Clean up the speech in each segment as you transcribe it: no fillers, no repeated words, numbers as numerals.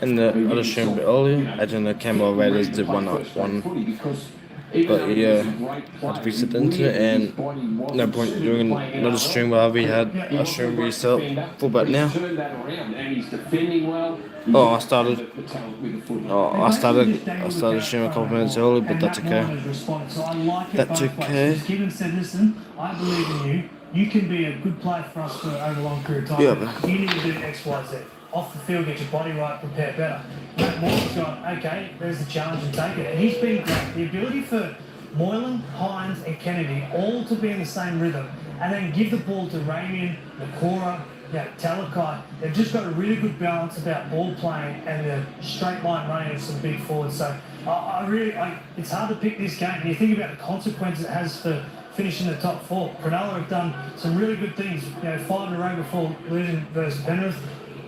in the other stream a bit earlier, I think the Canberra Raiders did 1-1. But yeah, had to reset into it, and no point doing another stream while we had a stream reset for about now. Oh, I started streaming a couple minutes early, but that's okay. That's okay. Given said, listen, I believe in you. You can be a good player for us for over a long period of time. Yeah, you need to do X, Y, Z. Off the field, get your body right, prepare better. Matt Moylan's gone, okay, there's the challenge and take it. And he's been great. The ability for Moylan, Hines and all to be in the same rhythm and then give the ball to Ramian, Nakora, Talakai. They've just got a really good balance about ball playing and the straight line running of some big forwards. So it's hard to pick this game. And you think about the consequences it has for finishing the top four. Cronulla have done some really good things. 5 in a row before losing versus Penrith.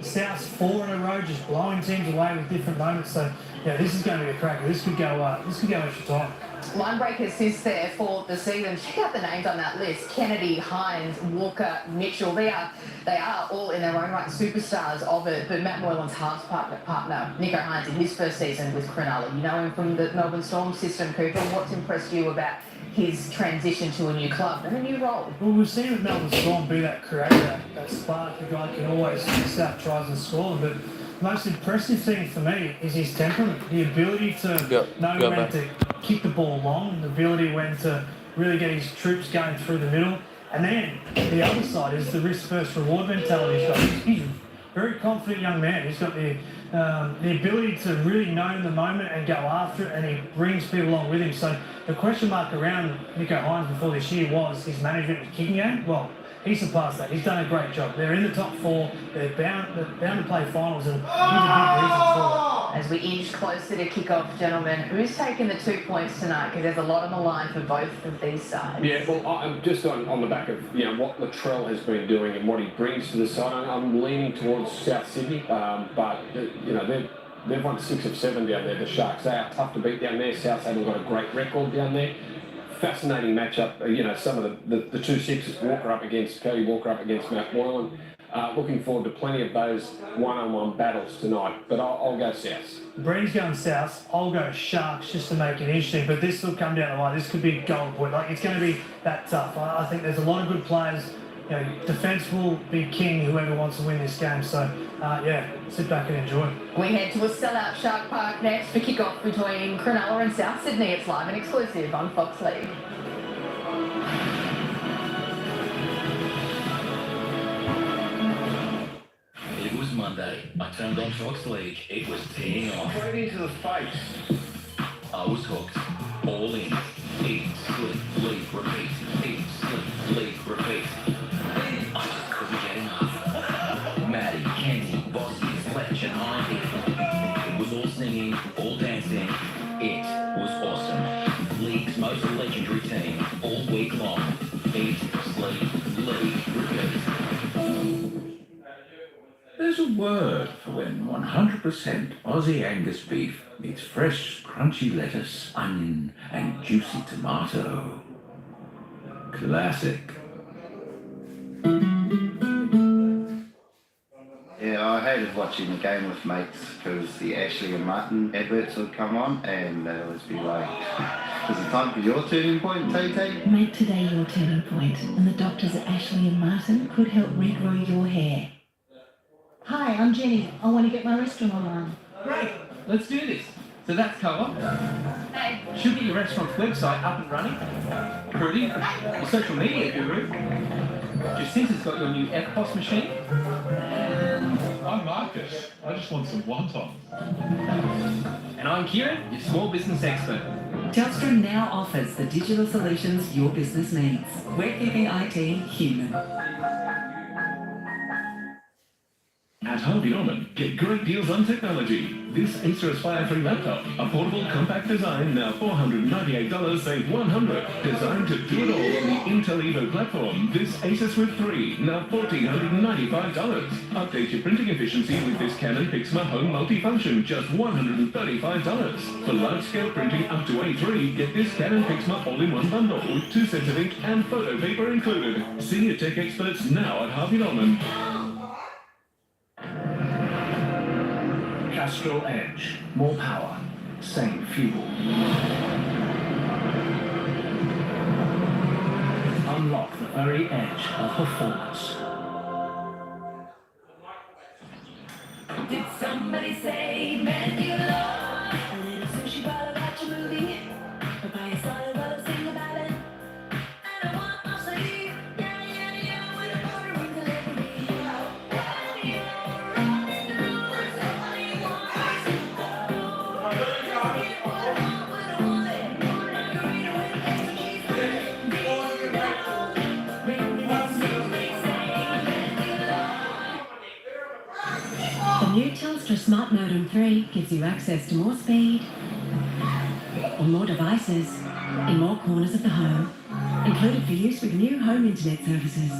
South's 4 in a row, just blowing teams away with different moments. So this is going to be a cracker. This could go extra time. Line break assists there for the season. Check out the names on that list: Kennedy, Hines, Walker, Mitchell. They are all in their own right superstars of it. But Matt Moylan's halves partner, Nico Hines, in his first season with Cronulla. You know him from the Melbourne Storm system, Cooper. What's impressed you about his transition to a new club and a new role? Well, we've seen with Melbourne Storm be that creator, that spark. The guy can always set tries and score. But the most impressive thing for me is his temperament, the ability to know when to kick the ball long, the ability when to really get his troops going through the middle. And then the other side is the risk versus reward mentality he's got. He's a very confident young man. He's got the ability to really know in the moment and go after it, and he brings people along with him. So the question mark around Nico Hines before this year was his management of the kicking game. Well, he surpassed that. He's done a great job. They're in the top 4. They're bound to play finals, and he's a big reason for it. As we inch closer to kick-off, gentlemen, who's taking the 2 points tonight? Because there's a lot on the line for both of these sides. Yeah, well, I'm just on the back of what Latrell has been doing and what he brings to the side. I'm leaning towards South Sydney, but they've won 6 of 7 down there. The Sharks, they are tough to beat down there. South haven't got a great record down there. Fascinating matchup. Some of the 2 sixes, Cody Walker up against Matt Moylan. Looking forward to plenty of those one-on-one battles tonight, but I'll go South. Breen's going South. I'll go Sharks just to make it interesting, but this will come down the line. This could be gold point. It's going to be that tough. I think there's a lot of good players. Defence will be king, whoever wants to win this game. So, sit back and enjoy. We head to a sellout Shark Park next for kick-off between Cronulla and South Sydney. It's live and exclusive on Fox League. It was Monday. I turned on Fox League. It was teeing off. Straight into the face. I was hooked. All in. Eat, sleep, leave, repeat. Eat, sleep, leave, repeat. I just couldn't get enough. Maddie, Kenzie, Bossy, Fletch and Ivy. It was all singing, all dancing. It was awesome. League's most legendary team all week long. Eat, sleep, leave, repeat. There's a word for when 100% Aussie Angus beef meets fresh, crunchy lettuce, onion, and juicy tomato. Classic. Yeah, I hated watching the game with mates because the Ashley and Martin adverts would come on and they'd always be like, is it time for your turning point, Tay? Make today your turning point, and the doctors at Ashley and Martin could help regrow your hair. Hi, I'm Jenny. I want to get my restaurant online. Great, let's do this. So that's co-op. Hey. Should get your restaurant's website up and running. Prudy, your social media guru. Jacinta's got your new FPOS machine. I'm Marcus. I just want some wontons. And I'm Kieran, your small business expert. Telstra now offers the digital solutions your business needs. We're keeping IT human. At Harvey Norman, get great deals on technology. This Acer Aspire 3 laptop, a portable compact design, now $498, save $100. Designed to do it all on the Intel Evo platform. This Acer Swift 3, now $1,495. Update your printing efficiency with this Canon Pixma Home Multifunction, just $135. For large-scale printing up to A3, get this Canon Pixma all-in-one bundle with 2 sets of ink and photo paper included. See your tech experts now at Harvey Norman. Astral Edge. More power, same fuel. Unlock the very edge of performance. Did somebody say man you love? A little sushi ball about your movie. Papaya solid love, sing about it. And I want my sleep. Yeah, yeah, yeah, with a border delivery. When you're running through the city, one person go. Get what I want when I want it. Margarita with extra cheese on it. Deal now. Bring me that somebody say man you love. The new Telstra Smart Modem 3 gives you access to more speed on more devices in more corners of the home, included for use with new home internet services.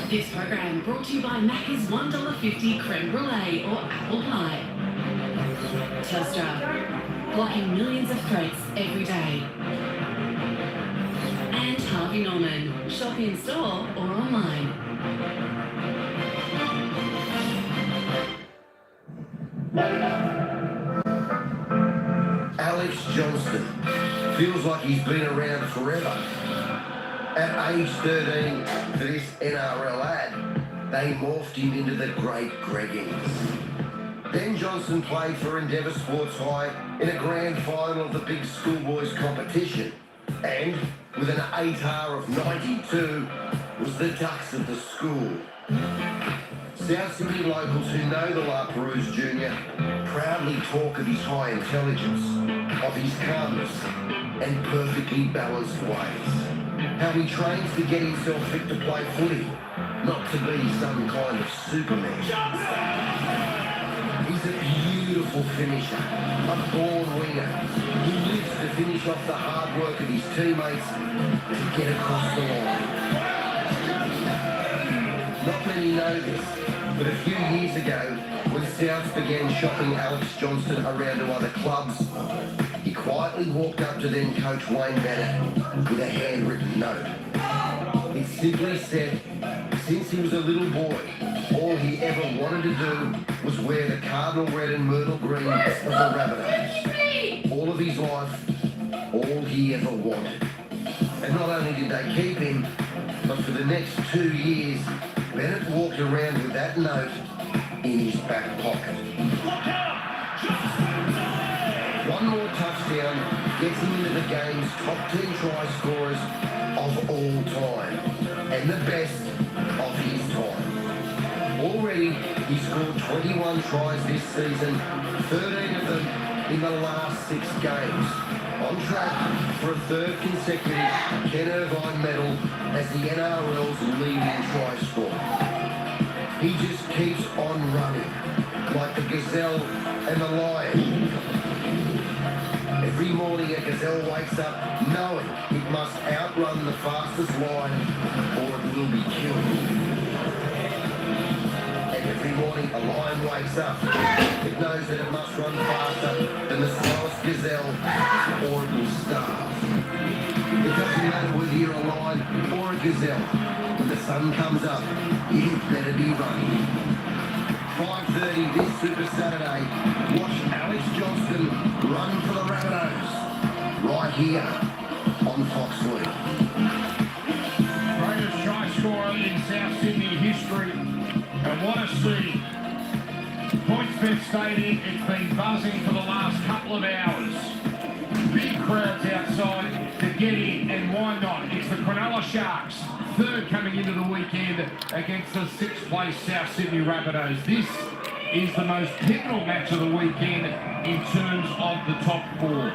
This program brought to you by Macca's $1.50 creme brulee or apple pie. Telstra, blocking millions of threats every day. And Harvey Norman, shop in store or online. Alex Johnston feels like he's been around forever. At age 13, for this NRL ad, they morphed him into the great Greg Ings. Ben Johnson played for Endeavour Sports High in a grand final of the big schoolboys competition, and with an ATAR of 92, was the Ducks of the school. South Sydney locals who know the La Perouse Junior proudly talk of his high intelligence, of his calmness and perfectly balanced ways. How he trains to get himself fit to play footy, not to be some kind of Superman. He's a beautiful finisher, a born winger. He lives to finish off the hard work of his teammates to get across the line. Not many know this, but a few years ago, when Souths began shopping Alex Johnston around to other clubs, he quietly walked up to then coach Wayne Bennett with a handwritten note. It simply said, since he was a little boy, all he ever wanted to do was wear the cardinal red and myrtle green of the Rabbitohs. All of his life, all he ever wanted. And not only did they keep him, but for the next 2 years, Bennett walked around with that note in his back pocket. One more touchdown gets him into the game's top 10 try scorers of all time, and the best of his time. Already, he scored 21 tries this season, 13 of them in the last 6 games. On track for a third consecutive Ken Irvine medal as the NRL's leading try scorer. He just keeps on running, like the gazelle and the lion. Every morning a gazelle wakes up knowing it must outrun the fastest lion or it will be killed. And every morning a lion wakes up, it knows that it must run faster than the slowest gazelle or it will starve. It doesn't matter whether you're a lion or a gazelle, when the sun comes up, you better be running. 5:30 this Super Saturday, watch Alex Johnston run for the Rabbitohs, right here on Fox League. Greatest try scorer in South Sydney history, and what a scene. PointsBet Stadium, it's been buzzing for the last couple of hours. Big crowds outside to get in, and why not? It's the Cronulla Sharks, third coming into the weekend against the 6th place South Sydney Rabbitohs. This is the most pivotal match of the weekend in terms of the top 4.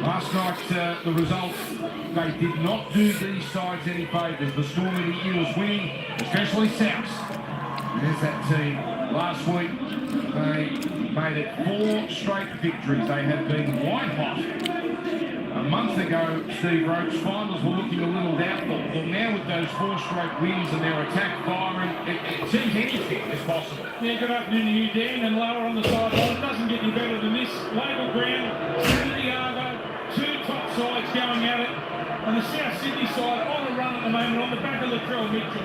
Last night, the results, they did not do these sides any favours. The Storm and the Eels winning, especially South. There's that team. Last week, they made it 4 straight victories. They have been white hot A month ago, Steve Roach, finals were looking a little doubtful. Well, now with those 4-stroke wins and their attack firing, it seems anything is possible. Yeah, good afternoon to you, Dan, and lower on the sideline. It doesn't get any better than this. Label ground, Santiago, 2 top sides going at it. And the South Sydney side on a run at the moment on the back of Latrell Mitchell.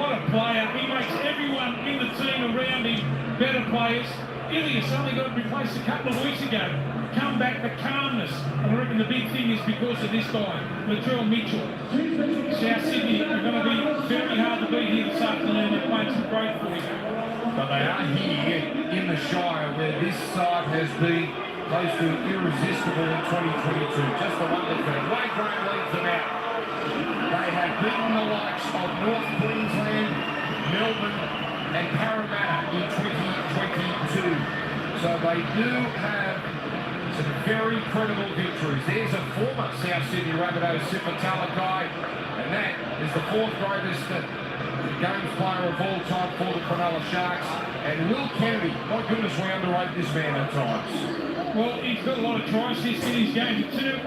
What a player. He makes everyone in the team around him better players. Ilias only got replaced a couple of weeks ago. Come back, the calmness. And I reckon the big thing is because of this guy, Latrell Mitchell. South Sydney are going to be very hard to beat here this afternoon. They're playing some great footy. But they are here in the Shire where this side has been close to irresistible in 2022. Just the one that's been Wade Graham leads them out. They have beaten the likes of North Queensland, Melbourne and Parramatta in 2022. So they do have some very credible victories. There's a former South Sydney Rabbitohs Sipatala guy, and that is the 4th greatest games player of all time for the Cronulla Sharks. And Will Kennedy, my goodness, we underrate this man at times. Well, he's got a lot of try assists in his game. 2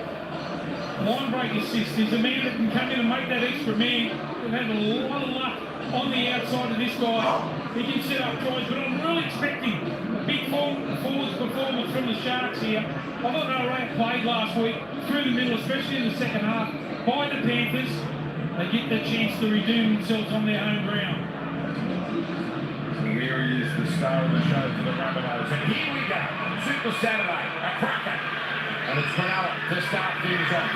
line break assists. He's a man that can come in and make that extra man. We've had a lot of luck on the outside of this guy. He can set up tries, but I'm really expecting a big forwards performance from the Sharks here. I thought they were played last week through the middle, especially in the second half, by the Panthers. They get the chance to redeem themselves on their home ground. Here he is, the star of the show for the Rabbitohs. And here we go, Super Saturday, a cracker. And it's Cronulla to start things off.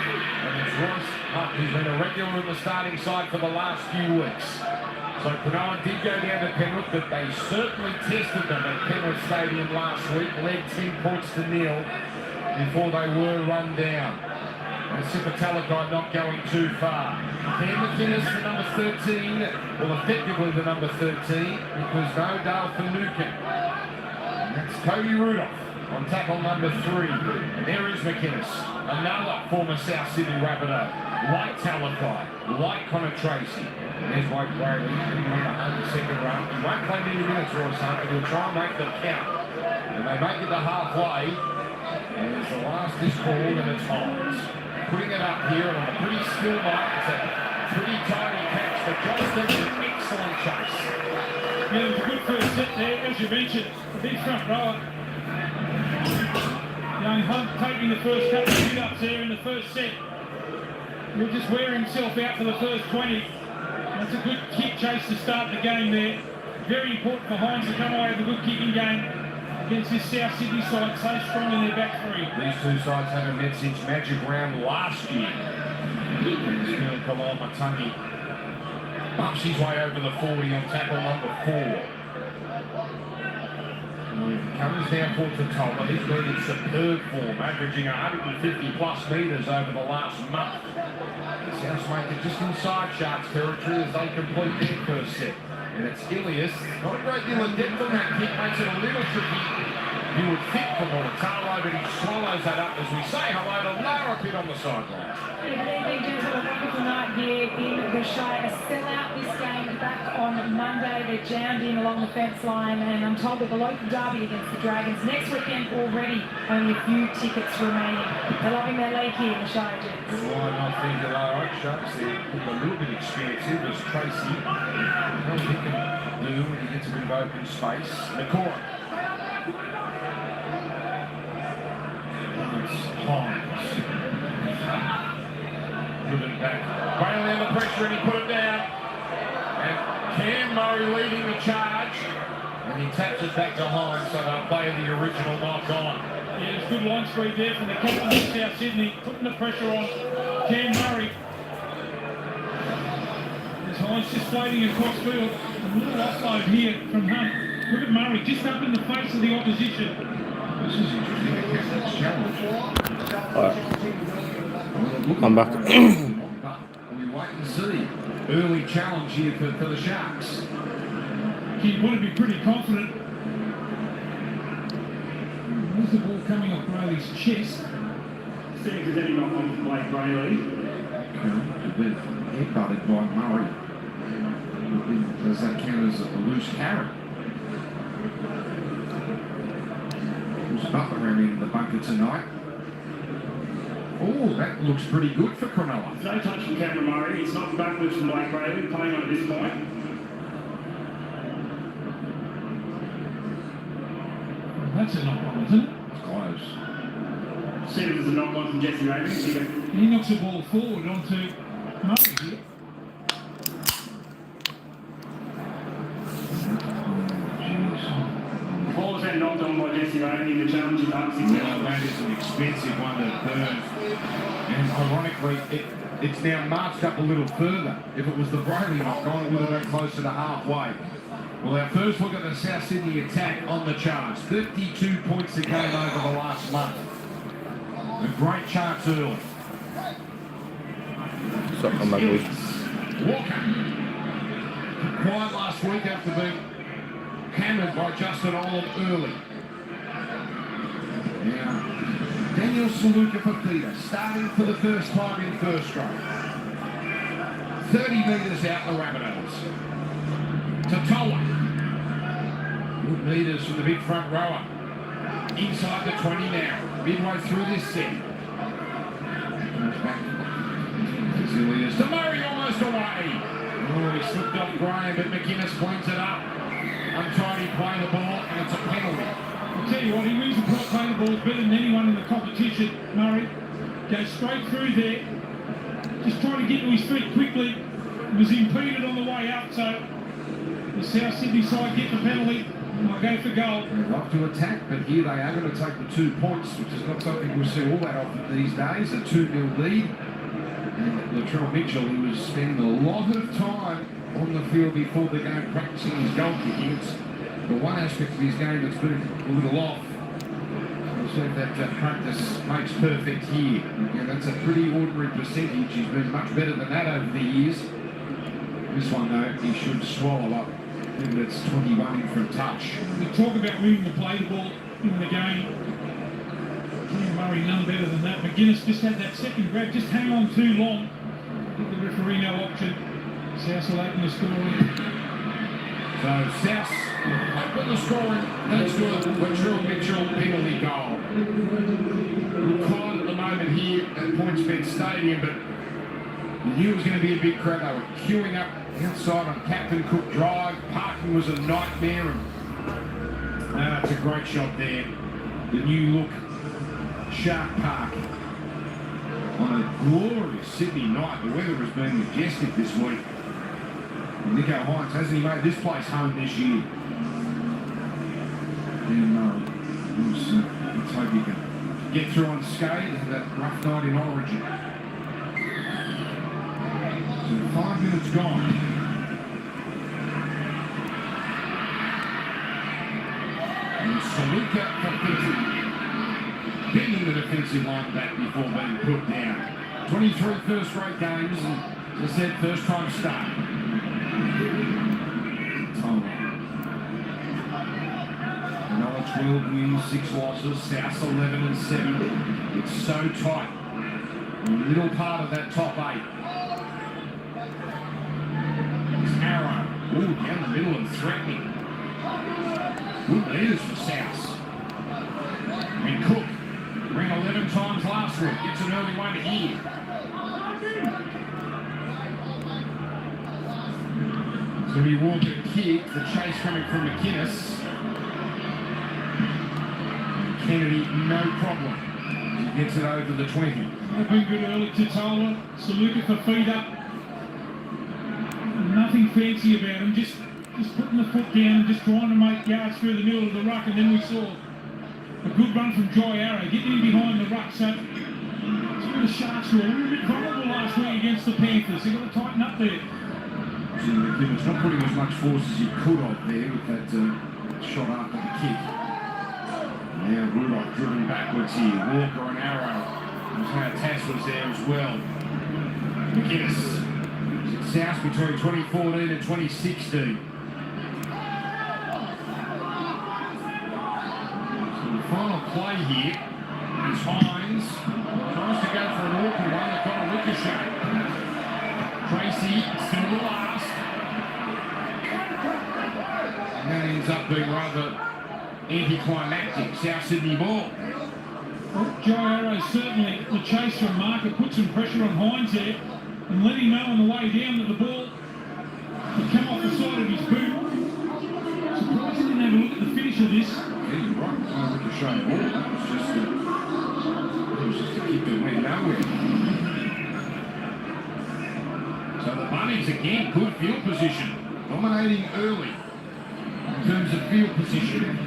And it's Royce Hunt, who's been a regular in the starting side for the last few weeks. So Cronulla did go down to Penrith, but they certainly tested them at Penrith Stadium last week, led 10 points to 0 before they were run down. And Sipatala guy not going too far. Cam McInnes, the number 13, well effectively the number 13, because no Dale Finucane. And that's Cody Rudolph on tackle number 3. And there is McInnes, another former South Sydney Rabbitoh, like Talakai, like Connor Tracy. And there's Mike Bradley, on the 102nd run. He won't play many minutes, Royce Hunt, but he'll try and make them count. And they make it to halfway, and as the last is called, and it's Hines. Putting it up here on a pretty still night. It's a pretty tidy catch, but Johnston an excellent chase. Yeah, it was a good first set there, as you mentioned. The big front rower. Young Hunt taking the first couple of hit-ups there in the first set. He'll just wear himself out for the first 20. That's a good kick chase to start the game there. Very important for Hines to come away with a good kicking game against this South Sydney side, so strong in their back 3. These two sides haven't met since Magic Round last year. And Kalama Matangi bumps his way over the 40 on tackle number 4. Comes down for Totola. He's been in superb form, averaging 150 plus metres over the last month. South make it just inside Sharks territory as they complete their first set. And it's Ilias. Not a great deal of depth on that kick, makes it a little tricky. You would think for Monotalo, but he swallows that up as we say hello to Lara Pitt on the sideline. Good evening, gents. Have a wonderful night here in the Shire. A sellout this game back on Monday. They're jammed in along the fence line, and I'm told that the local derby against the Dragons next weekend already. Only a few tickets remaining. They're loving their leg here in the Shire, gents. Why not think of our own Sharks? They're a little bit expensive as Tracy. What he can do when he gets a bit of open space. Nakora. It's Hines. Driven back. Bailey under pressure and he put it down. And Cam Murray leading the charge. And he taps it back to Hines, so they'll play the original knock on. Yeah, it's good line speed there from the captain of South Sydney, putting the pressure on Cam Murray. As Hines just floating across field. A little offload here from Hunt. Look at Murray, just up in the face of the opposition. This is interesting, I guess that's challenge. Alright. I'm back. We wait and see. Early challenge here for the Sharks. He want to be pretty confident. Where's the ball coming off Brayley's chest? Seeing as any knock on Blake Brayley. A bit headbutted by Murray. Does that count as a loose carry? Who's Butler in the bunker tonight? Oh, that looks pretty good for Cronulla. No touch from Cameron Murray. It's not backwards from Blake Brayley, playing on at this point. That's a knock-on, isn't it? It's close. Seven is a knock-on from Jesse Ravens. He knocks the ball forward onto Murray here. Ball was then knocked on by Jesse Ravens in the challenging up 6. Well, that is an expensive one to burn. And ironically, it's now marched up a little further. If it was the Brayley knock-on, it would have been closer to halfway. Well, our first look at the South Sydney attack on the charts. 52 points a game over the last month. A great charts early. So, I'm back with. Walker. Quiet last week after being hammered by Justin Olam early. Now, Daniel Saluka for Peter, starting for the first time in first grade. 30 metres out the Rabbitohs. Totola. Good meters from the big front rower. Inside the 20 now. Midway through this set. Comes back. Zillius to Murray, almost away. Oh, he slipped off Graham, but McInnes cleans it up. Untidy play the ball, and it's a penalty. I'll tell you what, he wins the play the ball better than anyone in the competition, Murray. Goes straight through there. Just trying to get to his feet quickly. Was impeded on the way up, so the South Sydney side get the penalty. I'll go for goal. They love to attack, but here they are going to take the 2 points, which is not something we see all that often these days. A 2-0 lead. And Latrell Mitchell, who was spending a lot of time on the field before the game practicing his goal kicking. It's the one aspect of his game that's been a little off. We'll see if that practice makes perfect here. Yeah, that's a pretty ordinary percentage. He's been much better than that over the years. This one, though, he should swallow up. I think that's 21 in from touch. We talk about moving the play the ball in the game. Murray, none better than that. McInnes just had that second grab, just hang on too long. Give the referee no option. South will open the scoring. So South open the scoring. That's good. Latrell Mitchell penalty goal. We're caught at the moment here at PointsBet Stadium, but we knew it was going to be a big crowd. They were queuing up outside on Captain Cook Drive. Parking was a nightmare. And it's a great shot there. The new look Shark Park on a glorious Sydney night. The weather has been majestic this week. Nico Hines, hasn't he made this place home this year? And let's hope he can get through unscathed and that rough night in Origin. So 5 minutes gone. And Saluka for Peter. Bending the defensive line back before being put down. 23 first-rate games and, as I said, first-time start. Another 12 wins, 6 losses, South 11 and 7. It's so tight. The middle part of that top 8. It's Arrow. Ooh, down the middle and threatening. Good leaders for South. And Cook. Ran 11 times last week. Gets an early one here. It's going to be Walker kick. The chase coming from McInnes. Kennedy, no problem. He gets it over the 20. They've been good early. Totola, Saluka for feet up. Nothing fancy about him. Just putting the foot down and just trying to make yards through the middle of the ruck. And then we saw a good run from Jai Arrow, getting in behind the ruck. So the Sharks were a little bit vulnerable last week against the Panthers. They've got to tighten up there. McInnes not putting as much force as he could have there with that shot after the kick. Now Rudolph driven backwards here. Walker and Arrow. Tass was there as well. McInnes. South between 2014 and 2016. Final play here is Hines. Tries to go for an awkward one. They've got a ricochet. Tracy still the last. And that ends up being rather anticlimactic. South Sydney ball. Jairo certainly, the chase from Marker, put some pressure on Hines there and let him know on the way down that the ball would come off the side of his boot. Surprised he didn't have a look at the finish of this. Yeah, you're right. I look at Shane Hall. That was just a kick that went nowhere. So the Bunnies again, good field position. Dominating early in terms of field position.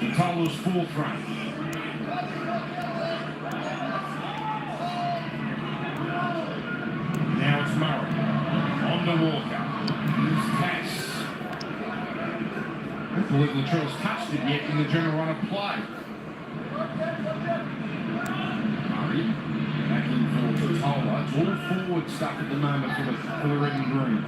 Totola's fourth run. Now it's Murray. On the Walker. Here's Cass. I don't believe Latrell's touched it yet in the general run of play. Murray. Back in for Totola. It's all forward stuff at the moment for the red and green.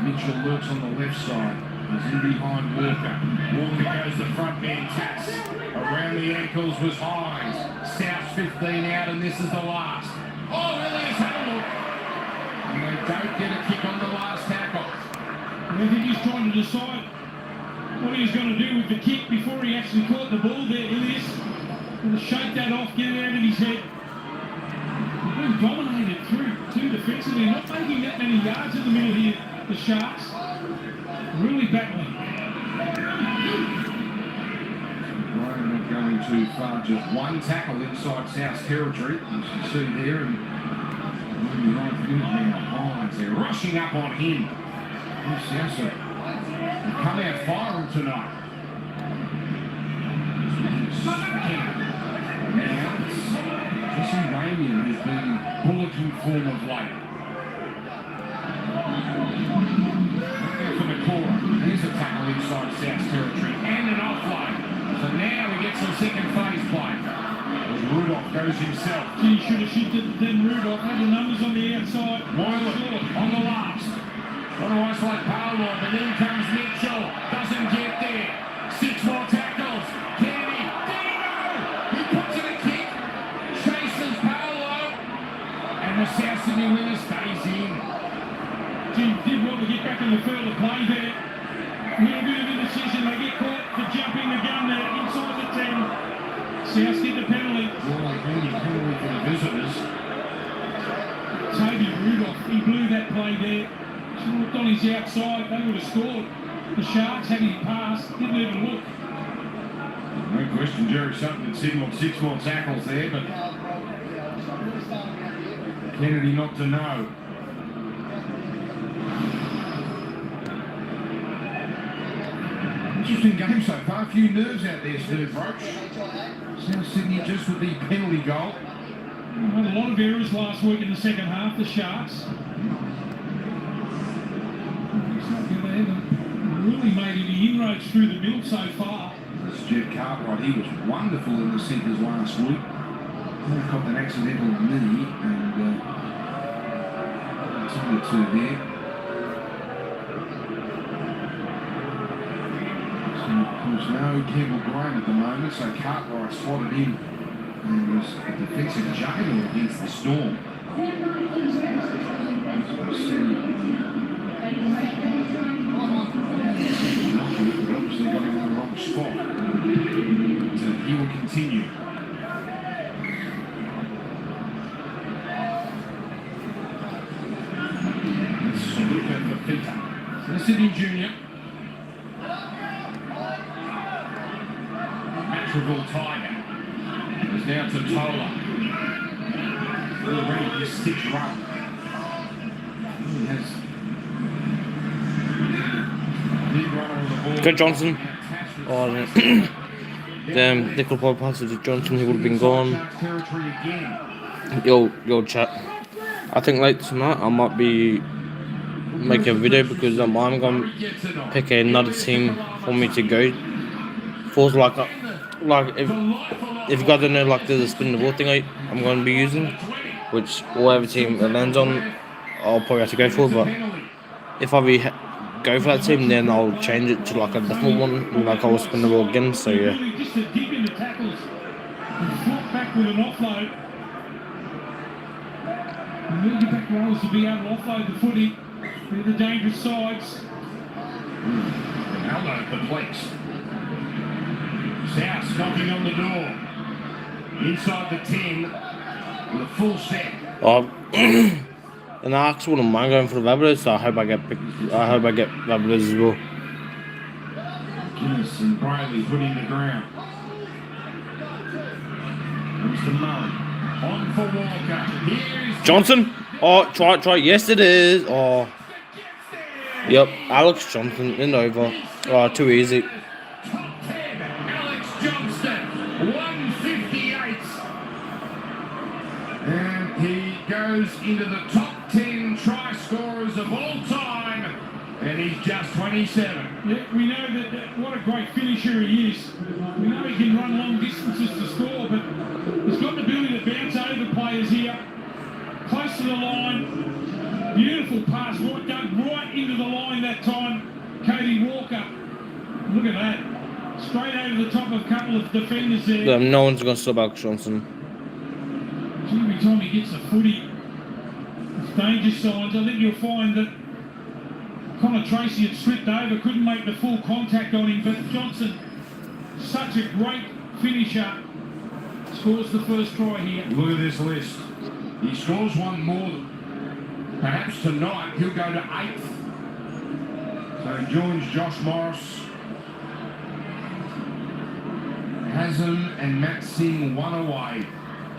Mitchell lurks on the left side. He's in behind Walker. Walker goes the front man taps. Around the ankles was Hines. South 15 out, and this is the last. Oh, really is had a look. And they don't get a kick on the last tackle. I think he's trying to decide what he's going to do with the kick before he actually caught the ball there. Ilias going to shake that off, get it out of his head. He's been dominated through two defensively, not making that many yards in the middle here, the Sharks. Really battling. Ryan not going too far, just one tackle inside South territory, as you see there, and moving right through now. Hines, they're rushing up on him. South come out firing tonight. Now it's Jesse Ramian who's been bulletin form of late. For the corner. Here's a tackle inside South territory and an offload. So now we get some second phase play. As Rudolph goes himself. He should have shifted then Rudolph had the numbers on the outside. Moylan on the last. Trying to isolate Paolo, but then comes Mitchell. Doesn't get there. 6 more tackles. Kennedy. There you go. He puts in a kick. Chases Paolo. And the South Sydney winner stays in. Did well to get back in the field of play there. A little bit of indecision. They get caught for jumping the gun there inside the 10. South get the penalty. Penalty for the visitors. Toby Rudolph, he blew that play there. Should have looked on his outside. They would have scored. The Sharks had him pass. Didn't even look. No question, Jerry Sutton had 6 more tackles there, but Kennedy not to know. Interesting game so far. A few nerves out there, Steve Roach. South Sydney just with the penalty goal. Had a lot of errors last week in the second half, the Sharks. They haven't really made any inroads through the middle so far. Jed Cartwright, he was wonderful in the centres last week. He got an accidental knee and the 2 there. So, of course, no Campbell Graham at the moment, so Cartwright slotted in and was a defensive juggernaut against the Storm. Obviously got him in the wrong spot. So he will continue. Salute at the Fita. So Sydney Junior. Matraville Tiger. Is now to Tola. Already his 6th run. He has big runner on the ball. Good Johnson. Oh, no. Damn, they could probably pass it to Johnson, he would have been gone. Yo, chat. I think late tonight I might be making a video because I'm going to pick another team for me to go for. Like if you guys don't know, like there's a spin the ball thing I'm going to be using, which whatever team it lands on, I'll probably have to go for. But if I go for that team, then I'll change it to like a different one, and like I'll spin the ball again. So yeah. Just to deep in the tackles and fought back with an offload. And really back rows to be able to offload the footy with the dangerous sides. Ronaldo at the place. South Souths knocking on the door. Inside the 10 with a full set. Oh, and I actually wouldn't mind going for the Rabbitohs, so I hope I get Rabbitohs as well. Guinness and Brayley putting the ground. Comes to Murray. On for Walker. Here's Johnson. Oh, try. Yes, it is. Oh. Yep, Alex Johnson in over. Oh, too easy. Alex Johnston, 158. And he goes into the top 10 try scorers of all time. And he's just 27. Yeah, we know that what a great finisher he is. We know he can run long distances to score, but he's got the ability to bounce over players here. Close to the line. Beautiful pass, right into the line that time. Cody Walker. Look at that. Straight over the top of a couple of defenders there. Yeah, no one's going to stop Alex Johnson. Every time he gets a footy, it's danger signs. I think you'll find that Connor Tracy had slipped over, couldn't make the full contact on him, but Johnson, such a great finisher, scores the first try here. Look at this list. He scores one more. Perhaps tonight he'll go to 8th. So he joins Josh Morris, Hassan and Matt Singh one away.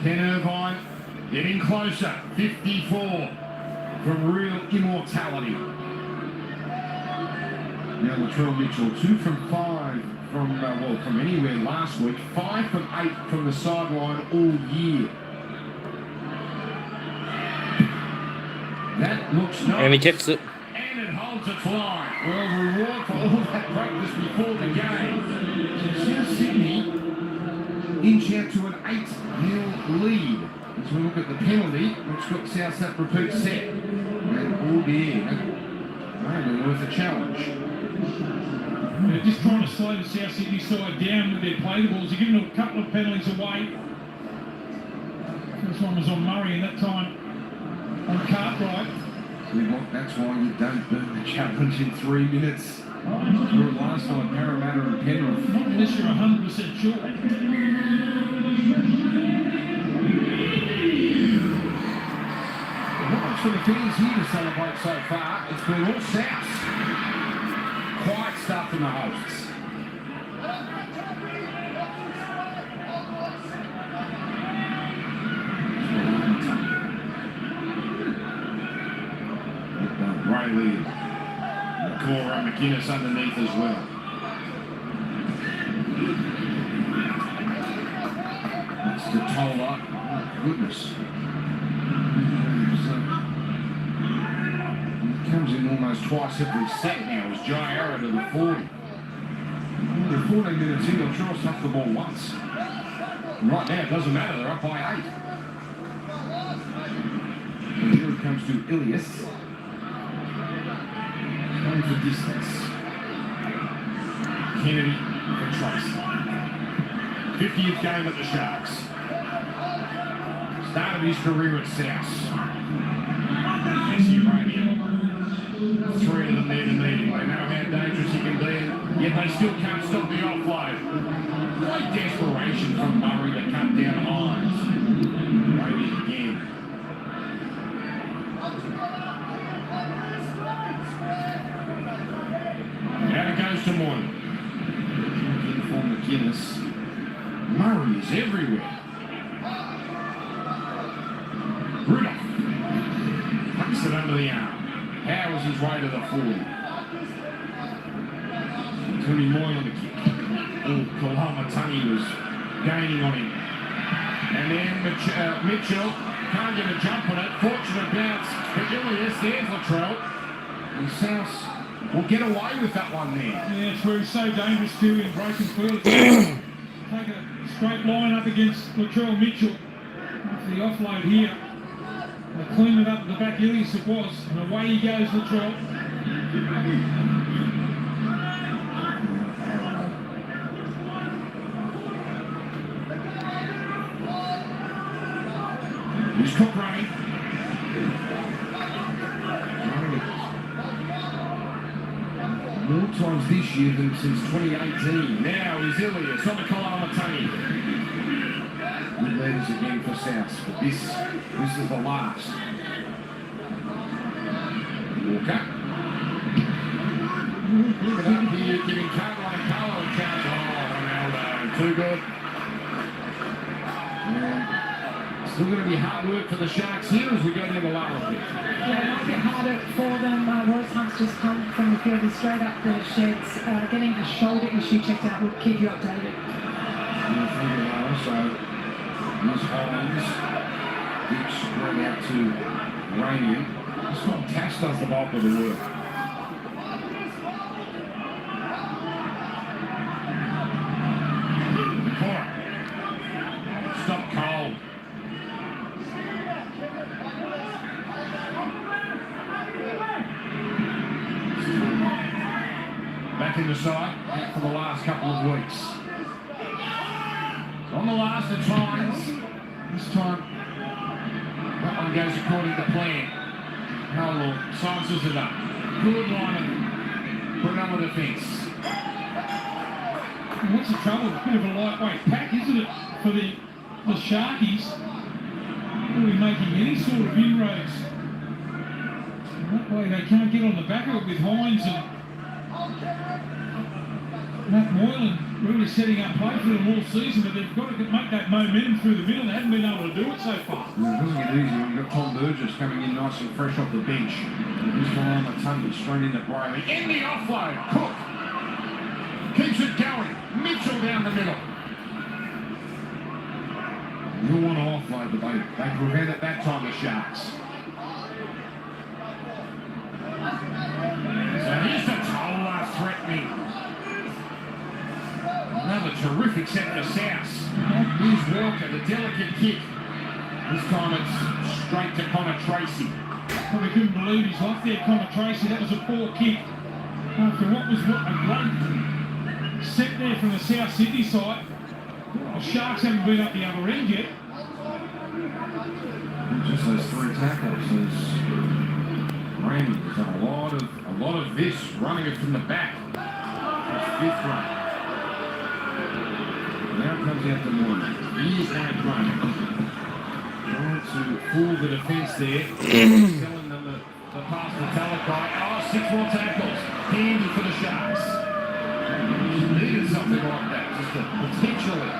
Ken Irvine getting closer, 54 from real immortality. Now Latrell Mitchell, 2 from 5 from anywhere last week, 5 from 8 from the sideline all year. That looks nice. And he kicks it. And it holds its line. Well, reward for all that practice before the game. So South Sydney inch out to an 8-0 lead. As we look at the penalty, which got South that repeat set. And all the maybe worth a challenge. They're just trying to slow the South Sydney side down with their play the balls. They're giving them a couple of penalties away. First one was on Murray, and that time on Cartwright. That's why you don't burn the challenge in 3 minutes. Through last night, Parramatta and Penrith. Not unless you're 100% sure. Not much for the Kings here to celebrate so far. It's been all South. Quiet stuff from the hosts. Riley, Cora McInnes underneath as well. That's the Tola. Oh, goodness. He comes in almost twice every set now as Jai Arrow to the 40. They're 14 minutes in, I'm sure it's off the ball once. And right now, it doesn't matter, they're up by 8. And here it comes to Ilias. Going for distance. Kennedy for Tracy. 50th game at the Sharks. Started his career at South. Jesse Radio. 3 of them there to meet him. They know how dangerous he can be, yet they still can't stop the offload. Great desperation from Murray to cut down Hines. Brady again. Now it goes to Moylan. Looking for McInnes. Murray is everywhere. Rudolph tucks it under the arm. Powers his way to the 40. It's going to be Moylan on the kick. Oh, Kalamatani was gaining on him. And then Mitchell can't get a jump on it. Fortunate bounce for Ilias. There's Latrell. And South will get away with that one there. Yeah, it's where he's so dangerous too in broken field. Take a straight line up against Latrell Mitchell. After the offload here. They clean it up at the back, Ilias it was. And away he goes, Latrell. Here's Cook running. More times this year than since 2018. Now is Ilias on the Kalamatani for South, but this is the last. Walker. Leave it up here, giving Cartwright a colour and counts. Oh, Ronaldo, too good. Yeah. Still going to be hard work for the Sharks here as we go down the lower bit. Yeah, it might be harder for them. Royce Hunt's just come from the field. He's straight up the sheds. Getting a shoulder issue checked out will keep you updated. So, Miss Hollins, big spread out to Rainian. This one, Tass does the bulk of the work. Stop Cole. Back in the side, out for the last couple of weeks. On the last at times, this time that one goes according to plan. Oh Lord, silences it up. Good line of put it on the defence. What's the trouble? A bit of a lightweight pack, isn't it, for the Sharkies? Really making any sort of inroads. That way they can't get on the back of it with Hines and Matt Moylan really setting up play for them all season, but they've got to make that momentum through the middle. They haven't been able to do it so far. It doesn't get easy when you've got Tom Burgess coming in nice and fresh off the bench. This one on the tongue, straight into Brayley. In the offload, Cook keeps it going. Mitchell down the middle. You want to offload, but they prevent it that time, the Sharks. So here's the Tola threatening. Another terrific set for South. Here's Walker, the delicate kick. This time it's straight to Connor Tracy. Probably couldn't believe his luck there, Connor Tracy. That was a poor kick. After what was a great set there from the South Sydney side. Well, Sharks haven't been up the other end yet. Just those three tackles. Raymond has done a lot of this, running it from the back. His fifth run. Now comes out the morning. Here's that run. Trying to fool the defence there. Telling them the pass to Talakai. Oh, 6 more tackles. Handy for the Sharks. Needed something like that, just to potentially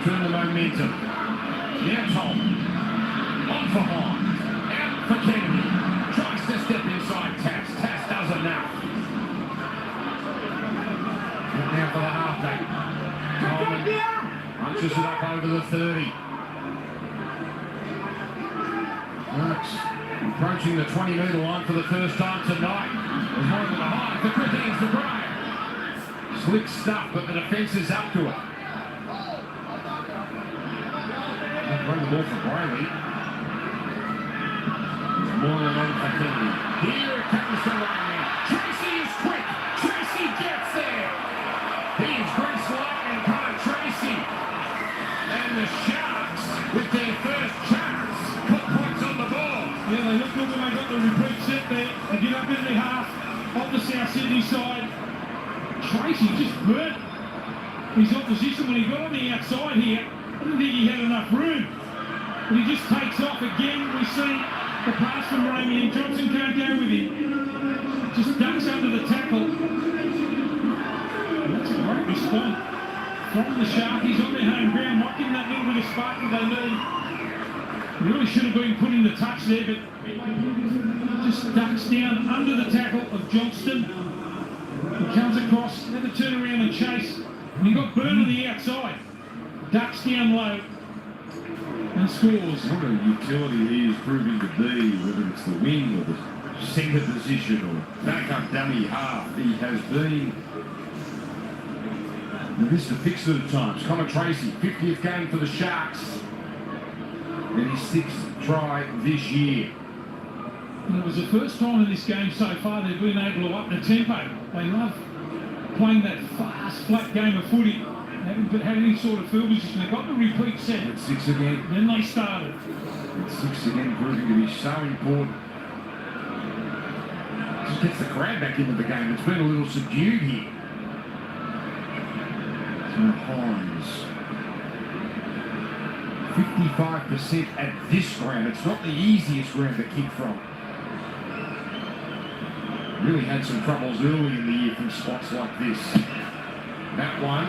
turn the momentum. Now Tom. On for Hines. Out for Kennedy. Tries to step inside Tass. Tass does enough. And now for the halfback. Coleman punches it up over the 30. Marks approaching the 20-metre line for the first time tonight. There's more than a high for quick hands to Brian. Slick stuff, but the defence is up to it. Run the ball for Brayley. Moylan on for Kennedy. Here it comes to Ryan. Tracy is quick. Tracy gets there. He's Grace Light and Connor Tracy. And the Sharks, with their first chance, put points on the board. Yeah, they look good when they got the repeat set there. They get up in the half of the South Sydney side. Tracy just burnt his opposition when he got on the outside here. I didn't think he had enough room. But he just takes off again. We see the pass from Ramey and Johnson can't go with him. Just ducks under the tackle. That's a great response from the Sharkies on their home ground. Might give them that little bit of spark that they need. Really should have been put in the touch there, but just ducks down under the tackle of Johnston. He comes across, had to turn around and chase. And he got burned on the outside. Ducks down low and scores. What a utility he is proving to be, whether it's the wing or the centre position or backup dummy half. He has been. And this is the fixed at times. Connor Tracy, 50th game for the Sharks. And his 6th try this year. And it was the first time in this game so far they've been able to up the tempo. They love playing that fast, flat game of footy. They haven't had any sort of field position. They got the repeat set. At 6 again. Then they started. At 6 again, proving to be so important. Just gets the crowd back into the game. It's been a little subdued here. So Hines. 55% at this ground. It's not the easiest ground to kick from. Really had some troubles early in the year from spots like this. That one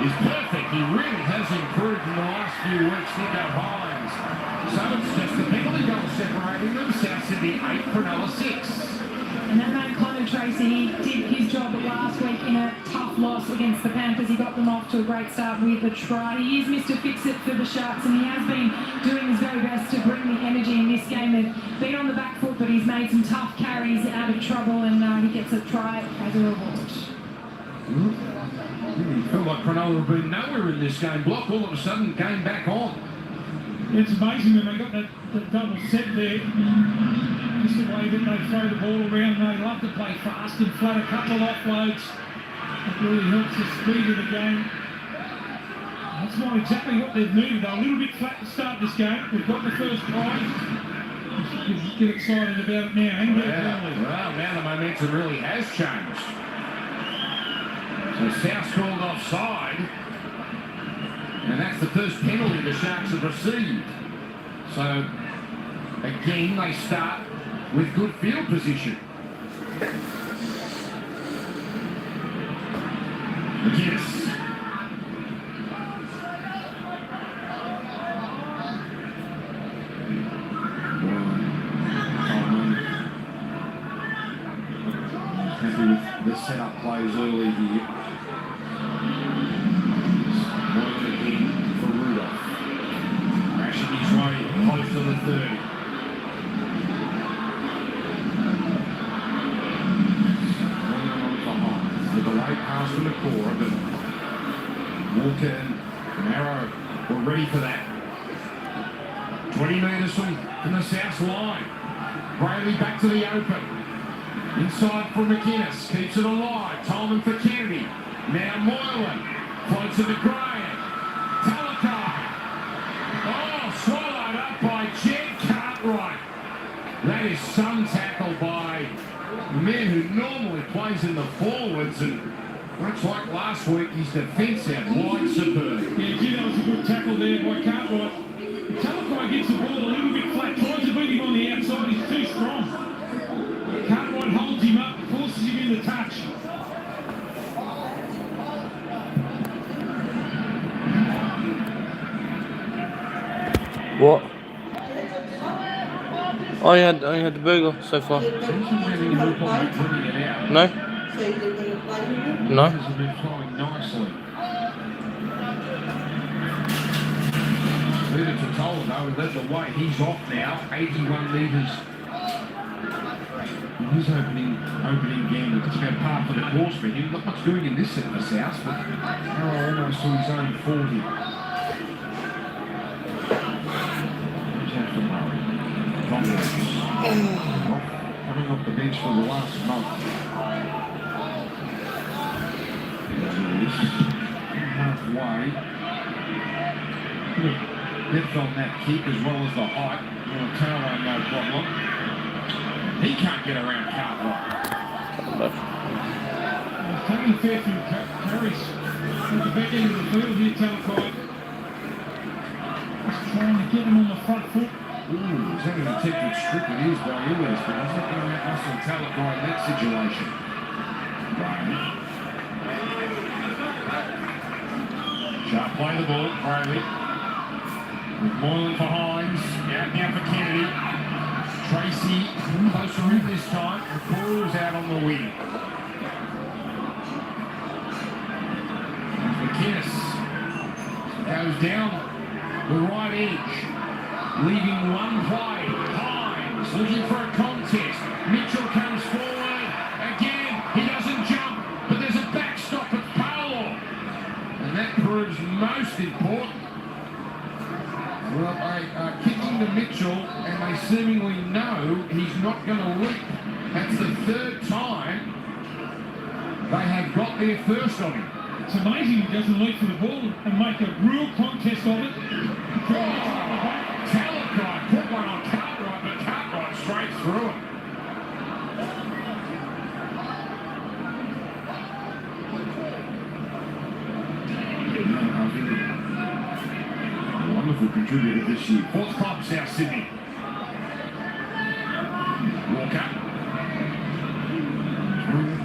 is perfect. He really has improved in the last few weeks, Nico Hines. So it's just the penalty goal separating them. South Sydney 8 for another 6. And that man Connor Tracy, he did his job last week in a tough loss against the Panthers. He got them off to a great start with a try. He is Mr. Fix-It for the Sharks, and he has been doing his very best to bring the energy in this game. They've been on the back foot, but he's made some tough carries out of trouble, and he gets a try as a reward. Really felt like Cronulla have been nowhere in this game. Block all of a sudden came back on. It's amazing when they got that double set there. Just the way that they throw the ball around. They love to play fast and flat. A couple of offloads. It really helps the speed of the game. That's not exactly what they've needed. They're a little bit flat to start this game. We've got the first prize. Get excited about it now. And get it early. Well, now the momentum really has changed. So South's called offside. And that's the first penalty the Sharks have received. So, again, they start with good field position. McGuinness. Happy with the setup plays early here. He's right close to the 30. The delay pass from the core, but Walker and Arrow were ready for that. 20 metres from the South line. Brayley back to the open. Inside for McInnes. Keeps it alive. Tolman for Kennedy. Now Moylan. Floats it to Graham. Talakai. Swallowed up by Jed Cartwright. That is some tackle by a man who normally plays in the forwards, and much like last week, his defence out wide superb. Yeah, gee, that was a good tackle there by Cartwright. Talakai gets the ball a little bit flat, tries to beat him on the outside, he's too strong. Cartwright holds him up, forces him in the touch. What? I had the burger so far. No? No? Has been flowing nicely. Leader to Tola, though, led the way. He's off now, 81 metres. His opening game, it's about par for the course for him. Not much doing in this set for South, but Arrow almost to his own 40. Coming off the bench for the last month. Halfway. Depth on that kick as well as the height. Taylor, no problem. He can't get around Cartwright. Taking a fair few carries at the back end of the field here, Talakai. Just trying to get him on the front foot. Ooh, is that an attempted strip? It is by Lewis, but he's not going to have Russell Talakai in that situation. Riley. Sharp play the ball, Riley. With Moylan for Hines, out now for Kennedy. Tracy, closer in this time, and Cora's out on the wing. McInnes goes down the right edge. Leaving one play. Hines looking for a contest. Mitchell comes forward. Again, he doesn't jump, but there's a backstop at Powell. And that proves most important. Well, they are kicking to Mitchell, and they seemingly know he's not going to leap. That's the third time they have got their first on him. It's amazing he doesn't leap for the ball and make a real contest of it. Talakai put one on Cartwright, but Cartwright straight through it. wonderful contributor this year. Fourth club, South Sydney. Walker.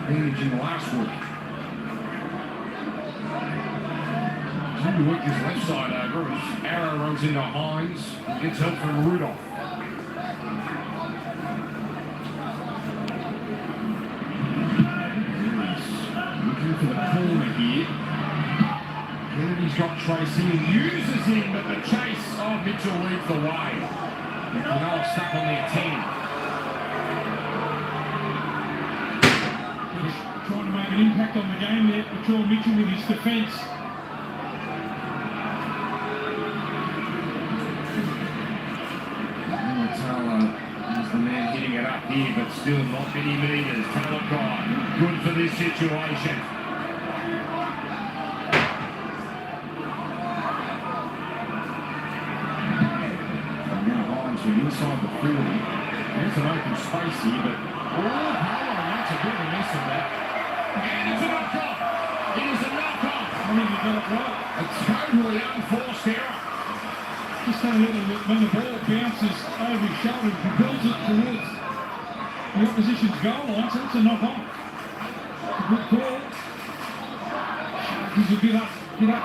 Managing last week. Trying to work his left side over as Arrow runs into Hines and gets help from Rudolph. Looking for the corner here. Kennedy's got Tracy and uses him, but the chase of Mitchell leads the way. Cronulla stuck on their 10. Trying to make an impact on the game there, Patrol Mitchell with his defence. Is the man hitting it up here, but still not many metres. Talakai, good for this situation. And now Hines from inside the 40. There's an open space here, but Paulo makes a bit of a mess of that. And it's a knock-off. It is a knock-off. I think he got it right. A totally unforced error. Just don't let it, when the ball bounces over his shoulder, he propels it towards the opposition's goal line, so it's a knock-on. A good call. He's a bit up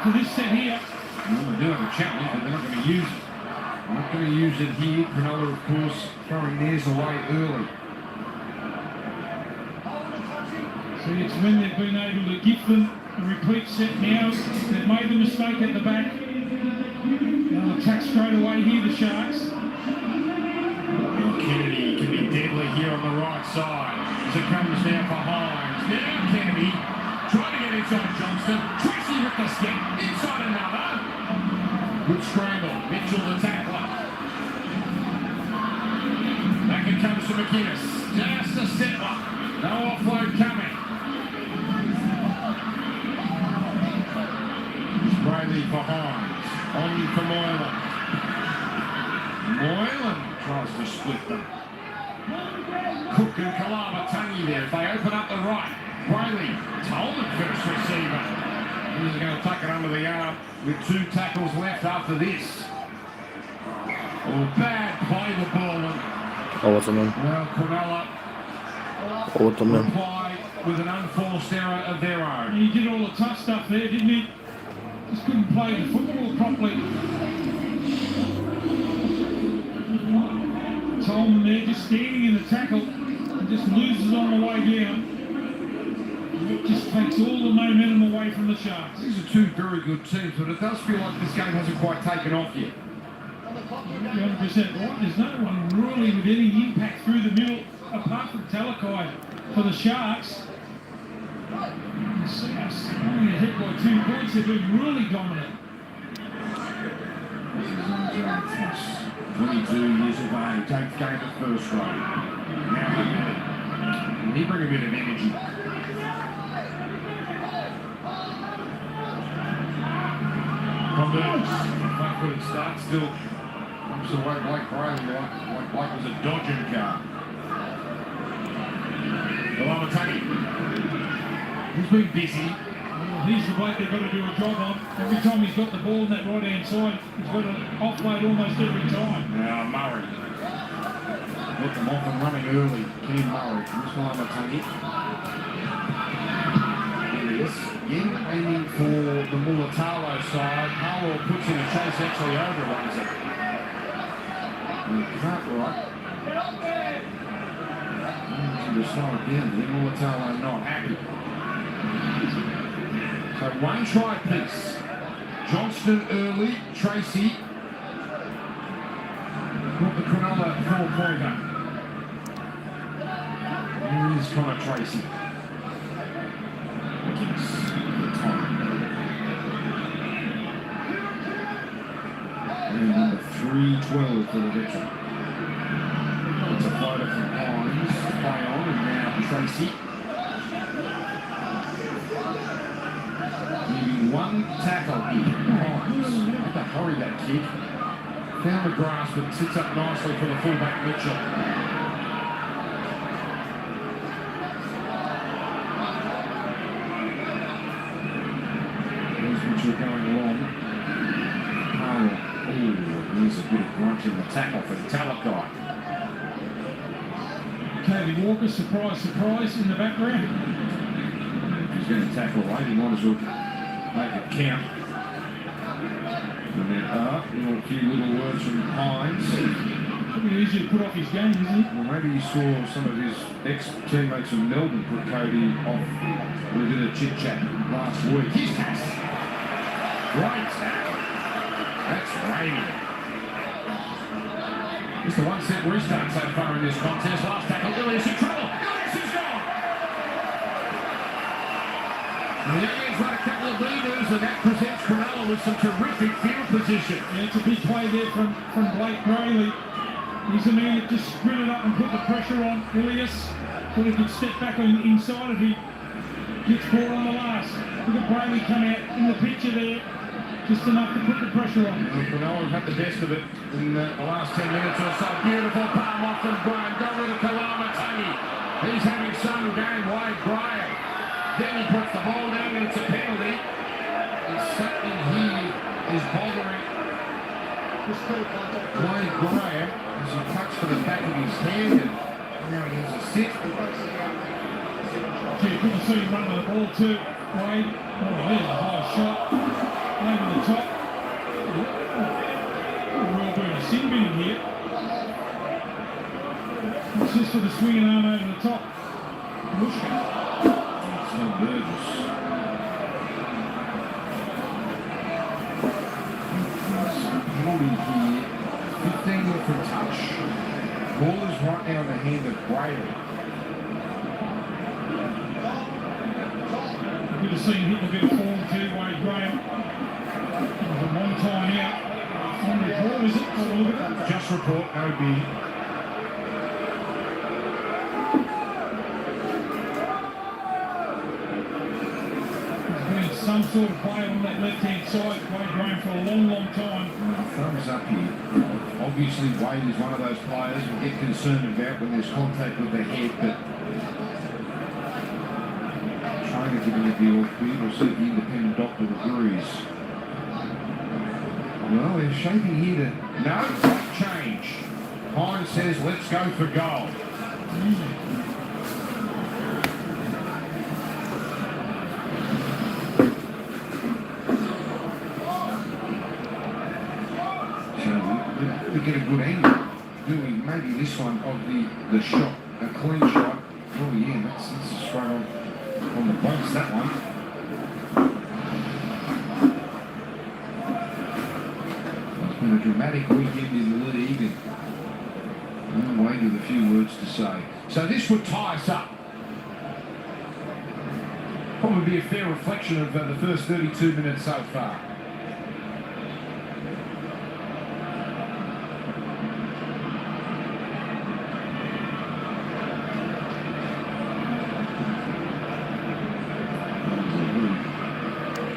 to this set here. Well, they do have a challenge, but they're not going to use it. They're not going to use it here. Cronulla, of course, throwing theirs away early. See, it's when they've been able to give them a repeat set now. They've made the mistake at the back. They'll attack straight away here, the Sharks. Well, Kennedy can be deadly here on the right side. As it comes now for Hines. Now Kennedy trying to get inside Johnston. Tracy with the skip. Inside another. Good scramble. Mitchell the tackler. Back it comes to McInnes. Just a settler. No offload coming. Brady for Hines. On for Moylan. Moylan tries to split them. Cook and Kalama-Tangi there. If they open up the right, Brayley, Tolman first receiver. He's going to tuck it under the arm with 2 tackles left after this. Oh, bad play the ball. Waterman. Well, Cronulla reply with an unforced error of their own. He did all the tough stuff there, didn't he? Just couldn't play the football properly. Tolman there just standing in the tackle and just loses on the way down. It just takes all the momentum away from the Sharks. These are 2 very good teams, but it does feel like this game hasn't quite taken off yet. 100% right. There's no one really with any impact through the middle apart from Talakai for the Sharks. South's only ahead by 2 points. They've been really dominant. 22 years of age, 8th game at first grade. Now he bring a bit of energy. Converts. Flat-footed start still comes away Blake Brayley like Blake was a dodging car. Kalama-Tangi. He's been busy. Well, he's the bloke they've got to do a job on. Every time he's got the ball on that right-hand side, he's got to offload almost every time. Now Murray. Got them off and running early. Ken Murray. Here's Kalama-Tangi. There he is. Yen aiming for the Mulatalo side. Powell puts in a chase, actually overruns it. Cartwright. To slow it down. Then Mulatalo not happy. So 1 try piece. Johnston early, Tracy. Got the Cronulla 4-pointer. Here's Connor Tracy. McInnes, the time. And number 312 for the veteran. It's a floater from Hines. Play on, and now Tracy. Maybe 1 tackle here. Hines. Had to hurry that kick. Found the grass, but sits up nicely for the fullback Mitchell. There's Mitchell going along. Powell Here's a bit of grunt in the tackle for Talakai. Cody Walker, surprise, surprise, in the background. If he's going to tackle away, he might as well make it count. And then a few little words from Hines. Pretty easy to put off his game, isn't it? Well, maybe he saw some of his ex-teammates from Melbourne put Cody off with a bit of chit-chat last week. His pass. Great tackle. That's raining. It's the one-set restart so far in this contest. Last tackle, Ilias in trouble. Ilias is gone. And the Youngins run a couple of levers, and that presents Cronulla with some terrific field position. Yeah, it's a big play there from Blake Brayley. He's the man that just sprinted up and put the pressure on Ilias. So he could step back on inside of him. Gets caught on the last. Look at Brayley come out in the picture there. Just enough to put the pressure on. Cronulla have had the best of it in the last 10 minutes or so. Beautiful palm off from Graham. Got rid of Kalamatani. He's having some game. Wade Graham. Then he puts the ball down and it's a penalty. And something here is bothering Wade Graham as he touched for the back of his hand. And now he has a sit. Gee, good to see him run with the ball too, Wade. Oh, there's a high shot. Over the top. Well doing a sin bin in here. It's just for the swinging arm over the top. Mushka. So Burgess. Penalty here. 15 for touch. Ball is right now in the hand of Brayley. Good to see him hit a bit of form too, Wade Graham. A long time out. On report, is it? Have a look at that. Just report, OB. There's been some sort of play on that left-hand side, Wade Graham, for a long, long time. Thumbs up here. Obviously, Wade is one of those players we get concerned about when there's contact with the head, but trying to give him the all clear. We'll see if the independent doctor agrees. Well, they're shaping here to... No, right change. Hines says, let's go for goal. So we get a good angle. Doing maybe this one of the shot, a clean shot. Oh yeah, that's a struggle on the box, that one. It's been a dramatic weekend in the league and Wade with a few words to say. So this would tie us up. Probably be a fair reflection of the first 32 minutes so far.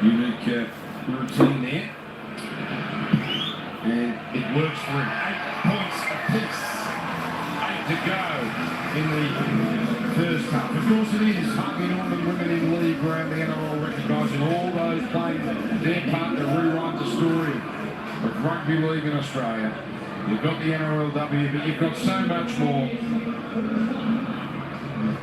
Unique routine there. And it works for him. 8 points apiece. 8 to go in the first half. Of course it is Harvey Norman Women in League around the NRL recognising all those playing their part to rewrite the story of rugby league in Australia. You've got the NRLW, but you've got so much more.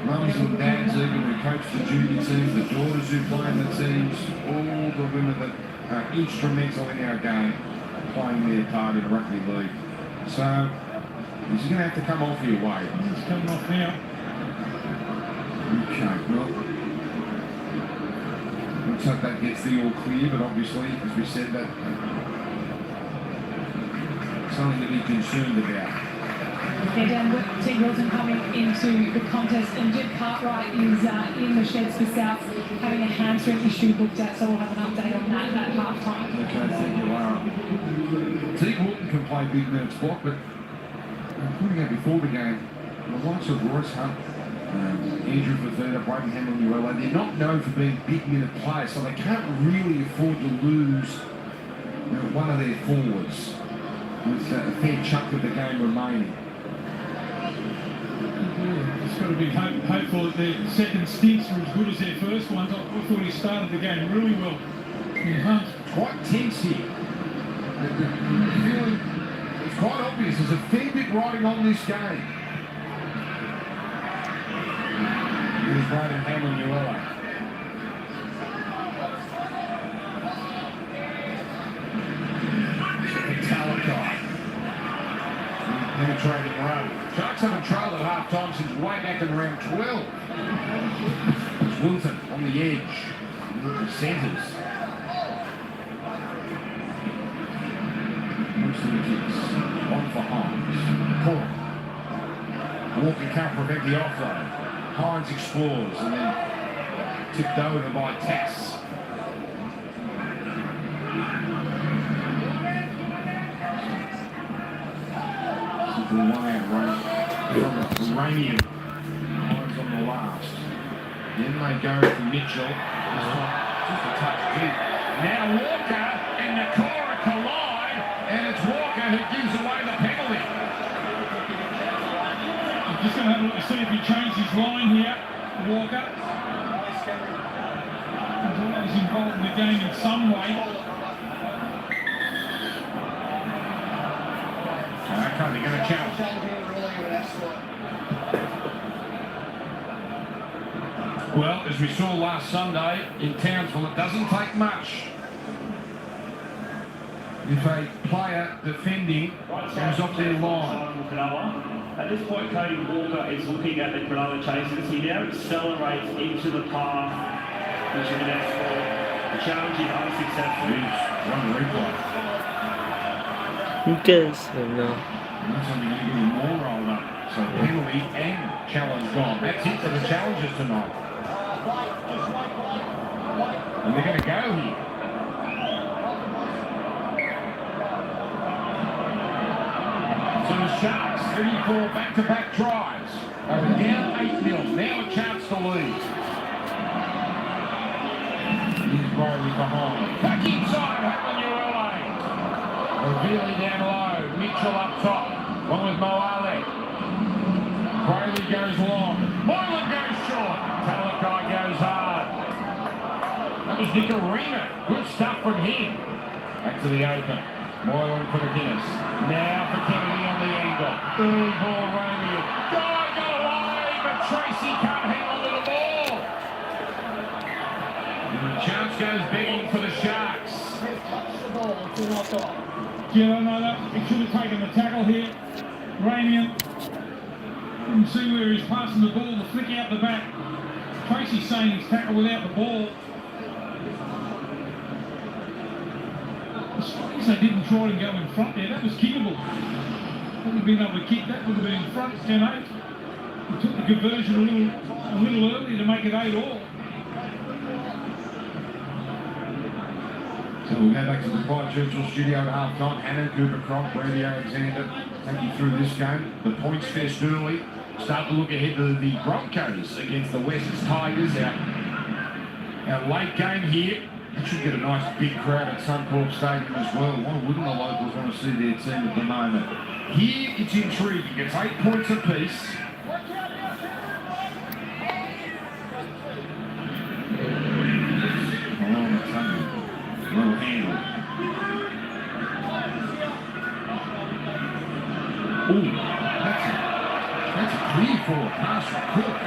Mums and dads even who coach the junior teams, the daughters who play in the teams, all the women that are instrumental in our game playing their part in rugby league. So he's going to have to come off here, Wade. He's coming off now. Okay, well, looks like that gets the all clear, but obviously, as we said, that something to be concerned about. Yeah, Dan, Teague Wilson coming into the contest, and Jim Cartwright is in the sheds for South having a hamstring issue looked at, so we'll have an update on that at half time. Okay, thank you, Lara. Teague Wilson can play big minutes block, but putting out before the game, the likes of Royce Hunt, Andrew Fafita, Braden Hamlin-Uella, they're not known for being big minute players, so they can't really afford to lose one of their forwards with a fair chunk of the game remaining. It's got to be hopeful that their second stints are as good as their first ones. I thought he started the game really well. Quite tense here. It is there's a fair bit riding on this game. Here's Braden Hamlin-Uella. Talakai. Penetrating run. Sharks haven't trailed at half time since way back in round 12. It's Wilton on the edge. The centres. On for Hines. Corner. Walker can't prevent the offload. Hines explores and then tipped over by Tass. Simple one out from Rainian. Hines on the last. Then they go for Mitchell. Just a touch deep. Now Walker and Nakora collide, and it's Walker who gives away the penalty. I'm just going to have a look to see if he changed his line here, Walker. He's involved in the game in some way. Okay, they're going to challenge. Well, as we saw last Sunday in Townsville, it doesn't take much. If a player defending goes off their line. At this point, Cody Walker is looking at the Cronulla chasers. He now accelerates into the path, which is next for the challenge is unsuccessful. One replay. Who cares? No. That's something going to get more rolled up. So penalty and challenge gone. That's it for the challenges tonight. And they're going to go here. So the Sharks, 34 back-to-back tries. Over down 8-0. Now a chance to lead. Here's Riley behind. Back inside, Hamlin-Uella. O'Reilly down low. Mitchell up top. One with Moale. Brayley goes long. Moylan goes short. Talakai goes hard. That was Nicarima. Good stuff from him. Back to the open. Moylan for the Guinness. Now for Kennedy on the angle. Early ball Romeo. Guy got away, but Tracy can't hang on to the ball. And the chance goes begging for the Sharks. Yeah, I know that. He should have taken the tackle here. Rainian. You can see where he's passing the ball, the flick out the back. Tracy's saying he's tackled without the ball. The Strikers, they didn't try and go in front there. That was kickable. Would have been able to kick that, would have been in front, 10-8. He took the conversion a little early to make it 8-all. So we'll go back to the Clyde Churchill studio at half-time. Hannah, Cooper Cronk, Brandy Alexander take you through this game. The points fest early. Start to look ahead to the Broncos against the West's Tigers. Our late game here. It should get a nice big crowd at Suncorp Stadium as well. Why wouldn't the locals want to see their team at the moment? Here it's intriguing. It's 8 points apiece. Well handled. Ooh, that's a clear forward pass from Cook.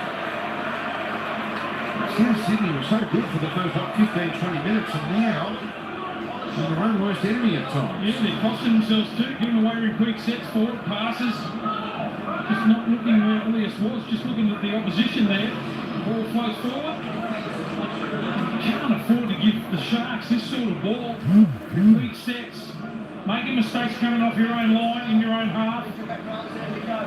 South Sydney was so good for the first 15-20 minutes, and now they're their own worst enemy at times. Yeah, they're costing themselves too, giving away very quick sets, forward passes. Just not looking where Elias was, just looking at the opposition there. The ball flows forward. Can't afford to give the Sharks this sort of ball. Quick sets, making mistakes coming off your own line, in your own half.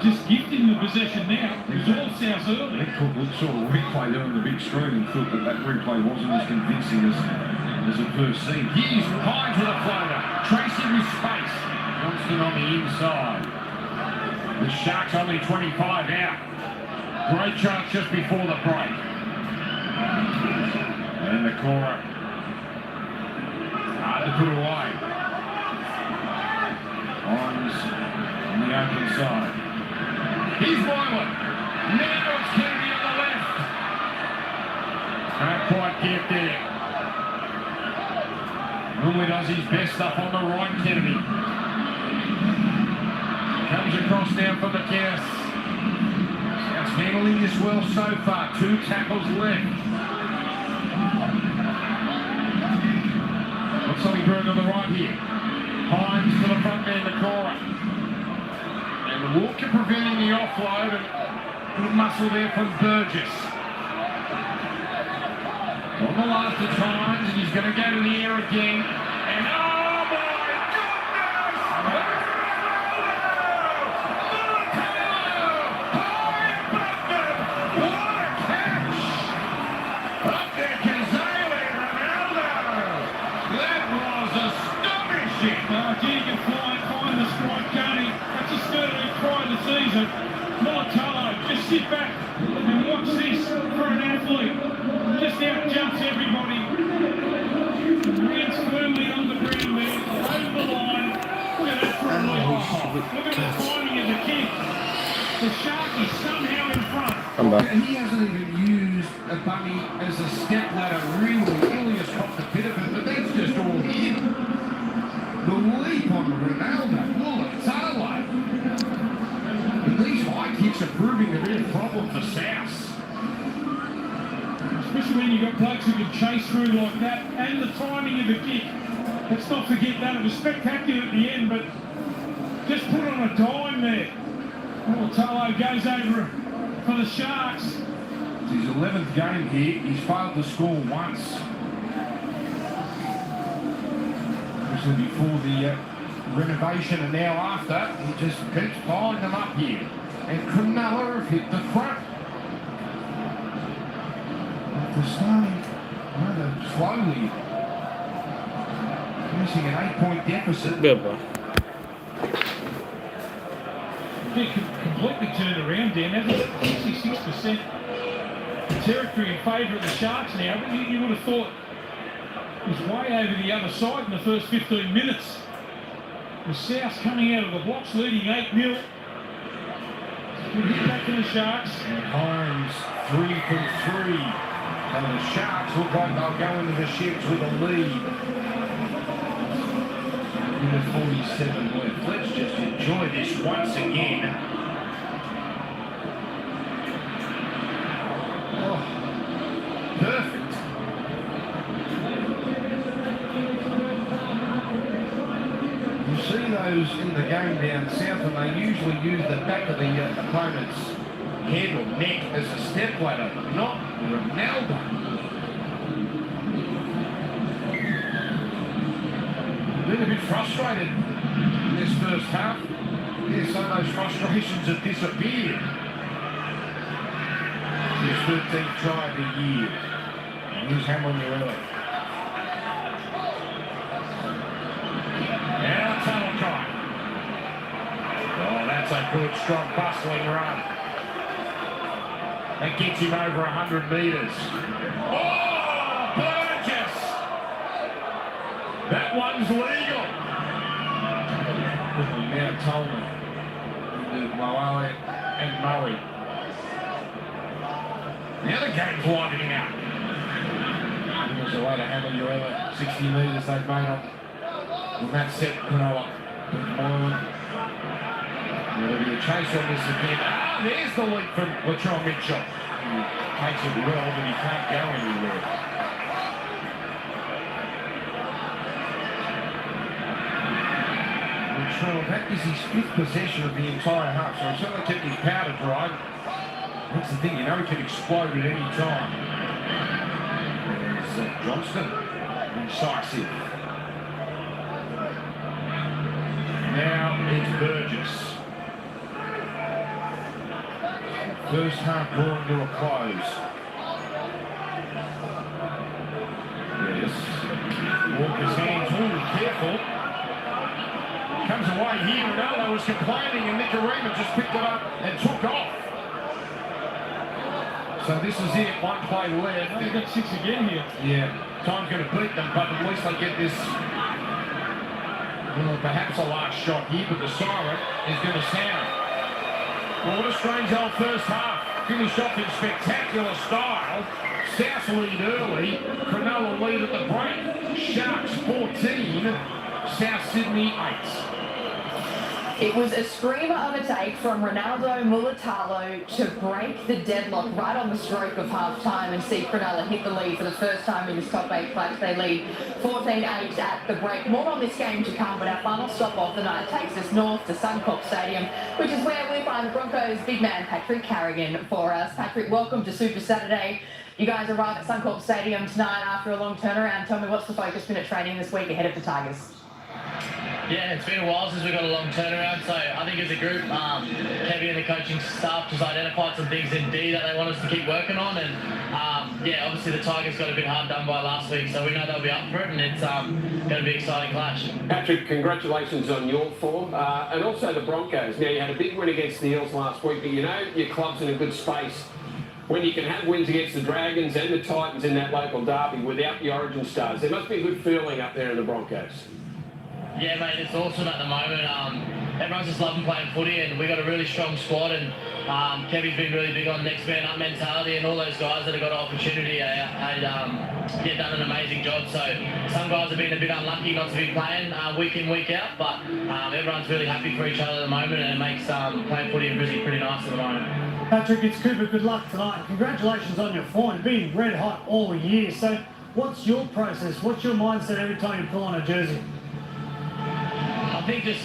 Just gifting the possession now. It was all South early. That Cook saw a replay there on the big screen and thought that replay wasn't as convincing as it first seemed. Here's Hines with a floater. Tracy with space. Johnston on the inside. The Sharks only 25 out. Great chance just before the break. And the Cora. Hard to put away. Hines on the open side. Here's Moylan. Now it's Kennedy on the left. Can't quite get there. Normally does his best stuff on the right, Kennedy. Comes across now for the Cats. South's handling this well so far. 2 tackles left. Got Sonnyberg on the right here. Hines to the front man, the corner. And Walker preventing the offload, and good muscle there from Burgess. On the last of times, and he's going to go to the air again. And oh my goodness! Season, Molotalo, just sit back and watch this for an athlete. Just out jumps everybody. Lands firmly on the ground there, over the line. Look at that for a leap. Look at the timing of the kick. The Sharkies somehow in front. And he hasn't even used a bunny as a step ladder, really. Ilias popped a bit of it, but that's just all him. The leap on Ronaldo, Molotalo. These high kicks are proving a real problem for South. Especially when you've got blokes who can chase through like that, and the timing of the kick. Let's not forget that. It was spectacular at the end, but just put on a dime there. Molotalo goes over for the Sharks. It's his 11th game here. He's failed to score once. Especially before the renovation, and now after, he just keeps piling them up here. And Cronulla have hit the front. After starting rather slowly, finishing an 8-point deficit. Good boy. Completely turned around, Dan. That's 66% territory in favour of the Sharks now, but you would have thought it was way over the other side in the first 15 minutes. The South coming out of the blocks, leading 8-0. Good hit back to the Sharks. And Hines 3 from 3. And the Sharks look like they'll go into the sheds with a lead. In 47 left. Let's just enjoy this once again. Oh, perfect. You see those in the game down south, and they usually use the back of the opponent's head or neck as a step ladder, but not Ronaldo. Been a bit frustrated in this first half. Yeah, some of those frustrations have disappeared. His 13th try of the year. And here's Hamlin Urelli. Now tunnel time. Oh, that's a good, strong, bustling run. That gets him over 100 metres. Oh, Burgess! That one's legal. Now Tolman into Moale and Murray. Now the game's widening out. There's a way to handle Urella. 60 metres they've made on that set. Cronulla. Moylan. There'll be a chase on this again. Ah, there's the lead from Latrell Mitchell. He takes it well, but he can't go anywhere. That is his 5th possession of the entire half, so he's certainly kept his powder dry. That's the thing, you know he can explode at any time. There's Johnston, incisive. Now it's Burgess. First half drawing to a close. Yes. Walker's hands, careful. Comes away here, Ronaldo was complaining, and Nicarima just picked it up and took off. So this is it, one play left. They've got 6 again here. Yeah, time's going to beat them, but at least they get this, well, perhaps a last shot here, but the siren is going to sound. Well, what a strange old first half. Finished off in spectacular style. South lead early, Cronulla lead at the break. Sharks 14. South Sydney 8. It was a screamer of a take from Ronaldo Mulatalo to break the deadlock right on the stroke of half-time and see Cronulla hit the lead for the first time in this top 8 clash. They lead 14-8 at the break. More on this game to come, but our final stop of the night takes us north to Suncorp Stadium, which is where we find the Broncos' big man Patrick Carrigan for us. Patrick, welcome to Super Saturday. You guys arrive at Suncorp Stadium tonight after a long turnaround. Tell me, what's the focus been at training this week ahead of the Tigers? Yeah, it's been a while since we got a long turnaround, so I think as a group, Kevin and the coaching staff just identified some things in D that they want us to keep working on, and yeah, obviously the Tigers got a bit hard done by last week, so we know they'll be up for it, and it's going to be an exciting clash. Patrick, congratulations on your form, and also the Broncos. Now, you had a big win against the Eels last week, but you know your club's in a good space when you can have wins against the Dragons and the Titans in that local derby without the Origin stars. There must be a good feeling up there in the Broncos. Yeah, mate, it's awesome at the moment. Everyone's just loving playing footy, and we've got a really strong squad, and Kevin's been really big on next man up mentality, and all those guys that have got an opportunity done an amazing job. So some guys have been a bit unlucky not to be playing week in, week out, but everyone's really happy for each other at the moment, and it makes playing footy in Brisbane pretty nice at the moment. Patrick, it's Cooper. Good luck tonight. Congratulations on your form. You've been red hot all year. So what's your process? What's your mindset every time you pull on a jersey? I think just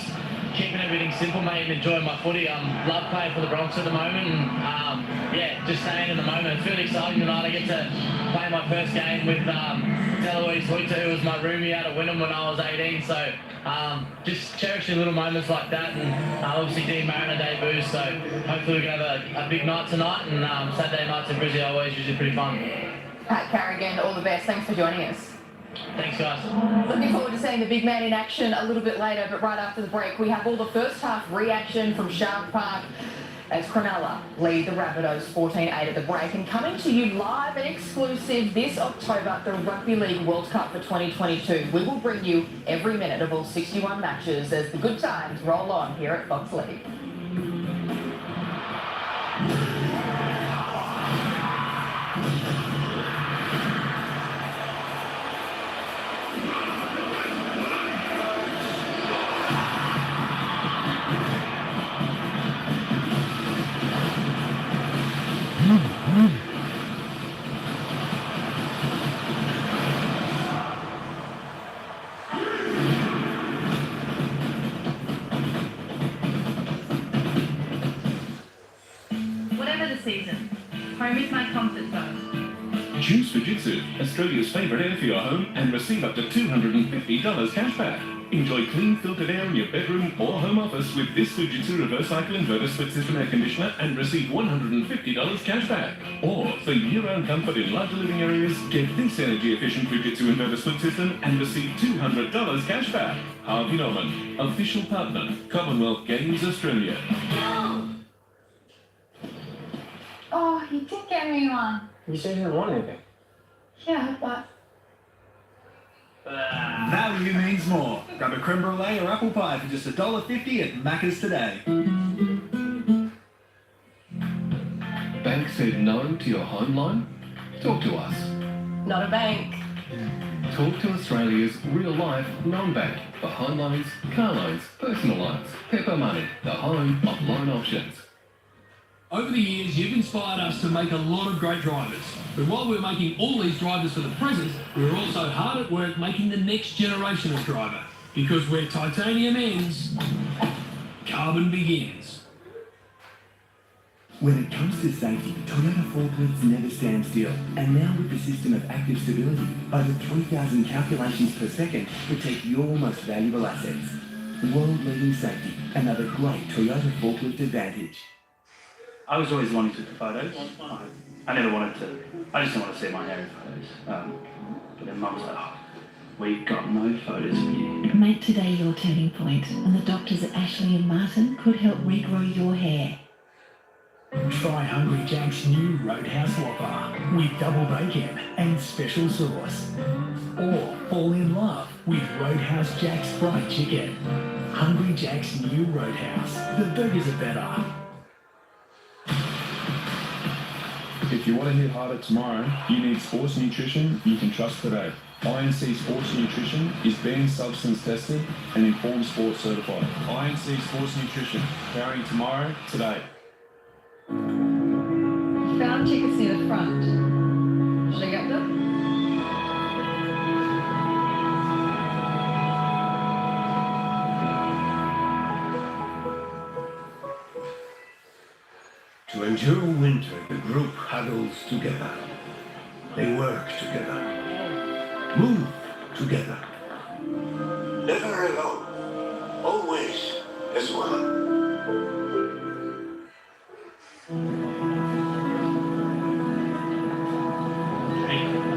keeping everything simple, mate, and enjoying my footy. Love playing for the Bronx at the moment, and yeah, just staying in the moment. It's really exciting tonight. I get to play my first game with Deloise Huita, who was my roomie out of Wynnum when I was 18. So just cherishing little moments like that, and obviously Dean Mariner debut. So hopefully we can have a big night tonight, and Saturday nights in Brisbane are always usually pretty fun. Pat Carrigan, all the best. Thanks for joining us. Thanks, guys. Looking forward to seeing the big man in action a little bit later, but right after the break, we have all the first half reaction from Shark Park as Cronulla lead the Rabbitohs 14-8 at the break. And coming to you live and exclusive this October, the Rugby League World Cup for 2022. We will bring you every minute of all 61 matches as the good times roll on here at Fox League. Whatever the season, home is my comfort zone. Choose Fujitsu, Australia's favourite air for your home, and receive up to $250 cash back. Enjoy clean, filtered air in your bedroom or home office with this Fujitsu reverse cycle inverter split system air conditioner and receive $150 cash back. Or, for year-round comfort in larger living areas, get this energy-efficient Fujitsu inverter split system and receive $200 cash back. Harvey Norman, official partner, Commonwealth Games Australia. Oh, you did get me one. You said you didn't want anything. Yeah, but Value means more. Grab a creme brulee or apple pie for just $1.50 at Macca's today. Bank said no to your home loan? Talk to us. Not a bank. Talk to Australia's real-life non-bank for home loans, car loans, personal loans. Pepper Money, the home of loan options. Over the years, you've inspired us to make a lot of great drivers. But while we're making all these drivers for the present, we're also hard at work making the next generation of driver. Because where titanium ends, carbon begins. When it comes to safety, Toyota forklifts never stand still. And now with the system of active stability, over 3,000 calculations per second protect your most valuable assets. World-leading safety, another great Toyota forklift advantage. I was always wanting to take photos. I never wanted to. I just didn't want to see my hair in photos. But then Mum was like, oh, we've got no photos of you. Make today your turning point, and the doctors at Ashley and Martin could help regrow your hair. Try Hungry Jack's new Roadhouse Whopper with double bacon and special sauce. Or fall in love with Roadhouse Jack's fried chicken. Hungry Jack's new Roadhouse. The burgers are better. If you want to hit harder tomorrow, you need sports nutrition you can trust today. INC Sports Nutrition is banned substance tested and Informed Sports certified. INC Sports Nutrition, powering tomorrow, today. Found tickets near the front. Should I get them? To endure winter, the group huddles together. They work together. Move together. Never alone. Always as one.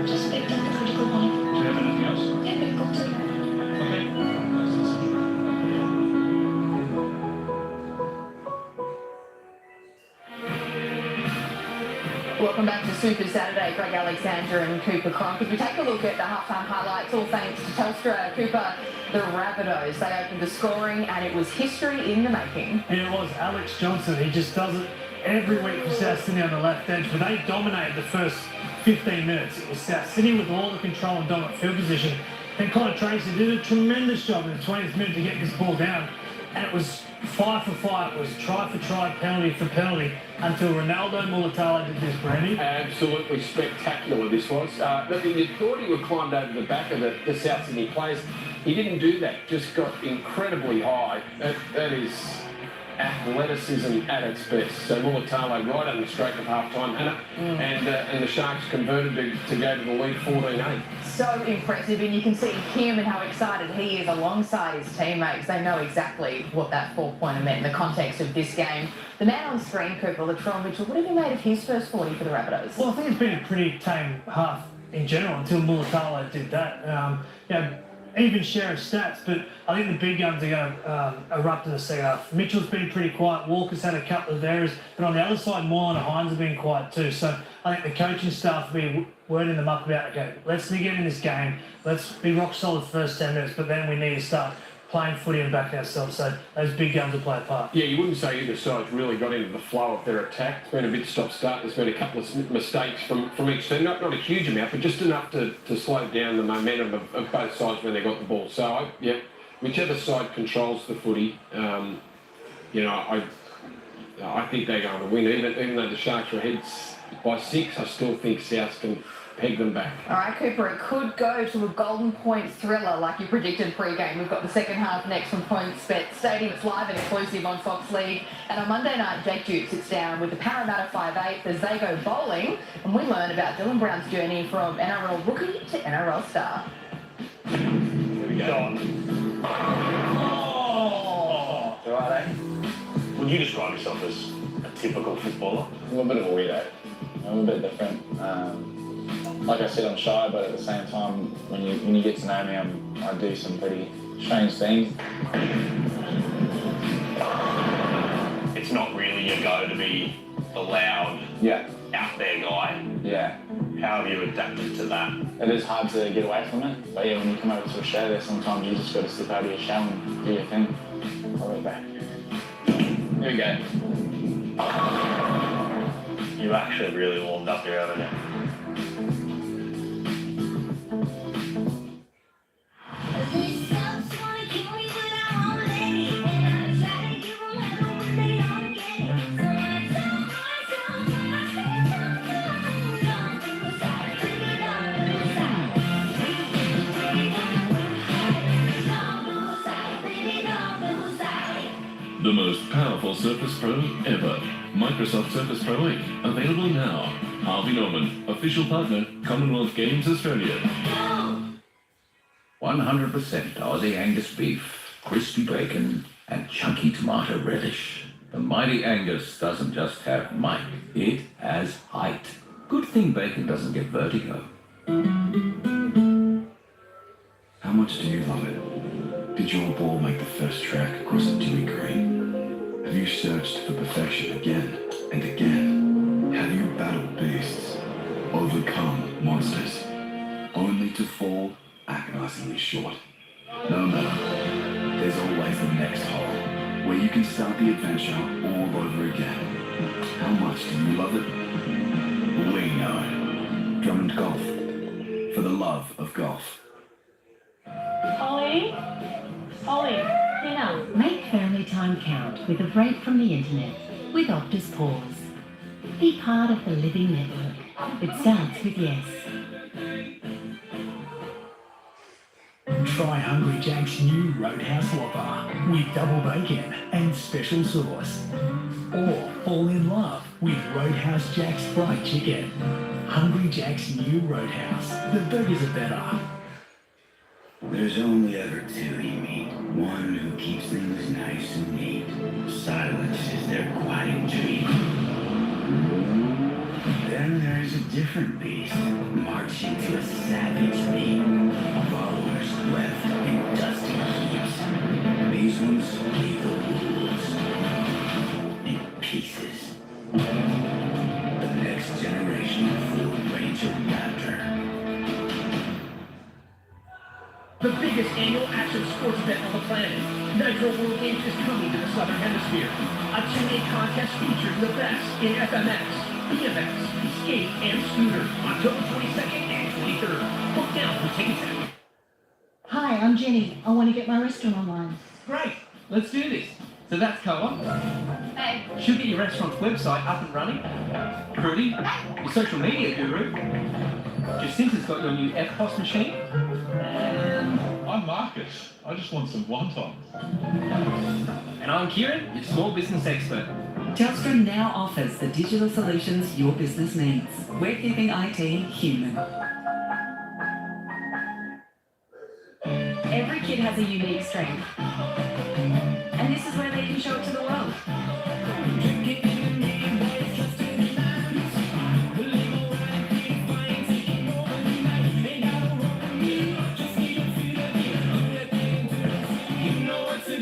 Just picked up the critical point. Do you have anything else? Yeah, we've got to. Okay. Welcome back to Super Saturday. Greg Alexander and Cooper Cronk. If we take a look at the halftime highlights, all thanks to Telstra, Cooper, the Rabbitohs. They opened the scoring and it was history in the making. And it was Alex Johnson. He just does it every week for South Sydney on the left edge, but they dominated the first 15 minutes. It was South Sydney with all the control and dominant field position. And Connor Tracy did a tremendous job in the 20th minute to get this ball down. And it was 5 for 5. It was try for try, penalty for penalty, until Ronaldo Mulatalo did this, Brandy. Absolutely spectacular this was. You thought he would climb over the back of the South Sydney players. He didn't do that, just got incredibly high. That is athleticism at its best. So Mulatalo right on the stroke of half-time, and the Sharks converted to go to the lead 14-8. So impressive, and you can see him and how excited he is alongside his teammates. They know exactly what that four-pointer meant in the context of this game. The man on screen, Cooper, Latrell Mitchell, what have you made of his first 40 for the Rabbitohs? Well, I think it's been a pretty tame half in general until Mulatalo did that. Even share of stats, but I think the big guns are going to erupt in the second half. Mitchell's been pretty quiet. Walker's had a couple of errors, but on the other side, Moylan and Hines have been quiet too. So I think the coaching staff will be wording them up about, okay, let's get in this game. Let's be rock solid first 10 minutes, but then we need to start playing footy and backing ourselves. So those big guns will play a part. Yeah, you wouldn't say either side's really got into the flow of their attack. It's been a bit stop-start. There's been a couple of mistakes from each team. Not a huge amount, but just enough to slow down the momentum of both sides when they got the ball. So, whichever side controls the footy, I think they're going to win. Even though the Sharks were ahead by 6, I still think South can peg them back. All right, Cooper, it could go to a golden point thriller like you predicted pre-game. We've got the second half next from PointsBet Stadium. It's live and exclusive on Fox League. And on Monday night, Jake Duke sits down with the Parramatta 5'8" as they go bowling. And we learn about Dylan Brown's journey from NRL rookie to NRL star. Here we go. Oh! All right, eh? Would you describe yourself as a typical footballer? I'm a bit of a weirdo. I'm a bit different. Like I said, I'm shy, but at the same time, when you get to know me, I do some pretty strange things. It's not really your go to be the loud, out there guy. Yeah. How have you adapted to that? It is hard to get away from it, but yeah, when you come over to Australia, sometimes you just got to slip out of your shell and do your thing. I'll be back. Here we go. You actually really warmed up here, haven't you? The most powerful Surface Pro ever. Microsoft Surface Pro 8. Available now. Harvey Norman, official partner, Commonwealth Games Australia. 100% Aussie Angus beef, crispy bacon, and chunky tomato relish. The mighty Angus doesn't just have might, it has height. Good thing bacon doesn't get vertigo. How much do you love it? Did your ball make the first track across the dewy green? Have you searched for perfection again and again? Have you battled beasts, overcome monsters, only to fall agonizingly short? No matter, there's always the next hole, where you can start the adventure all over again. How much do you love it? We know. Drummond Golf. for the love of golf. Ollie? Ollie, dinner. Make family time count with a break from the internet with Optus Pause. Be part of the living network. It starts with yes. Try Hungry Jack's new Roadhouse Whopper with double bacon and special sauce. Or fall in love with Roadhouse Jack's fried chicken. Hungry Jack's new Roadhouse. The burgers are better. There's only ever two you meet. One who keeps things nice and neat. Silence is their quiet dream. Then there's a different beast, marching to a savage beat. Followers left in dusty heaps. These ones leave the rules in pieces. The next generation of Ford Ranger Raptor. The biggest annual action sports event on the planet. Nitro World Games is coming to the Southern Hemisphere. A 2-day contest featuring the best in FMX, BMX, skate, and scooter. October 22nd and 23rd. Book now for tickets at... Hi, I'm Jenny. I want to get my restaurant online. Great, let's do this. So that's Co-op. Hey. Should get your restaurant's website up and running. Prudy, your social media guru. Jacinta's got your new FPOS machine. And I'm Marcus. I just want some wontons. And I'm Kieran, your small business expert. Telstra now offers the digital solutions your business needs. We're keeping IT human. Every kid has a unique strength. And this is where they can show it to the world.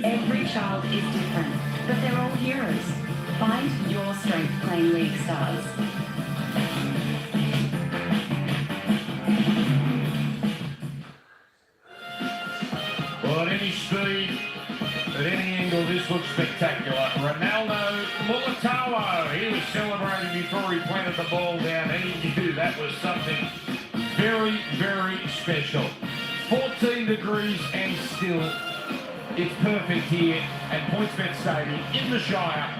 Every child is different, but they're all heroes. Find your strength playing League Stars. Well, at any speed, at any angle, this looks spectacular. Ronaldo Mulitalo, he was celebrating before he planted the ball down. He knew that was something very, very special. 14 degrees and still, it's perfect here at PointsBet Stadium in the Shire.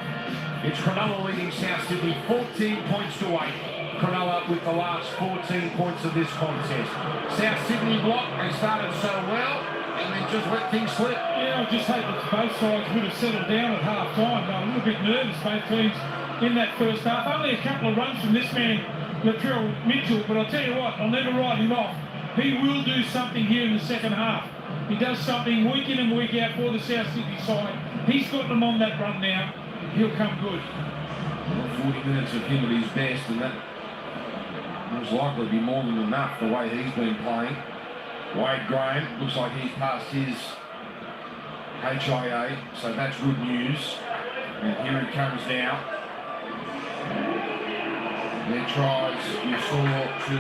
It's Cronulla leading South Sydney 14 points to 8. Cronulla with the last 14 points of this contest. South Sydney block, they started so well, and then just let things slip. Yeah, I just hope that both sides would have settled down at half time. They were a little bit nervous, both teams, in that first half. Only a couple of runs from this man, Latrell Mitchell, but I'll tell you what, I'll never write him off. He will do something here in the second half. He does something week in and week out for the South Sydney side. He's got them on that run now. He'll come good. Well, 40 minutes of him at his best, and that most likely be more than enough the way he's been playing. Wade Graham looks like he's passed his HIA, so that's good news. And here he comes now. Their tries, you saw to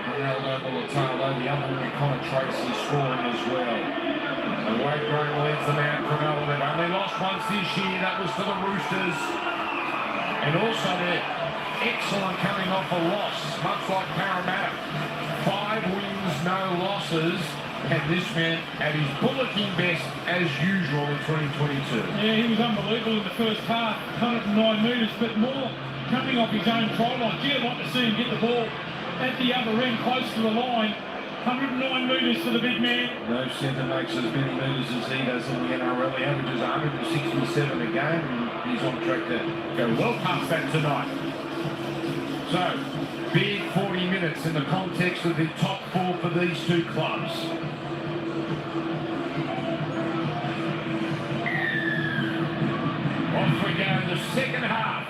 Ronaldo Mulitalo, the other one, Connor Tracy, scoring as well. So Wade Graham leads them out. Cronulla, they've only lost once this year. That was to the Roosters. And also they're excellent coming off a loss, much like Parramatta. 5 wins, no losses. And this man at his bullocking best as usual in 2022. Yeah, he was unbelievable in the first half, 109 metres, but more coming off his own try line. Gee, I'd like to see him get the ball at the other end, close to the line. 109 metres for the big man. No centre makes as many metres as he does in the NRL. He averages 167 a game, and he's on track to go well past that tonight. So, big 40 minutes in the context of the top 4 for these two clubs. Off we go, the second half.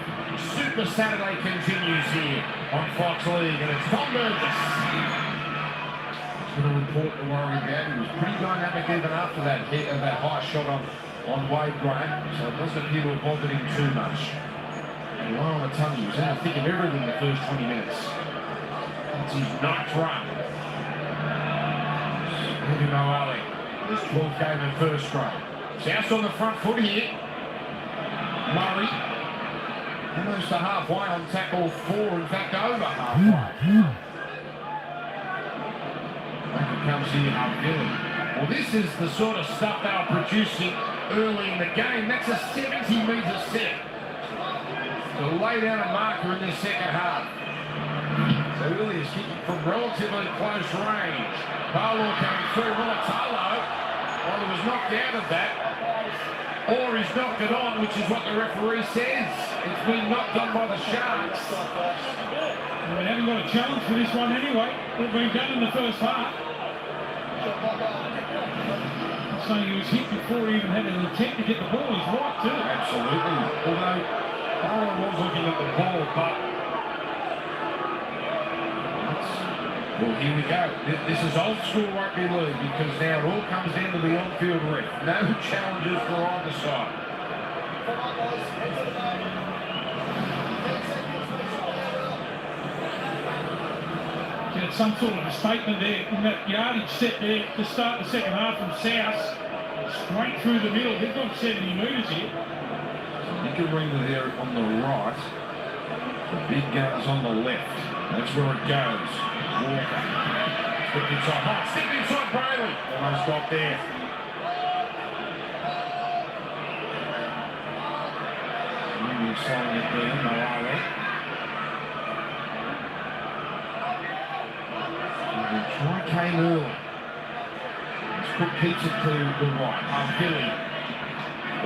Super Saturday continues here on Fox League, and it's Tom Burgess. It's going to report to worry about. He was pretty dynamic even after that hit of that high shot on Wade Graham, so it doesn't appear to have bothered him too much. And right on the tongue, he was in the thick of everything the first 20 minutes. That's his 9th run. Rudy Moali, his 12th game in first grade. South's on the front foot here. Murray, almost to halfway on tackle 4, in fact over halfway. comes here, Billy. Well, this is the sort of stuff they were producing early in the game. That's a 70-metre set to lay down a marker in this second half. So Willie is kicking from relatively close range. Barlow coming through. Mulatalo, well, he was knocked out of that. Or he's knocked it on, which is what the referee says. It's been knocked on by the Sharks. Well, they haven't got a challenge for this one anyway. It's been done in the first half. Saying he was hit before he even had an intent to get the ball. He's right too. Absolutely. Although Barlow was looking at the ball, but well, here we go. This is old school rugby league because now it all comes down to the on-field ref. No challenges for either side. Get some sort of a statement there in that yardage set there to start the second half from South. Straight through the middle. They've got 70 metres here. Nicarima there on the right. The big guns on the left. That's where it goes. Walker. Step inside. Oh, step inside Brayley. Almost got there. Maybe slowing it down. No way. Try came early. Let's put pizza to the right. Billy.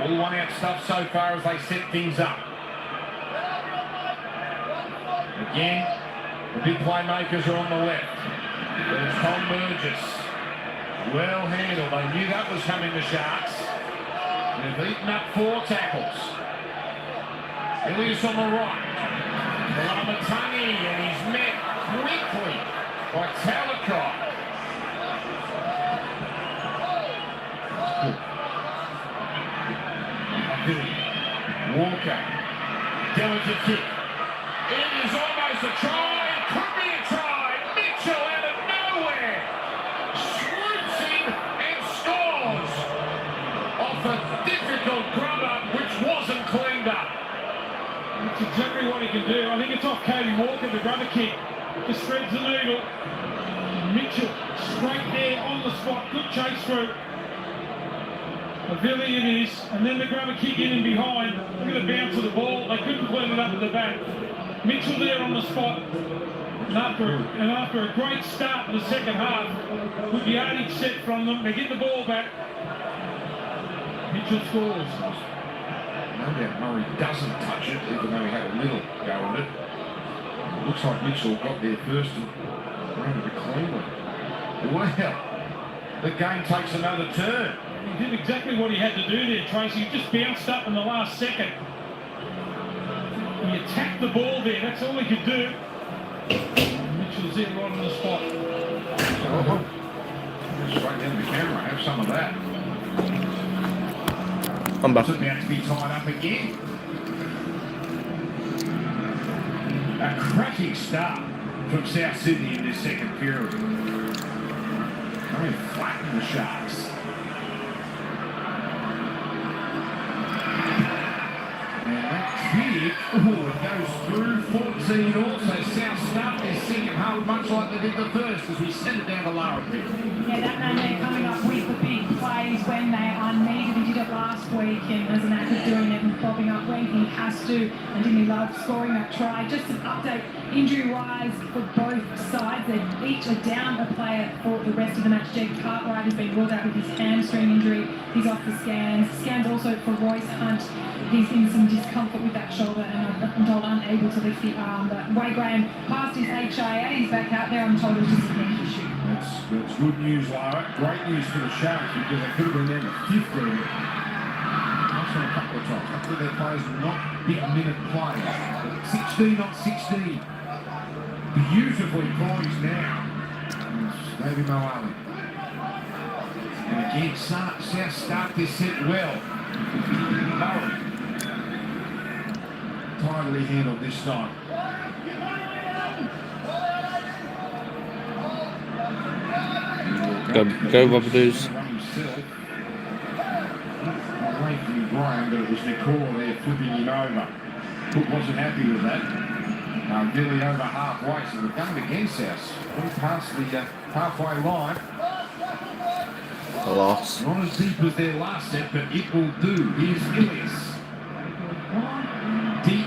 All one out stuff so far as they set things up. Again. The big playmakers are on the left. There's Tom Burgess. Well handled. They knew that was coming, the Sharks. They've eaten up 4 tackles. Ilias on the right. Lamatangi, and he's met quickly by Talakai. Walker. Delicate kick. It is almost a try. Could be a try. Mitchell out of nowhere swoops in and scores off a difficult grubber which wasn't cleaned up. That's exactly what he can do. I think it's off Cody Walker, the grubber kick. Just threads the needle. Mitchell straight there on the spot. Good chase through. Billy it is, and then the grubber kick in and behind. Look at the bounce of the ball. They couldn't clean it up at the back. Mitchell there on the spot. And after a great start in the second half, with the yardage set from them, they get the ball back. Mitchell scores. No doubt Murray doesn't touch it, even though he had a little go at it. It looks like Mitchell got there first and ran it cleanly. Well, the game takes another turn. He did exactly what he had to do there, Tracy. He just bounced up in the last second. He attacked the ball there. That's all he could do. Mitchell's there right on the spot. Oh, straight down the camera. Have some of that. I'm back. It's about to be tied up again. A cracking start from South Sydney in this second period. Very flattened the Sharks. Kick, it goes through 14 also. South start their second half much like they did the first as we send it down to lower bit. Yeah, that man there coming up with the big plays when they are needed. He did it last week and has an knack of doing it and popping up when he has to. And didn't he love scoring that try? Just an update injury-wise for both sides. They each are down a player for the rest of the match. Jake Cartwright has been ruled out with his hamstring injury. He's off the scans. Scans also for Royce Hunt. He's in some discomfort with that shoulder and I'm told unable to lift the arm. But Wade Graham passed his HIA. He's back out there. I'm told it was just a neck issue. That's good news, Lara. Great news for the Sharks because they could have been there in the 5th room. I've seen a couple of times. A couple of their players were not big minute players. 16 on 16. Beautifully poised now. David Moali. And again, South start this set well. Murray. Tidily handled this time. Go Rabbitohs. Away from Graham, but it was Nicole there flipping him over. Cook wasn't happy with that. Billy over halfway, so we've done it again, South. Past the halfway line. A loss. Not as deep as their last set, but it will do. Here's Ilias. Deep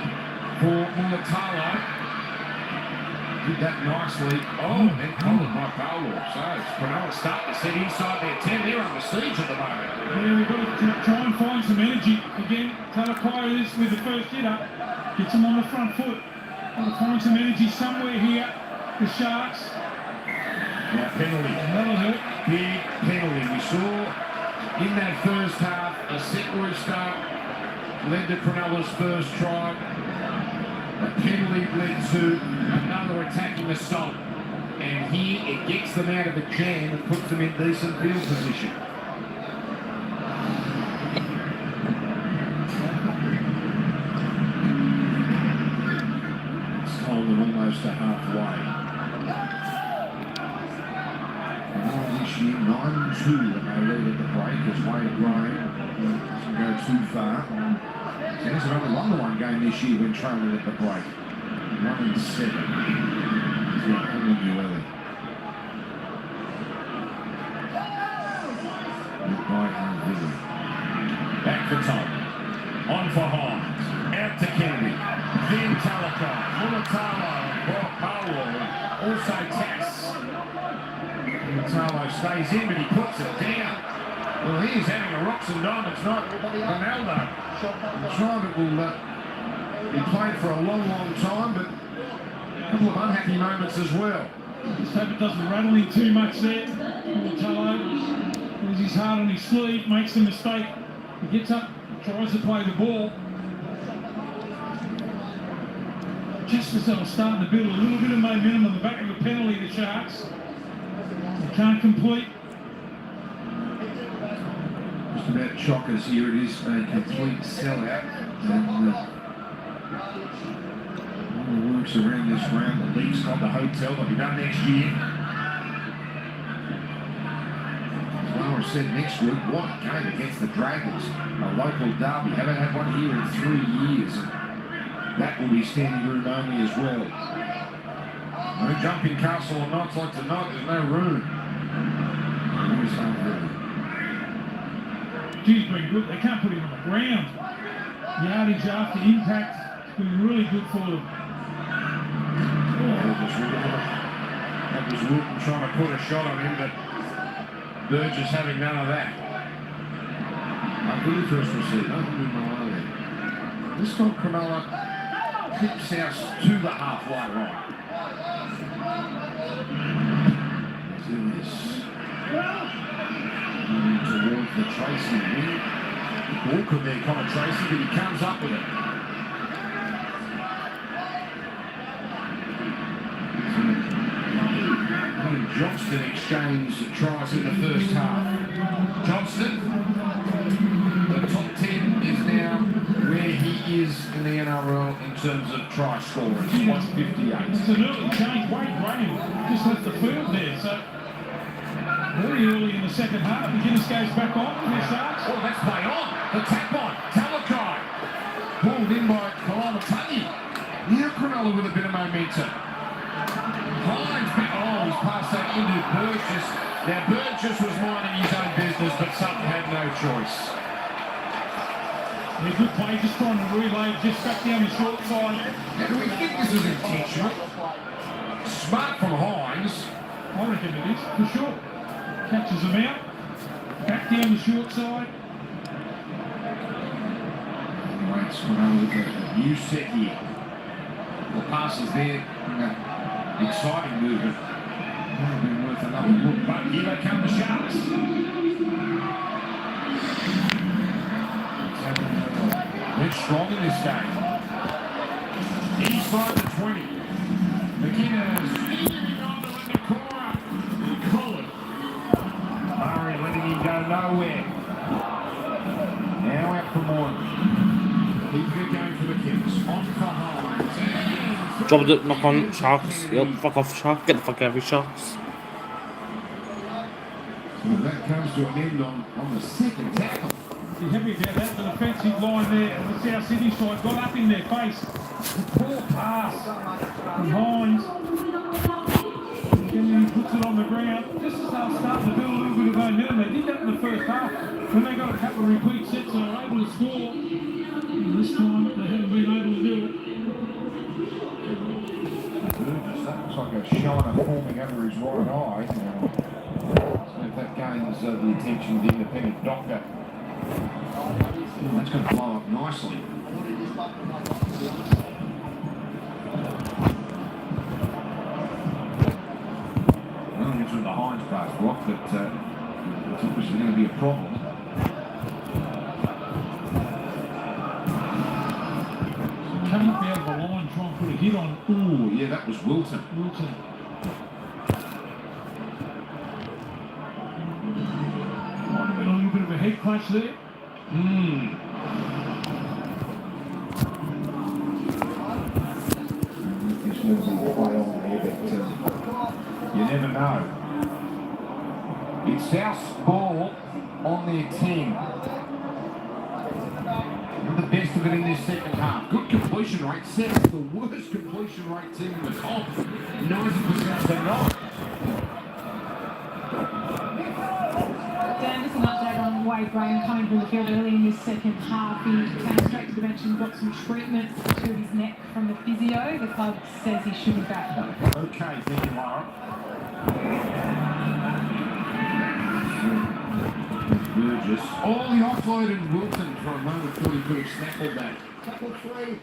for Mulatalo. Did that nicely. Oh, and then covered by Paolo. So it's Cronulla starting to set inside their 10. They're under siege at the moment. Yeah, we've got to try and find some energy. Again, Talakai is with the first hitter. Gets them on the front foot. Got to find some energy somewhere here. The Sharks. Now, penalty. That'll hurt. Big penalty. We saw in that first half a set restart led to Cronulla's first try. A penalty led to another attacking assault. And here it gets them out of the jam and puts them in decent field position. It's told them almost to halfway. This year, 9-2 when they lead at the break as Wade Graham doesn't go too far. There's another longer one game this year when trailing at the break. 1-7. He's got Henry Newelly. By Harvey. Back for Tom. On for Hines. Out to Kennedy. Then Talakai. Mulatalo. Powell. Also Tass. Mulatalo stays in, but he puts it down. Well, he's having a rocks and diamonds night. Ronaldo. The try will be played for a long, long time, but a couple of unhappy moments as well. Just hope it doesn't rattle him too much there. Mulatalo wears his heart on his sleeve, makes a mistake. He gets up, tries to play the ball. Just as they were starting to build a little bit of momentum on the back of a penalty, the Sharks. They can't complete. Just about chockers here. It is a complete sellout. And all the works around this round. The league's got the hotel. They'll be done next year. As Laura said next week, what a game against the Dragons. A local derby. Haven't had one here in 3 years. That will be standing room only as well. No jumping castle or nights like tonight. There's no room. There is no room. He's been good. They can't put him on the ground. Yardage after impact has been really good for them. That was Wooten trying to put a shot on him, but Burgess having none of that. Up to the first receiver. This time Cronulla clips out to the halfway line. Do this. Towards the Tracy wing. Ball could be Connor Tracy, but he comes up with it. Johnston exchanged tries in the first half. Johnston, the top 10 is now where he is in the NRL in terms of try scorers. 158. It's an early change. Wade Graham just left the field there, so very early in the second half. McGuinness goes back on for the Sharks. Oh, that's play on. The tap on. Talakai. Pulled in by Kalamatani. Now Cronulla with a bit of momentum. Hines back. Oh, he's passed that into Burgess. Now Burgess was minding his own business, but Sutton had no choice. Yeah, good play, just trying to relay just back down the short side. Now, do we think this is intentional? Smart from Hines. I reckon it is, for sure. Catches them out. Back down the short side. Anyway, it's Cronulla with a new set here. The passes there. Exciting movement. Would have been worth another look, but here they come, the Sharks. Went strong in this game. Inside the 20. McKinnon on the corner. Colin. Murray letting him go nowhere. Now out for Morton. Keep it going for the Kings. On for Hines. Drop the knock on Sharks. Yep, fuck off Sharks. Get the fuck out of here, Sharks. Well, that comes to an end on the second tackle. He's happy about that. The defensive line there on the South Sydney side got up in their face. Poor pass from Hines. Kennedy puts it on the ground. Just as they're starting to build a little bit of momentum. They did that in the first half when they got a couple of repeat sets and were able to score. And this time they haven't been able to do it. That looks like a shiner forming under his right eye. So if that gains the attention of the independent doctor, that's going to blow up nicely. Well, it's with the Heinz pass block, but it's obviously going to be a problem. Coming up out of the line, trying to put a hit on. Ooh, yeah, that was Wilton. Might have been a little bit of a head clash there. This moves in play on there, but you never know. It's South's ball on their 10. The best of it in this second half. Good completion rate. South, the worst completion rate team in the comp. 90% to not. Dan, just an update on Wade Graham coming from the field early in this second half. He came straight to the bench and got some treatment to his neck from the physio. The club says he should be back though. Okay, thank you, Laura. Burgess. Oh, he offloaded Wilton for a moment before he could have snappled that. Tackle 3.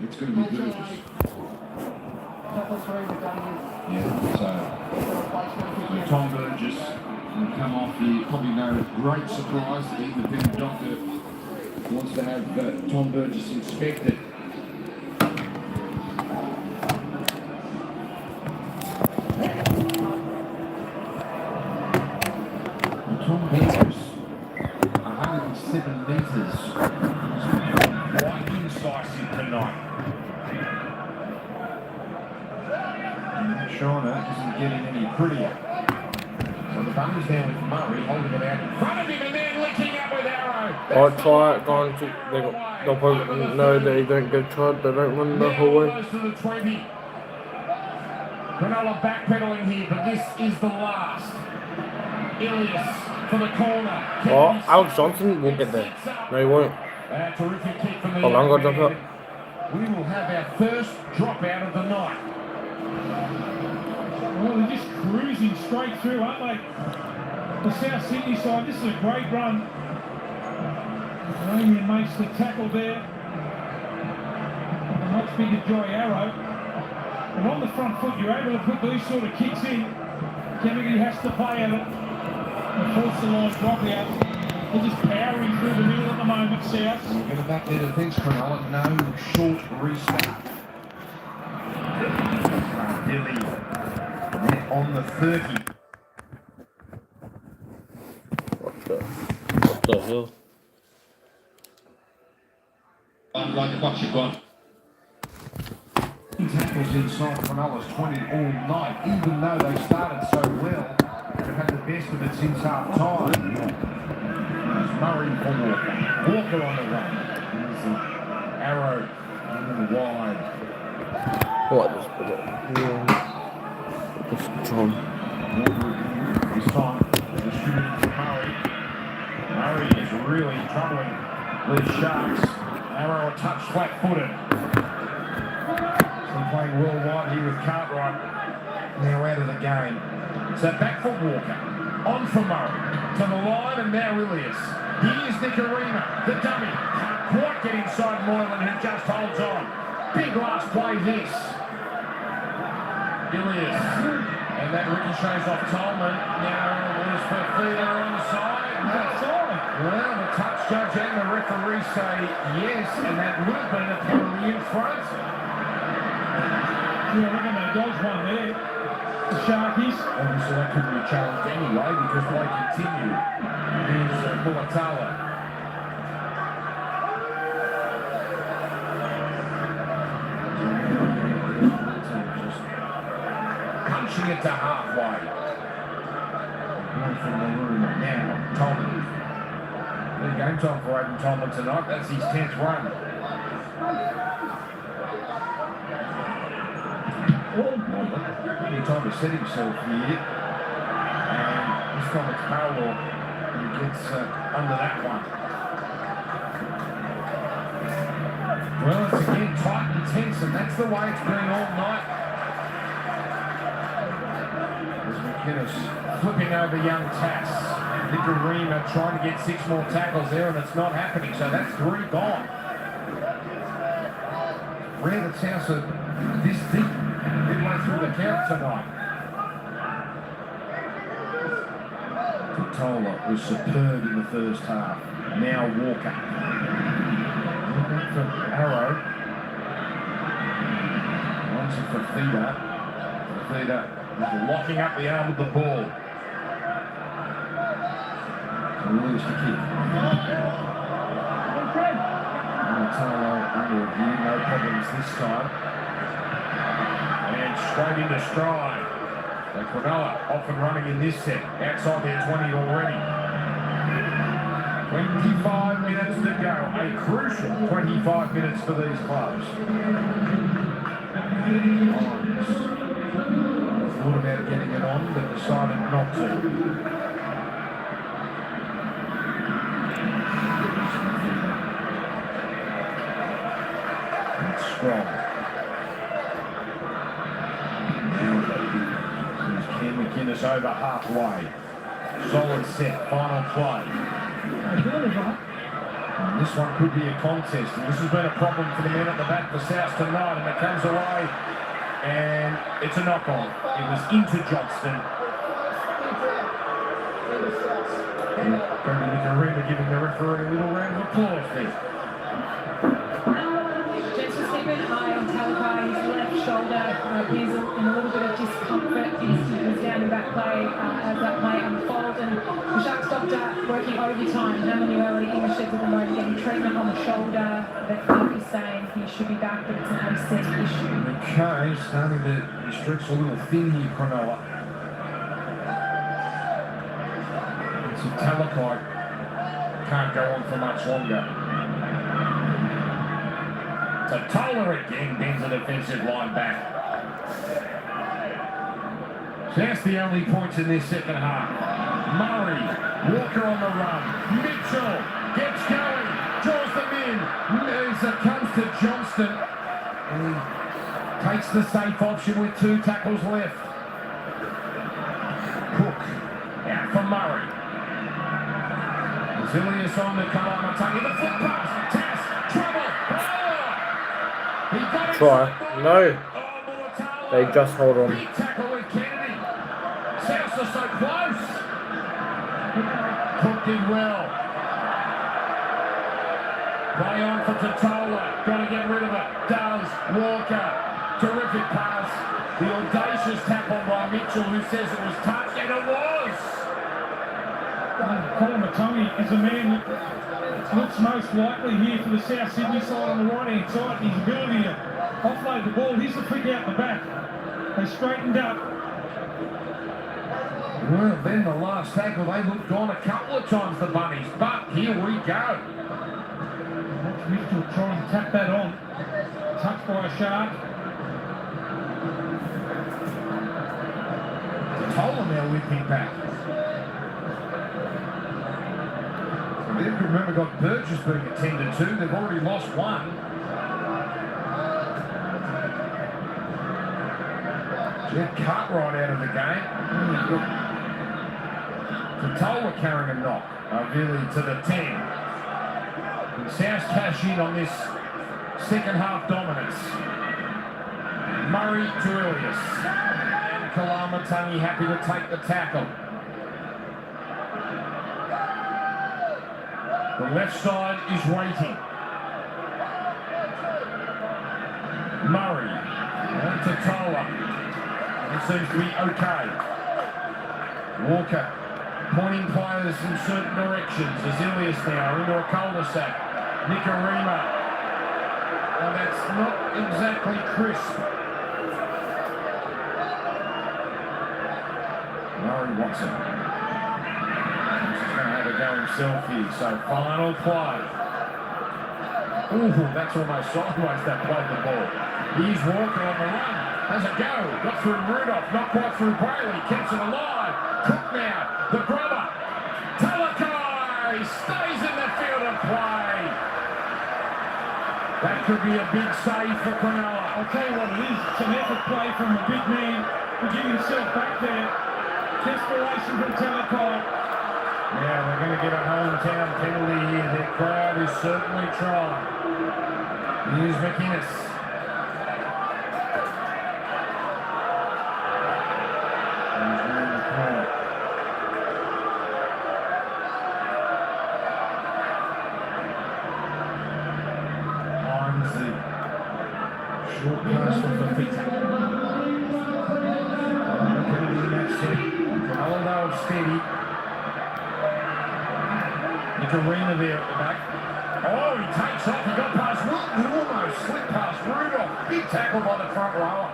It's going to be Burgess. Tackle 3 with W. Yeah, so Tom Burgess will come off here. Probably no great surprise that the independent doctor wants to have Tom Burgess inspected. Tom Burgess, 107 metres. Quite incisive tonight. Shiner isn't getting any prettier. So the bunny's down with Murray, holding it out in front of him, and then linking up with Arrow. I'll try it, they'll probably know they don't get tried, they don't run the whole way. Close to the 20. Granola backpedaling here, but this is the last. Ilias for the corner. Oh, Alex Johnson will get there. No, he won't. Terrific kick from the Hold on, got drop out. We will have our first dropout of the night. Well, they're just cruising straight through, aren't they? The South Sydney side, this is a great run. Damien makes the tackle there. A much bigger Joy Arrow. And on the front foot, you're able to put these sort of kicks in. Kennedy has to play at it and force the line drop out. They're just powering through the middle at the moment, South. We're going to back their defence, Cronulla. No short restart. Dilly on the 30. What the hell? Like what you've got. Tackles inside Cronulla's 20 all night, even though they started so well. They've had the best of it since half time. There's Murray for Walker. Walker on the run. There's the Arrow in the wide. What is it? It's John. This time, distributing to Murray. Murray is really troubling these Sharks. Arrow a touch flat-footed. Still playing worldwide here with Cartwright. Now out of the game. So back for Walker. On for Murray. To the line and now Ilias. Here's Nicarima, the dummy. Can't quite get inside Moylan, who just holds on. Big last play this. Ilias. And that ricochets off Tolman. Now there's Fafita on the side. Well, the touch judge and the referee say yes, and that would have been a penalty in front. Yeah, look at that dodge one there. The Sharkies. Obviously that couldn't be challenged anyway because they continue. Here's Mulatala. Punching it to halfway. One from the room now. Tolman. Big game time for Aidan Tolman tonight. That's his 10th run. Plenty of time to set himself here. And this time it's Powell who gets under that one. Well, it's again tight and tense, and that's the way it's been all night. As McInnes flipping over young Tass. Nicarima trying to get 6 more tackles there, and it's not happening, so that's 3 gone. Rare that sounds this deep midway through the count tonight. Totola was superb in the first half. Now Walker. Looking for Arrow. Once for Fafita. Fafita is locking up the arm of the ball. Williams to kick. Totola under review, no problems this time. And straight into stride. So Cronulla off and running in this set. Outside their 20 already. 25 minutes to go. A crucial 25 minutes for these clubs. Thought about getting it on, but decided not to. It's strong. McInnes over halfway. Solid set, final play. And this one could be a contest, and this has been a problem for the men at the back for South tonight, and it comes away, and it's a knock-on. It was into Johnston. Brendan Nicarima giving the referee a little round of applause there. High on Talakai, his left shoulder appears in a little bit of discomfort. He was down in that play as that play unfolded. And the Sharks doctor working overtime. Hamlin early in the sheds at the moment, getting treatment on the shoulder. That he's saying he should be back, but it's an AC issue. Okay, starting to stretch a little thin here, Cronulla. So Talakai can't go on for much longer. Totola again bends the defensive line back. So that's the only points in this second half. Murray, Walker on the run. Mitchell gets going, draws them in. As it comes to Johnston. And he takes the safe option with 2 tackles left. Cook out for Murray. Zilius on the Kalamatani. The foot pass. Tass, trouble. Try. No. They just hold on. Big tackle with Kennedy. South are so close. Cook did well. Play on for Totola. Got to get rid of it. Does. Walker. Terrific pass. The audacious tackle by Mitchell, who says it was touch, and it was. Kalamatani is a man that looks most likely here for the South Sydney side on the right-hand side. His ability to offload the ball. Here's the flick out the back. They straightened up. Well, then the last tackle, they looked on a couple of times, the Bunnies, but here we go. Mitchell trying to tap that on. Touched by a Shark. Totola now whipping back. They've remember got Burgess being attended to. They've already lost one. Jeff Cartwright out of the game. Totola carrying a knock. Really to the 10. And South cash in on this second half dominance. Murray to Ilias. And Kalamatani happy to take the tackle. The left side is waiting. Murray and Totola. It seems to be okay. Walker pointing players in certain directions. Azilius now into a cul-de-sac. Nicarima. Well, that's not exactly crisp. Murray Watson. Go himself here, so final play. Ooh, that's almost sideways that played the ball. Here's Walker on the run. Has a go. Got through Rudolph. Not quite through Bailey. Keeps it alive. Cook now. The grubber. Talakai stays in the field of play. That could be a big save for Cronulla. I'll tell you what it is. It's an effort play from the big man to get himself back there. Desperation from Talakai. Yeah, they're going to get a hometown penalty here. Their crowd is certainly trying. Here's McInnes. He's round the corner. Finds the short pass from Fafita. Kennedy in that set. Cronulla steady. Nicarina there at the back. Oh, he takes off. He got past Wilton. He almost slipped past Rudolph. Big tackle by the front rower.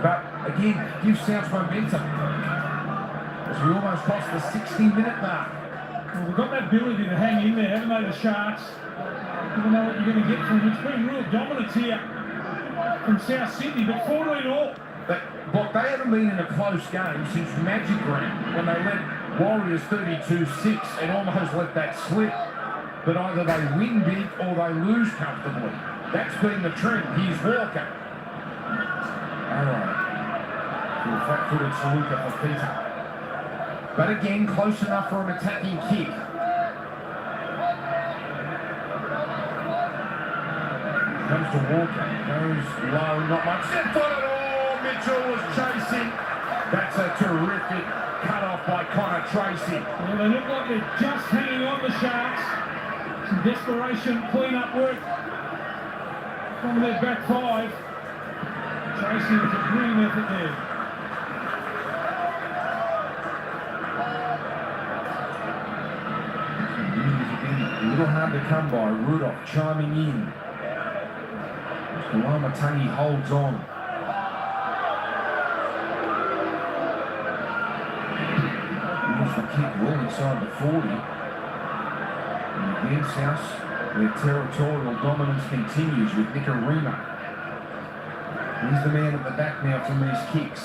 But again, gives South momentum. As we almost crossed the 60-minute mark. Well, we've got that ability to hang in there, haven't they, the Sharks? You don't know what you're going to get from them. It's been real dominance here from South Sydney, but 14 all. But they haven't been in a close game since Magic Round, when they led Warriors 32-6 and almost let that slip. But either they win big or they lose comfortably. That's been the trend. Here's Walker. Alright. Flat-footed Saluka for Peter. But again, close enough for an attacking kick. Comes to Walker. Goes low, not much. Set foot at all. Mitchell was chasing. That's a terrific cut off by Connor Tracy. Well, they look like they're just hanging on the Sharks. Some desperation, clean-up work from their back five. Tracy with a brilliant effort there. A little hard to come by. Rudolph chiming in. Kalamatangi holds on. Here's the kick well inside the 40. And again, South, their territorial dominance continues with Nicarima. He's the man at the back now from these kicks.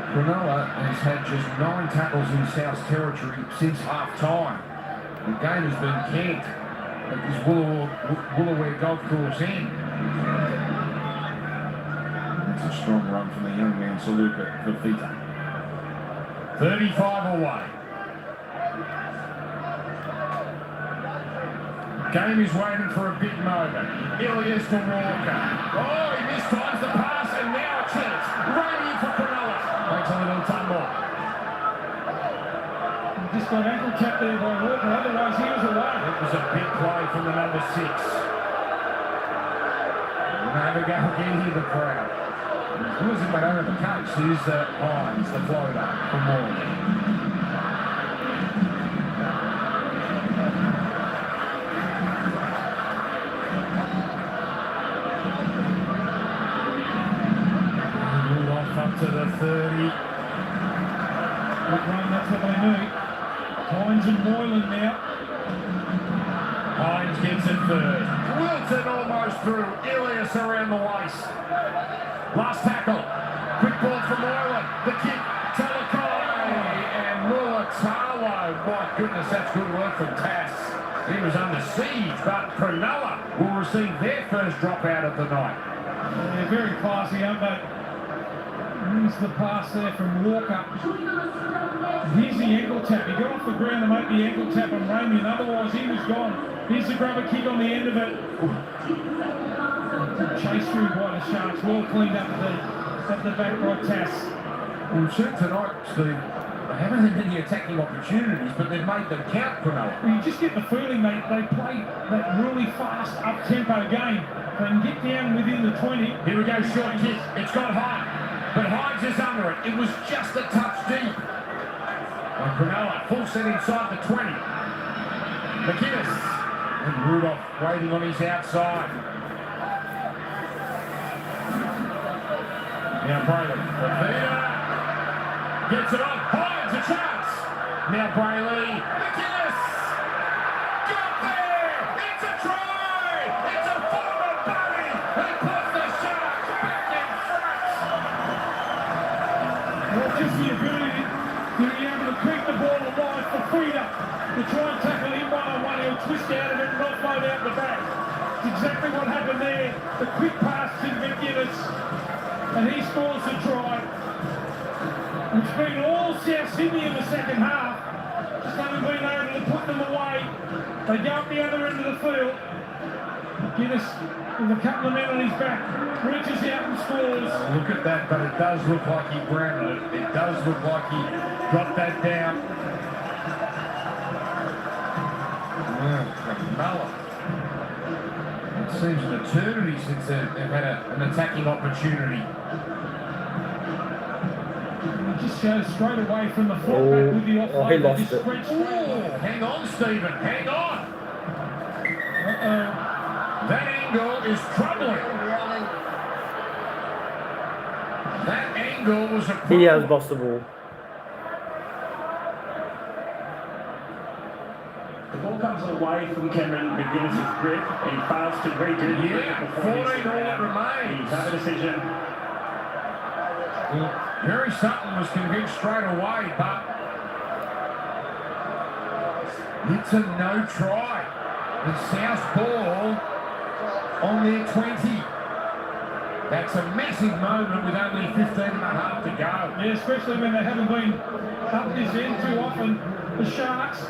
Cronulla has had just 9 tackles in South's territory since half-time. The game has been camped at this Woolooware Golf Course end. That's a strong run from the young man, Saluka Fafita. 35 away. Game is waiting for a big moment. Ilias to Walker. Oh, he mistimes the pass, and now a chance. Raining for Cronulla. Makes a little tumble. Just got ankle tap there by Walker, otherwise he was away. It was a big play from the number 6. We're going to have a go again here, the crowd. Who is it, but over the coach? Here's Hines, the floater from Morley. Up to the 30. Good run, that's what they need. Hines and Moylan now. Hines gets it first. Wilton almost through. Ilias around the waist. Last tackle. Quick ball from Moylan. The kick. Talakai and Mulatalo. My goodness, that's good work from Tass. He was under siege, but Cronulla will receive their first dropout of the night. They're very classy, aren't they? Here's the pass there from Walker. Here's the ankle tap. He got off the ground to make the ankle tap on Ramian, otherwise he was gone. Here's the grubber kick on the end of it. Chase through by the Sharks. Well cleaned up at the back by Tass. Well, we've seen tonight, Steve, they haven't had many attacking opportunities, but they've made them count, Cronulla. Well, you just get the feeling they play that really fast, up-tempo game. They can get down within the 20. Here we go, short kick. It's got high. But Hines is under it. It was just a touch deep. And Cronulla full set inside the 20. McInnes. And Rudolph waiting on his outside. Now Brayley. Gets it on. Hines a chance. Now Brayley. McInnes. Got there. It's a try. It's a former bunny. It puts the Sharks going out the back. It's exactly what happened there. The quick pass to McGuinness, and he scores the try. It's been all South Sydney in the second half. Just haven't been able to put them away. They go up the other end of the field. McGuinness with a couple of men on his back. Reaches out and scores. Oh, look at that, but it does look like he grounded it. It does look like he got that down. Cronulla. It seems an eternity since they've had an attacking opportunity. Just goes straight away from the fullback with the offload. He lost it. Hang on, Stephen, hang on. That angle is troubling. That angle was a problem. He has lost the ball. The ball comes away from Cameron McGuinness's grip. He fails to read it. Yeah, 14 all remains. Another decision. Well, Harry Sutton was convinced straight away, but it's a no try. The South ball on their 20. That's a massive moment with only 15 and a half to go. Yeah, especially when they haven't been up this end too often. The Sharks,